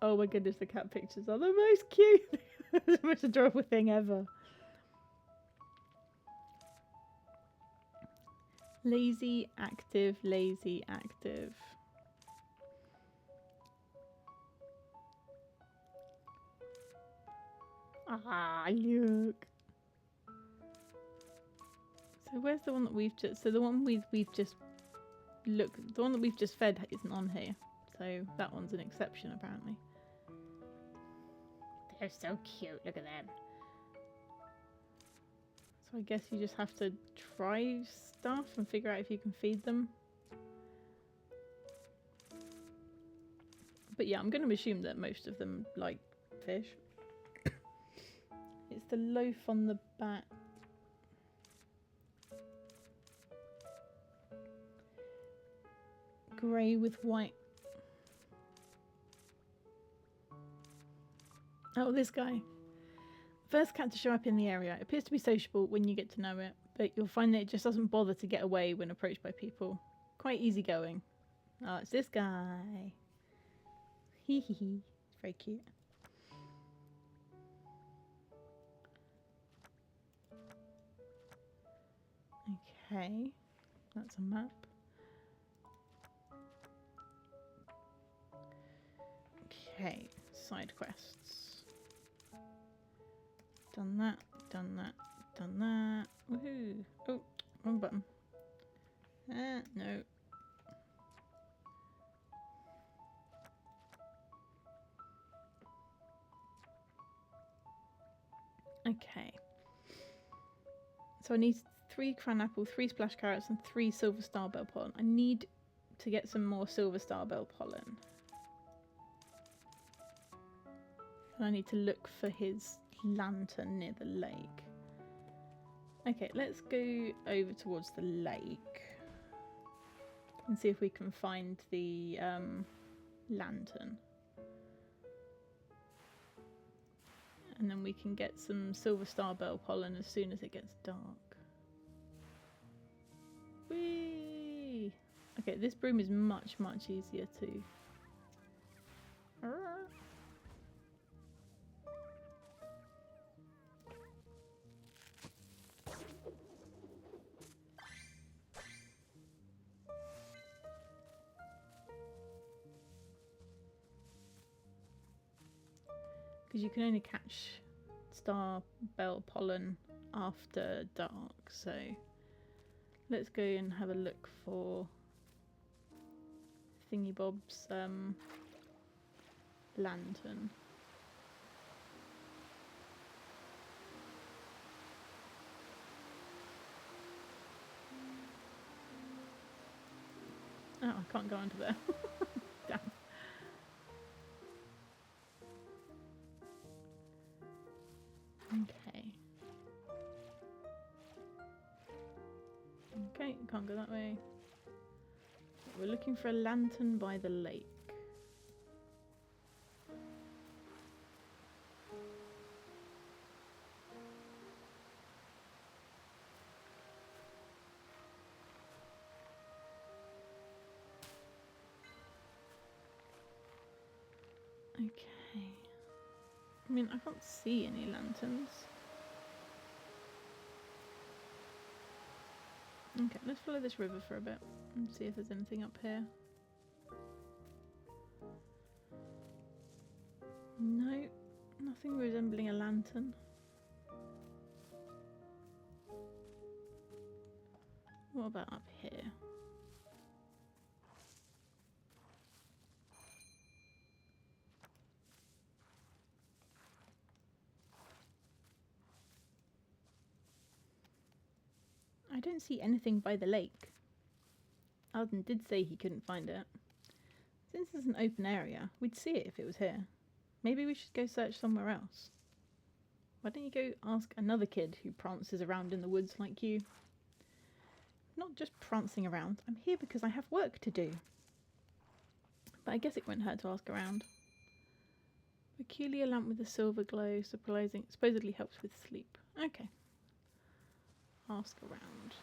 Speaker 1: Oh my goodness, the cat pictures are the most cute. The most adorable thing ever. Lazy, active, lazy, active. Ah, look. So where's the one that we've just... So the one we've just... Look, the one that we've just fed isn't on here. So that one's an exception, apparently. They're so cute. Look at them. So I guess you just have to try stuff and figure out if you can feed them. But yeah, I'm going to assume that most of them like fish. It's the loaf on the back. Grey with white. Oh, this guy. First cat to show up in the area. It appears to be sociable when you get to know it, but you'll find that it just doesn't bother to get away when approached by people. Quite easygoing. Oh, it's this guy. Hee hee hee. It's very cute. Okay. That's a map. Okay. Side quests. Done that, done that, done that. Woohoo! Oh, wrong button. No. Okay. So I need 3 cran apple, 3 splash carrots, and 3 silver starbell pollen. I need to get some more silver starbell pollen. And I need to look for his lantern near the lake. Okay, let's go over towards the lake and see if we can find the lantern. And then we can get some silver starbell pollen as soon as it gets dark. Whee! Okay, this broom is much, much easier to... Because you can only catch starbell pollen after dark, so let's go and have a look for Thingy Bob's lantern. Oh, I can't go under there. Damn. Okay. Okay, can't go that way. We're looking for a lantern by the lake. I mean, I can't see any lanterns. Okay, let's follow this river for a bit and see if there's anything up here. No, nothing resembling a lantern. What about up here? I don't see anything by the lake. Alden did say he couldn't find it. Since it's an open area, we'd see it if it was here. Maybe we should go search somewhere else. Why don't you go ask another kid who prances around in the woods like you? Not just prancing around. I'm here because I have work to do. But I guess it won't hurt to ask around. Peculiar lamp with a silver glow, supposedly helps with sleep. Okay. Ask around.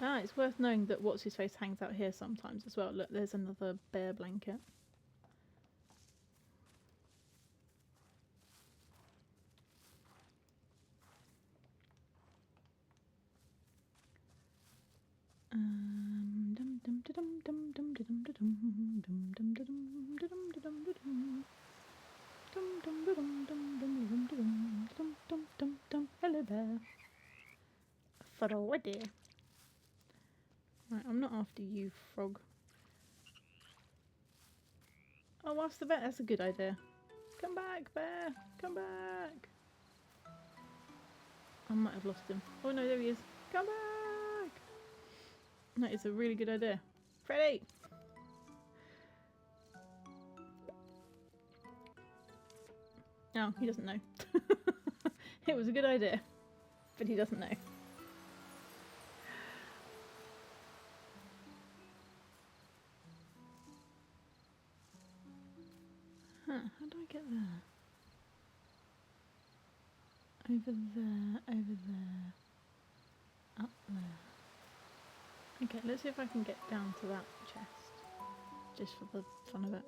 Speaker 1: Ah, it's worth knowing that What's-His-Face hangs out here sometimes as well. Look, there's another bear blanket. Hello there. Froggy. Right, I'm not after you, frog. Oh, ask the vet. That's a good idea. Come back, bear. Come back. I might have lost him. Oh no, there he is. Come back. That is a really good idea. Freddy! No, he doesn't know. It was a good idea, but he doesn't know. Huh, how do I get there? Over there, over there, up there. Okay, let's see if I can get down to that chest, just for the fun of it.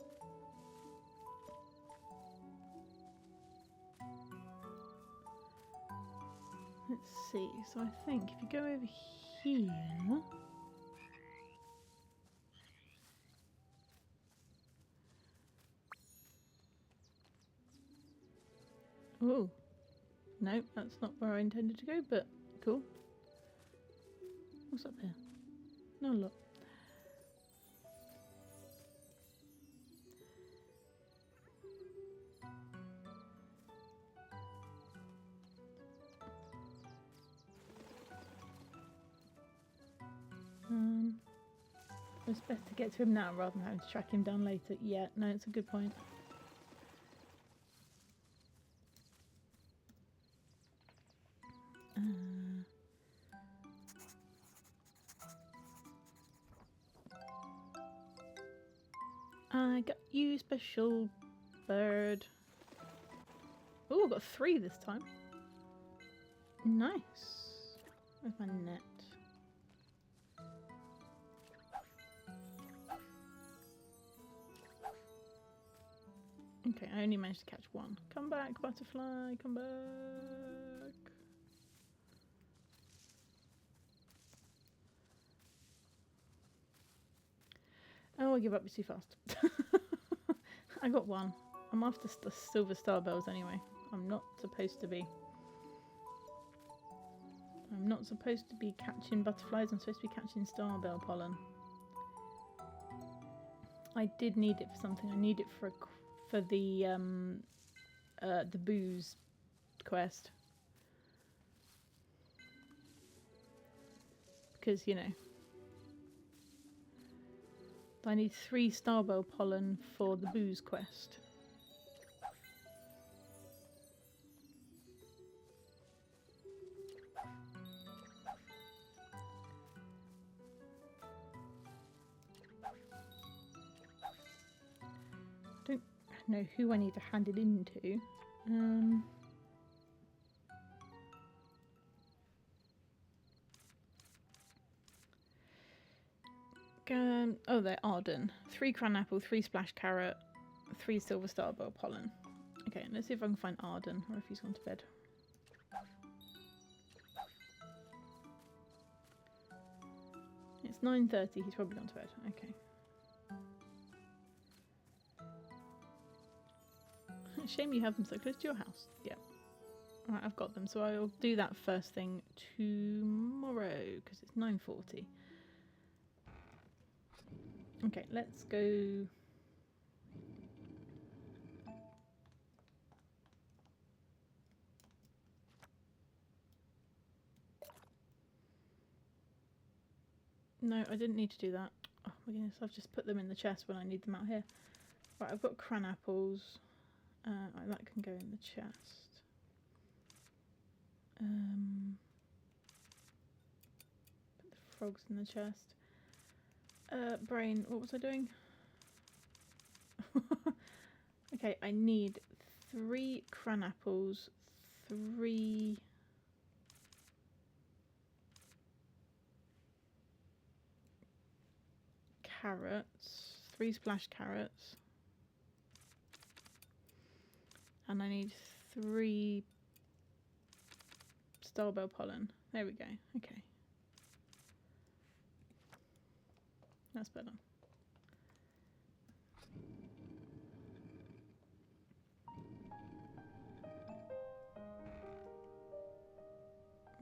Speaker 1: Let's see, so I think if you go over here... Oh, no, that's not where I intended to go, but cool. What's up here? No, look. It's best to get to him now rather than having to track him down later. Yeah, no, it's a good point. I got you, special bird. Oh, I got 3 this time. Nice. Where's my net? Okay, I only managed to catch 1. Come back, butterfly, come back. Oh, I give up, it's too fast. I got 1. I'm after the silver star bells anyway. I'm not supposed to be. I'm not supposed to be catching butterflies, I'm supposed to be catching star bell pollen. I did need it for something. I need it for the booze quest. Because, you know, I need 3 starbell pollen for the booze quest. Don't know who I need to hand it into. Oh, they're Arden. 3 cran apple, 3 splash carrot, 3 silver starbell pollen. Okay, let's see if I can find Arden or if he's gone to bed. It's 9:30, he's probably gone to bed. Okay. Shame you have them so close to your house. Yeah. Alright, I've got them, so I'll do that first thing tomorrow, because it's 9:40. Okay, let's go... No, I didn't need to do that. Oh my goodness, I've just put them in the chest when I need them out here. Right, I've got cran apples. That can go in the chest. Put the frogs in the chest. Brain, what was I doing? Okay, I need 3 cran apples, 3... carrots, 3 splash carrots, and I need 3 starbell pollen. There we go. Okay, that's better.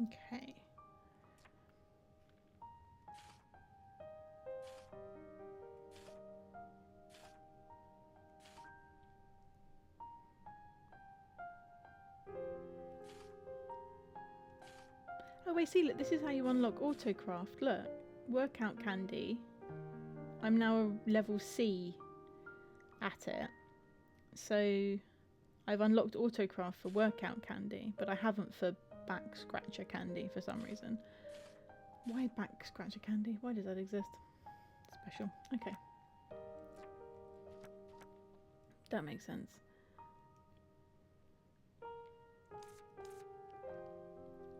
Speaker 1: Okay. Oh wait, see, look, this is how you unlock autocraft. Look, workout candy. I'm now a level C at it. So I've unlocked autocraft for workout candy, but I haven't for back scratcher candy for some reason. Why back scratcher candy? Why does that exist? Special. Okay. That makes sense.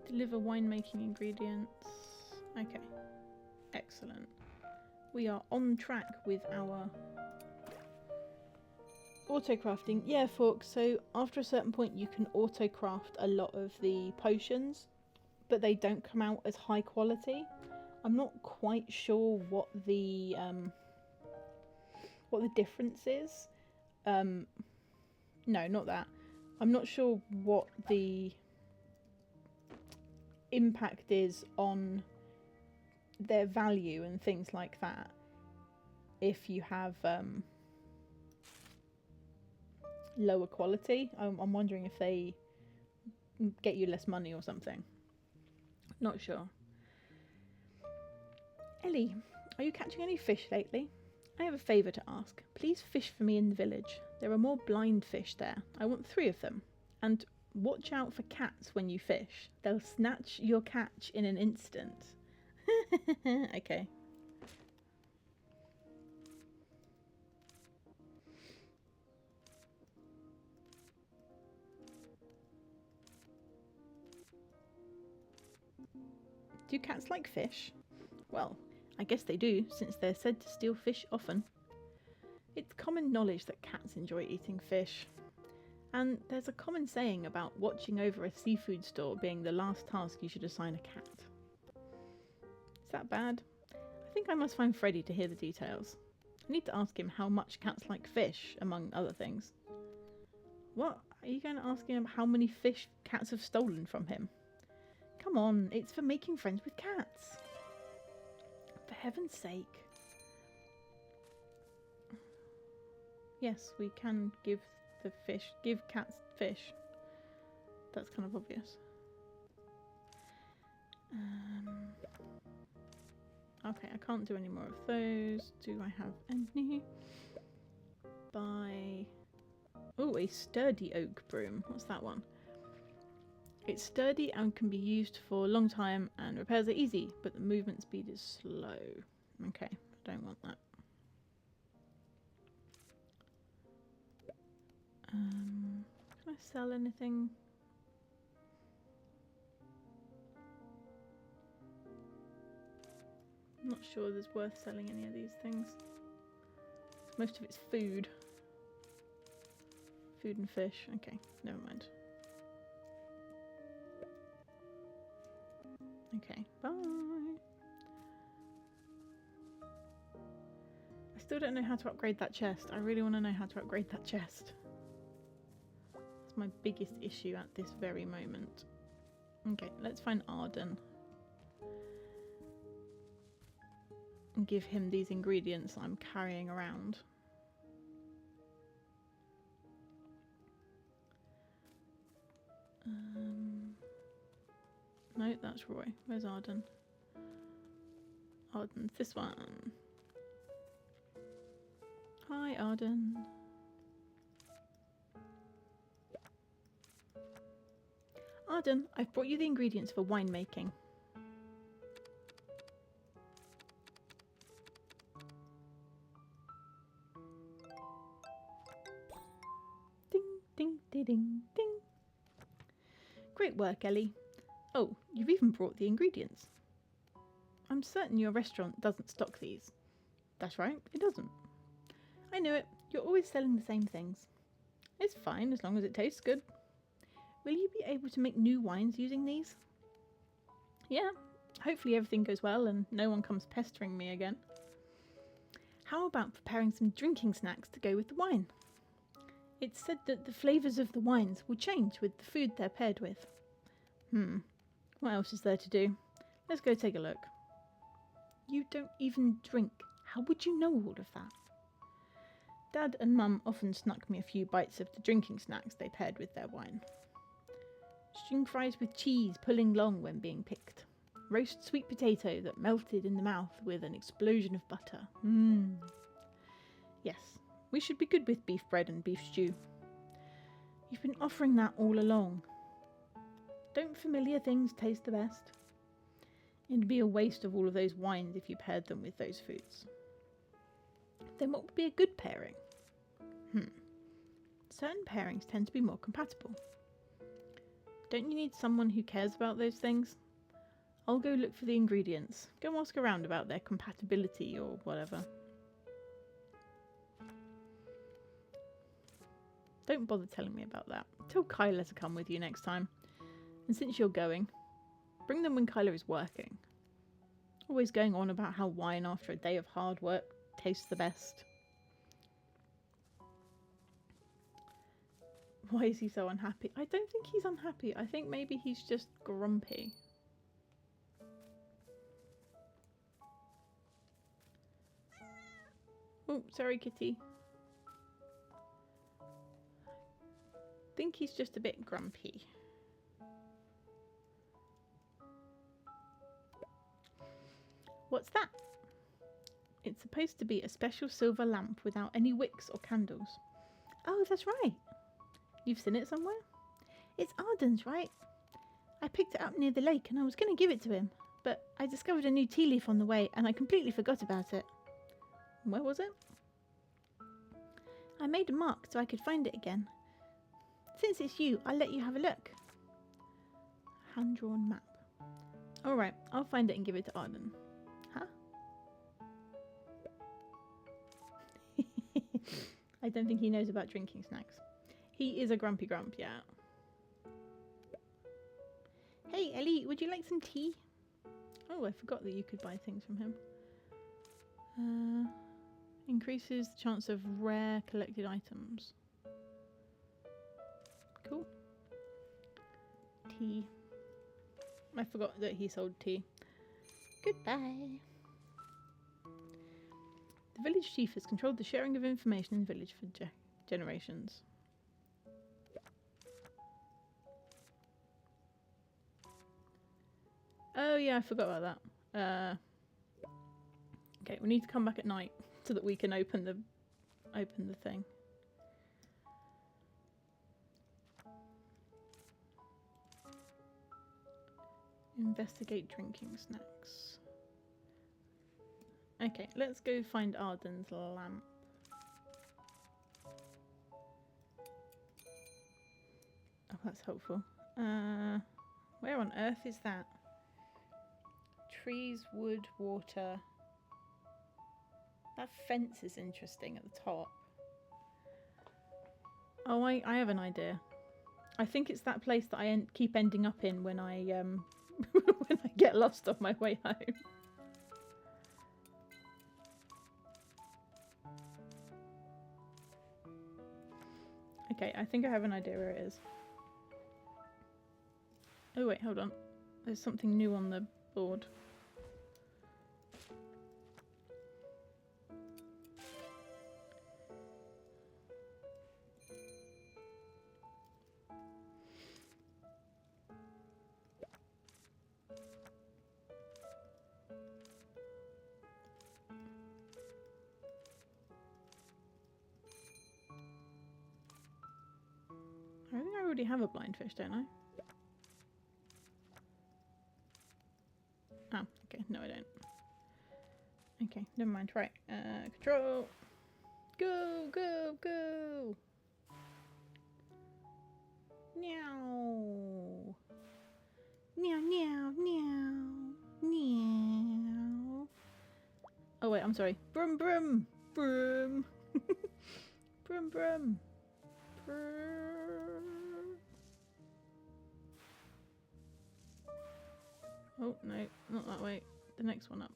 Speaker 1: Deliver winemaking ingredients. Okay. Excellent. We are on track with our auto-crafting. Yeah, Fork, so after a certain point you can auto-craft a lot of the potions, but they don't come out as high quality. I'm not quite sure what the difference is. No, not that. I'm not sure what the impact is on their value and things like that if you have lower quality. I'm wondering if they get you less money or something. Not sure. Ellie, are you catching any fish lately? I have a favour to ask. Please fish for me in the village. There are more blind fish there. I want 3 of them. And watch out for cats when you fish. They'll snatch your catch in an instant. Okay. Do cats like fish? Well, I guess they do, since they're said to steal fish often. It's common knowledge that cats enjoy eating fish. And there's a common saying about watching over a seafood store being the last task you should assign a cat. Is that bad? I think I must find Freddy to hear the details. I need to ask him how much cats like fish, among other things. What? Are you going to ask him how many fish cats have stolen from him? Come on, it's for making friends with cats. For heaven's sake. Yes, we can give cats fish. That's kind of obvious. Okay, I can't do any more of those. Do I have any? Buy... Oh, a sturdy oak broom. What's that one? It's sturdy and can be used for a long time, and repairs are easy, but the movement speed is slow. Okay, I don't want that. Can I sell anything? I'm not sure there's worth selling any of these things. Most of it's food. Food and fish. Okay, never mind. Okay, bye. I still don't know how to upgrade that chest. I really want to know how to upgrade that chest. That's my biggest issue at this very moment. Okay, let's find Arden. And give him these ingredients I'm carrying around. No, that's Roy. Where's Arden? Arden's this one. Hi, Arden. Arden, I've brought you the ingredients for winemaking. Ding, ding, ding, ding, ding. Great work, Ellie. Oh, you've even brought the ingredients. I'm certain your restaurant doesn't stock these. That's right, it doesn't. I knew it. You're always selling the same things. It's fine as long as it tastes good. Will you be able to make new wines using these? Yeah, hopefully everything goes well and no one comes pestering me again. How about preparing some drinking snacks to go with the wine? It's said that the flavours of the wines will change with the food they're paired with. What else is there to do? Let's go take a look. You don't even drink. How would you know all of that? Dad and Mum often snuck me a few bites of the drinking snacks they paired with their wine. String fries with cheese pulling long when being picked. Roast sweet potato that melted in the mouth with an explosion of butter. Yes, we should be good with beef bread and beef stew. You've been offering that all along. Don't familiar things taste the best? It'd be a waste of all of those wines if you paired them with those foods. Then what would be a good pairing? Certain pairings tend to be more compatible. Don't you need someone who cares about those things? I'll go look for the ingredients. Go ask around about their compatibility or whatever. Don't bother telling me about that. Tell Kyla to come with you next time. And since you're going, bring them when Kyla is working. Always going on about how wine after a day of hard work tastes the best. Why is he so unhappy? I don't think he's unhappy. I think maybe he's just grumpy. Oh, sorry, kitty. I think he's just a bit grumpy. What's that? It's supposed to be a special silver lamp without any wicks or candles. Oh, that's right. You've seen it somewhere? It's Arden's, right? I picked it up near the lake and I was going to give it to him, but I discovered a new tea leaf on the way and I completely forgot about it. Where was it? I made a mark so I could find it again. Since it's you, I'll let you have a look. Hand-drawn map. Alright, I'll find it and give it to Arden. Huh? I don't think he knows about drinking snacks. He is a grumpy grump, yeah. Hey, Ellie, would you like some tea? Oh, I forgot that you could buy things from him. Increases the chance of rare collected items. Cool. Tea. I forgot that he sold tea. Goodbye. The village chief has controlled the sharing of information in the village for generations. Oh yeah, I forgot about that. Okay, we need to come back at night so that we can open the thing. Investigate drinking snacks. Okay, let's go find Arden's lamp. Oh, that's helpful. Where on earth is that? Trees, wood, water. That fence is interesting at the top. Oh, I have an idea. I think it's that place that I keep ending up in when I when I get lost on my way home. Okay, I think I have an idea where it is. Oh wait, hold on. There's something new on the board. I think I already have a blind fish, don't I? Oh, okay. No, I don't. Okay, never mind. Right. Control. Go, go, go. Meow. Meow, meow, meow. Meow. Oh, wait, I'm sorry. Brum, brum. Brum. Brum, brum. Brum. Oh, no, not that way. The next one up.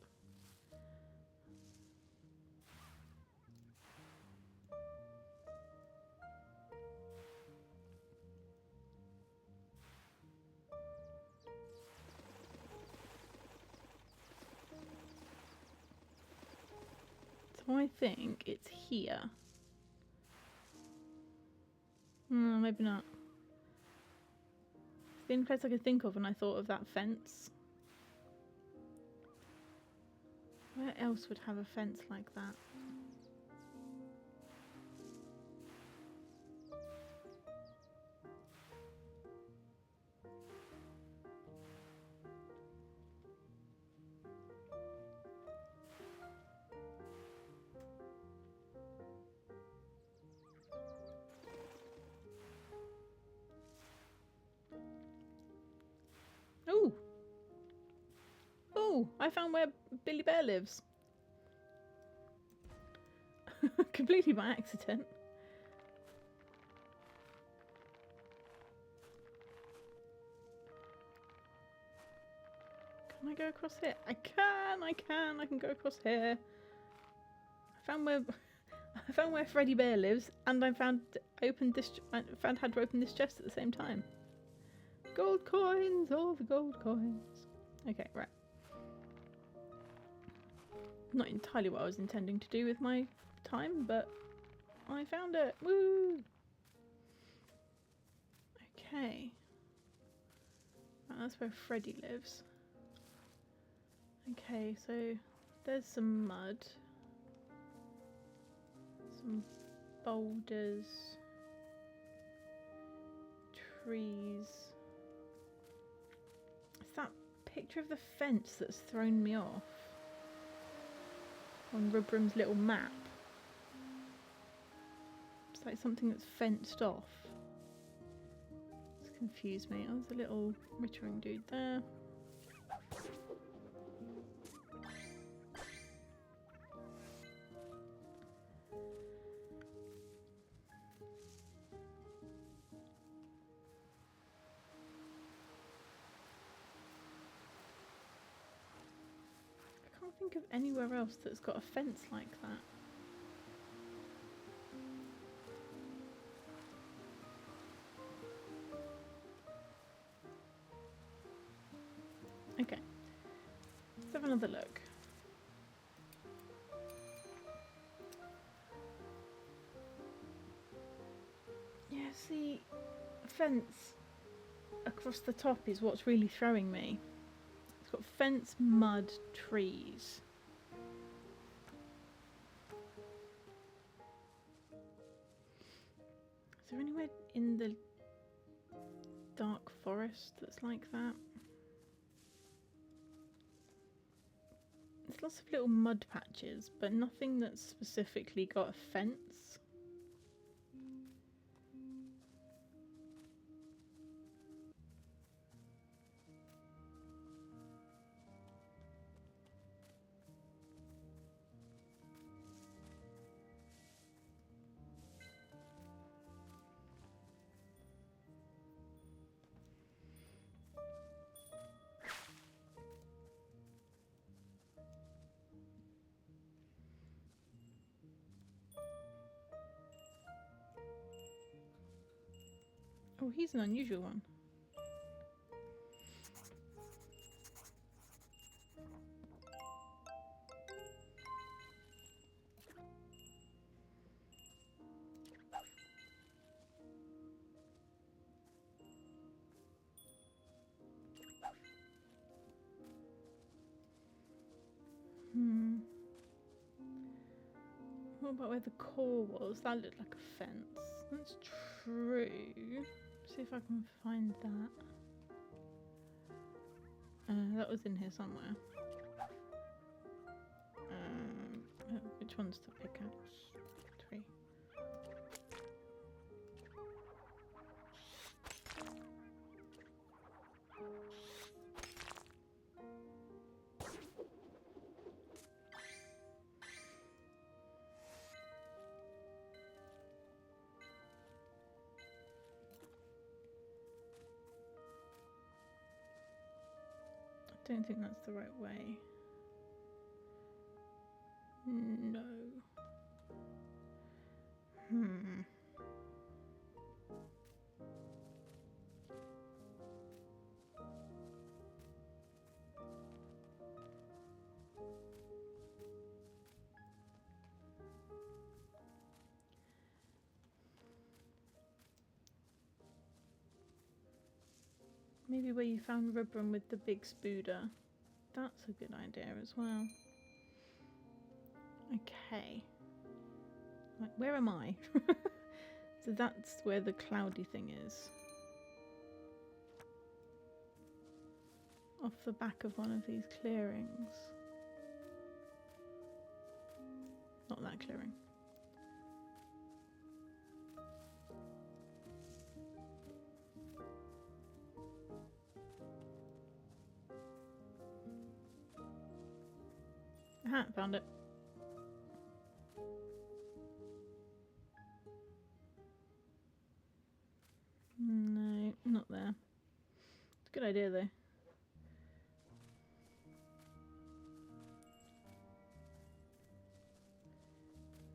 Speaker 1: So I think it's here. No, maybe not. It's the only place I could think of when I thought of that fence. Where else would have a fence like that? Oh! Oh! I found where Billy Bear lives. Completely by accident. Can I go across here? I can go across here. I found where Freddy Bear lives, and I found how to open this chest at the same time. Gold coins, all the gold coins. Okay, right. Not entirely what I was intending to do with my time, but I found it. Woo! Okay. Right, that's where Freddy lives. Okay, so there's some mud. Some boulders. Trees. It's that picture of the fence that's thrown me off. On Rubram's little map. It's like something that's fenced off. It's confused me. Oh, there's a little rittering dude there. I can't think of anywhere else that's got a fence like that. Okay, let's have another look. Yeah, see, a fence across the top is what's really throwing me. It's got fence, mud, trees. Is there anywhere in the dark forest that's like that? There's lots of little mud patches, but nothing that's specifically got a fence. Oh, he's an unusual one. What about where the core was? That looked like a fence. That's true. See if I can find that. That was in here somewhere. Which one's the pickaxe? 3. I don't think that's the right way. No. Maybe where you found Rubrum with the big spooder. That's a good idea as well. Okay. Like, where am I? So that's where the cloudy thing is. Off the back of one of these clearings. Not that clearing. Aha, found it. No, not there. It's a good idea though.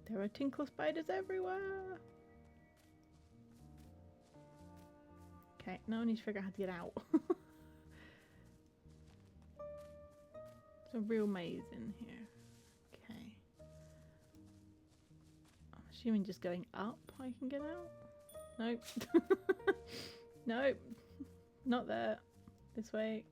Speaker 1: There are tinkle spiders everywhere. Okay, now I need to figure out how to get out. It's a real maze in here. Okay. I'm assuming just going up I can get out? Nope. Nope. Not there. This way.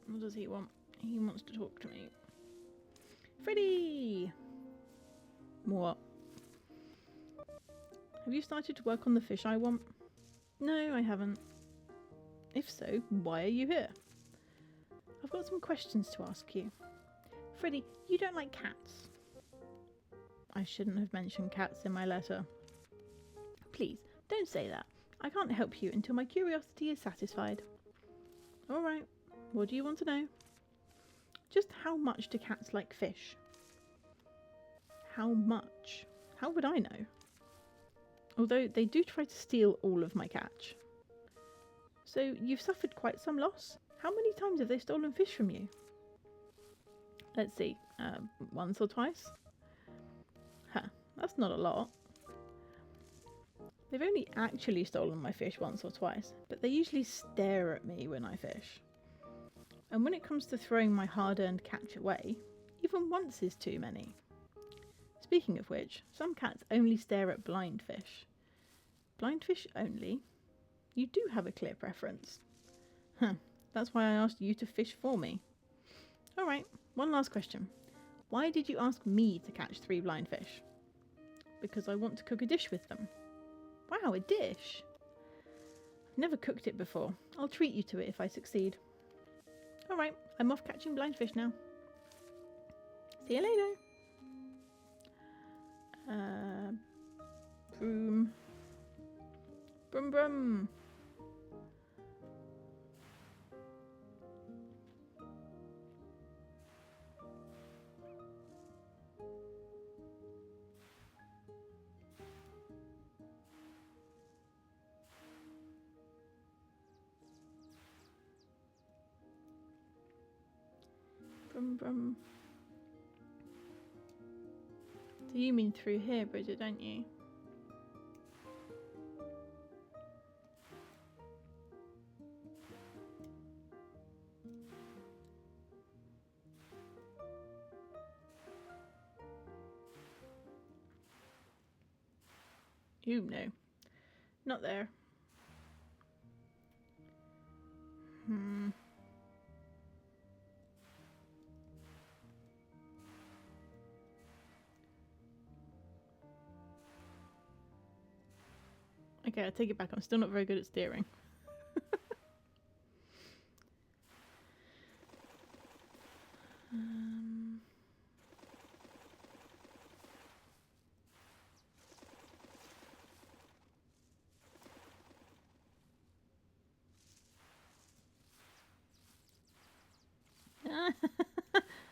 Speaker 1: What does he want? He wants to talk to me. Freddy! What? Have you started to work on the fish I want? No, I haven't. If so, why are you here? I've got some questions to ask you. Freddy, you don't like cats. I shouldn't have mentioned cats in my letter. Please, don't say that. I can't help you until my curiosity is satisfied. Alright, what do you want to know? Just how much do cats like fish? How much? How would I know? Although they do try to steal all of my catch. So you've suffered quite some loss. How many times have they stolen fish from you? Let's see, once or twice? Huh, that's not a lot. They've only actually stolen my fish once or twice, but they usually stare at me when I fish. And when it comes to throwing my hard-earned catch away, even once is too many. Speaking of which, some cats only stare at blind fish. Blind fish only? You do have a clear preference. Huh, that's why I asked you to fish for me. Alright, one last question. Why did you ask me to catch 3 blind fish? Because I want to cook a dish with them. Wow, a dish! I've never cooked it before. I'll treat you to it if I succeed. Alright, I'm off catching blind fish now. See you later! Broom. Brum brum. Brum brum. So you mean through here, Bridget, don't you? Ooh, no. Not there. Okay, I take it back. I'm still not very good at steering.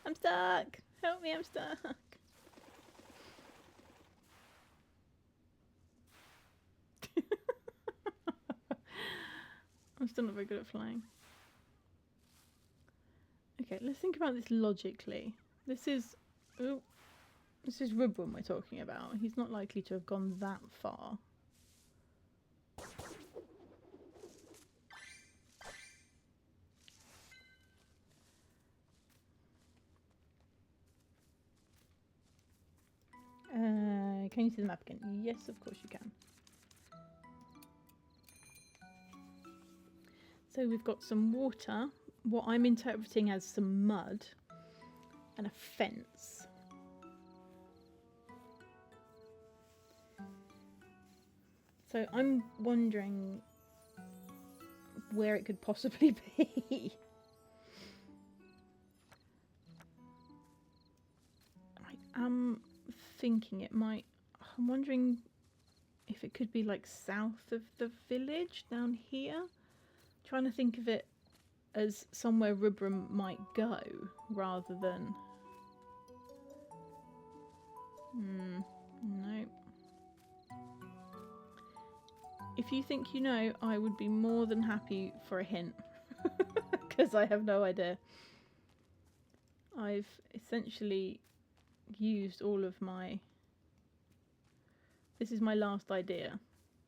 Speaker 1: I'm stuck. Help me, I'm stuck. I'm still not very good at flying. Okay, let's think about this logically. This is Ribwin we're talking about. He's not likely to have gone that far. Can you see the map again? Yes, of course you can. So we've got some water, what I'm interpreting as some mud, and a fence. So I'm wondering where it could possibly be. I am thinking it might... I'm wondering if it could be like south of the village, down here. Trying to think of it as somewhere Ribram might go, rather than... no. If you think you know, I would be more than happy for a hint. Because I have no idea. I've essentially used all of my... This is my last idea.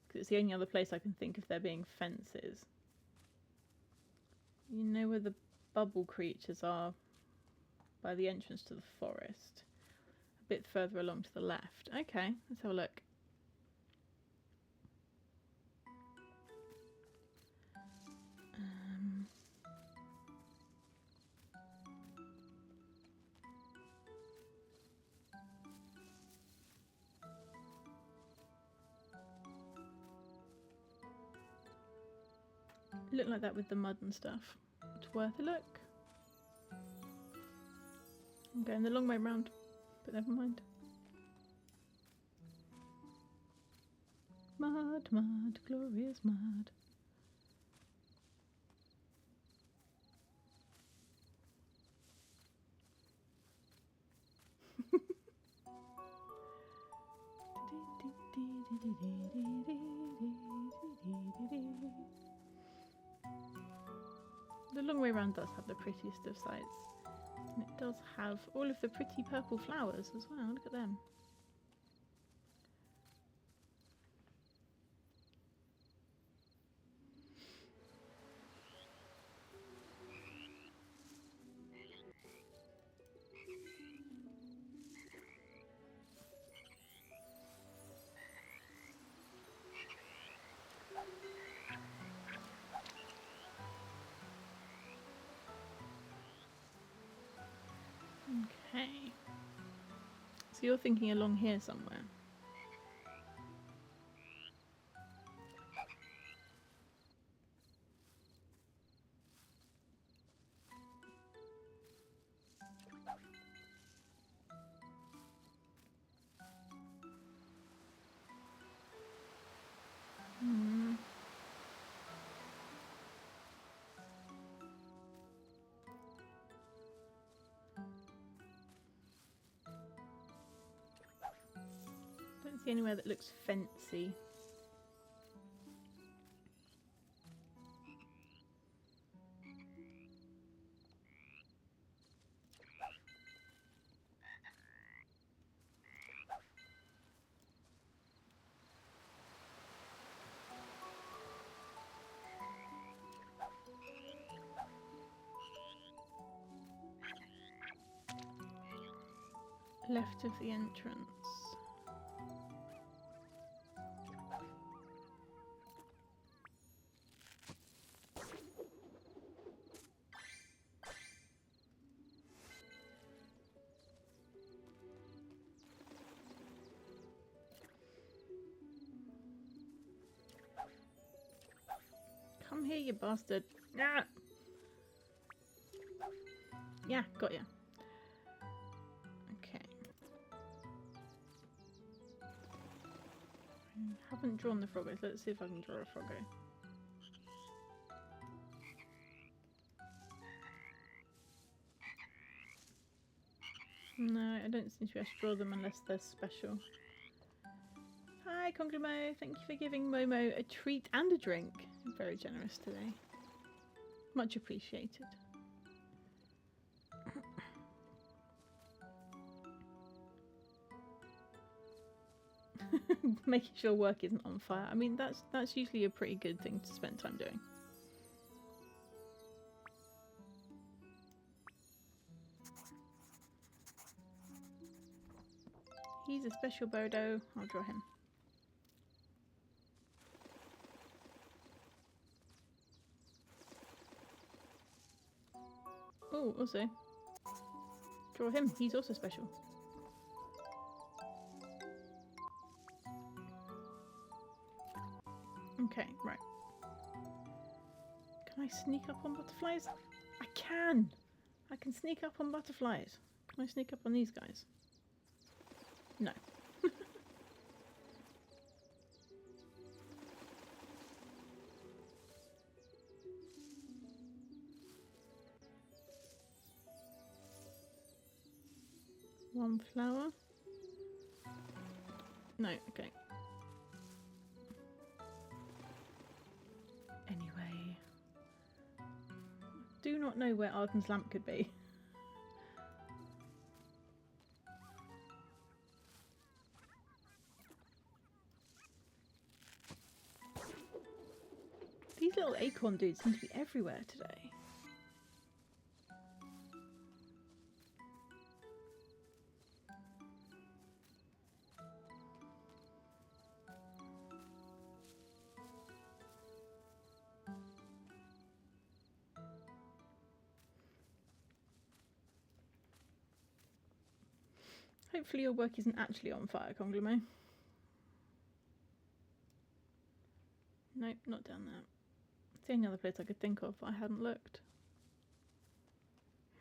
Speaker 1: Because it's the only other place I can think of there being fences. You know where the bubble creatures are? By the entrance to the forest. A bit further along to the left. Okay, let's have a look. Look like that with the mud and stuff. It's worth a look. I'm going the long way round, but never mind. Mud, mud, glorious mud. The long way round does have the prettiest of sights. And it does have all of the pretty purple flowers as well. Look at them. Okay. So you're thinking along here somewhere? Don't see anywhere that looks fancy. Left of the entrance. Come here, you bastard. Ah! Yeah, got ya. Okay. I haven't drawn the froggo. Let's see if I can draw a froggo. No, I don't seem to be able to draw them unless they're special. Hi, Conglimo. Thank you for giving Momo a treat and a drink. Very generous today. Much appreciated. Making sure work isn't on fire. I mean, that's usually a pretty good thing to spend time doing. He's a special birdo. I'll draw him. Oh, also draw him. He's also special. Okay, right. Can I sneak up on butterflies? I can! I can sneak up on butterflies. Can I sneak up on these guys? No. One flower. No, okay. Anyway. Do not know where Arden's lamp could be. These little acorn dudes seem to be everywhere today. Hopefully your work isn't actually on fire, Conglimo. Nope, not down there. It's the only other place I could think of, but I hadn't looked.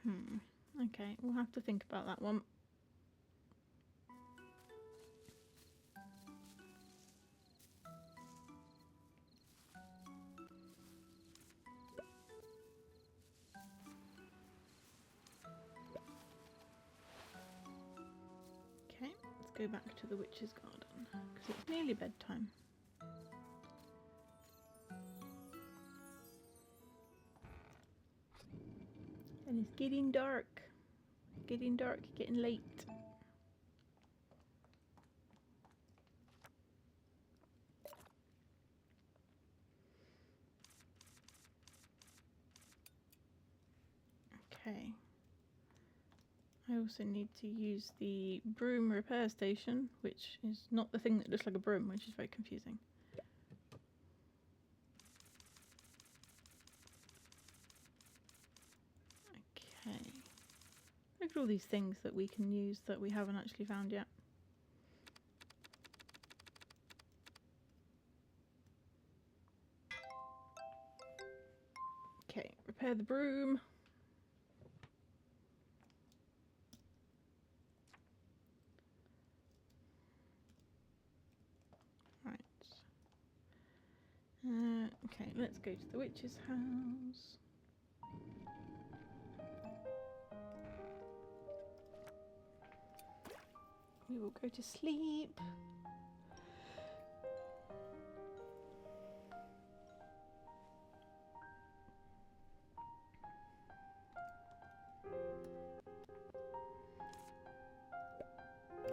Speaker 1: Okay, we'll have to think about that one. Okay, let's go back to the witch's garden, because it's nearly bedtime. And it's getting dark. Getting dark, getting late. Okay. I also need to use the broom repair station, which is not the thing that looks like a broom, which is very confusing. Okay. Look at all these things that we can use that we haven't actually found yet. Okay, repair the broom. Right. Okay, let's go to the witch's house. We will go to sleep.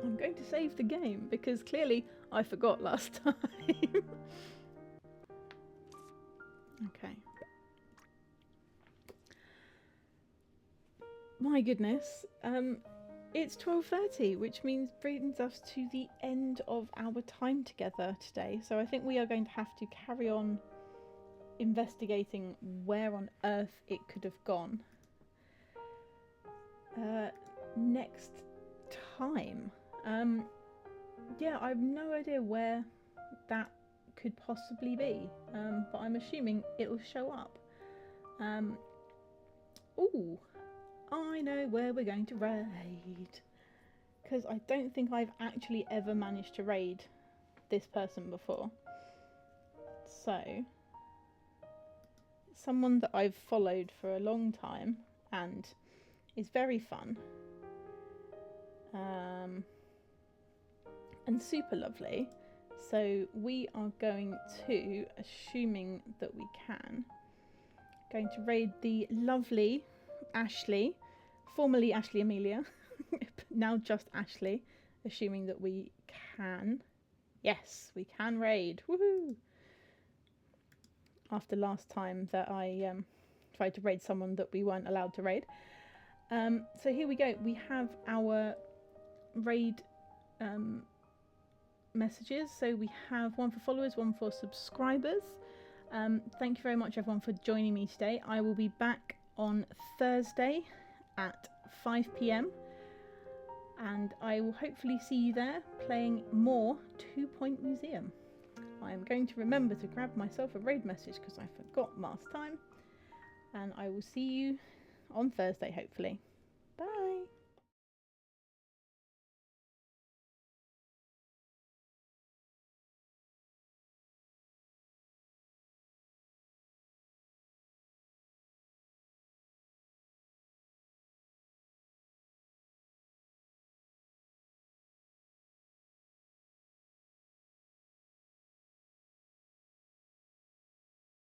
Speaker 1: I'm going to save the game because clearly I forgot last time. Okay. My goodness. it's 12:30, which brings us to the end of our time together today. So I think we are going to have to carry on investigating where on earth it could have gone next time. Yeah, I have no idea where that could possibly be, but I'm assuming it will show up. Ooh, I know where we're going to raid, because I don't think I've actually ever managed to raid this person before. So, someone that I've followed for a long time and is very fun, and super lovely. So we are going to, assuming that we can, going to raid the lovely Ashley, formerly Ashley Amelia, now just Ashley, assuming that we can. Yes, we can raid. Woohoo! After last time that I tried to raid someone that we weren't allowed to raid. So here we go. We have our raid messages. So we have one for followers, one for subscribers. Thank you very much everyone for joining me today. I will be back on Thursday at 5 p.m. and I will hopefully see you there playing more 2 Point Museum. I am going to remember to grab myself a raid message because I forgot last time, and I will see you on Thursday hopefully. Bye.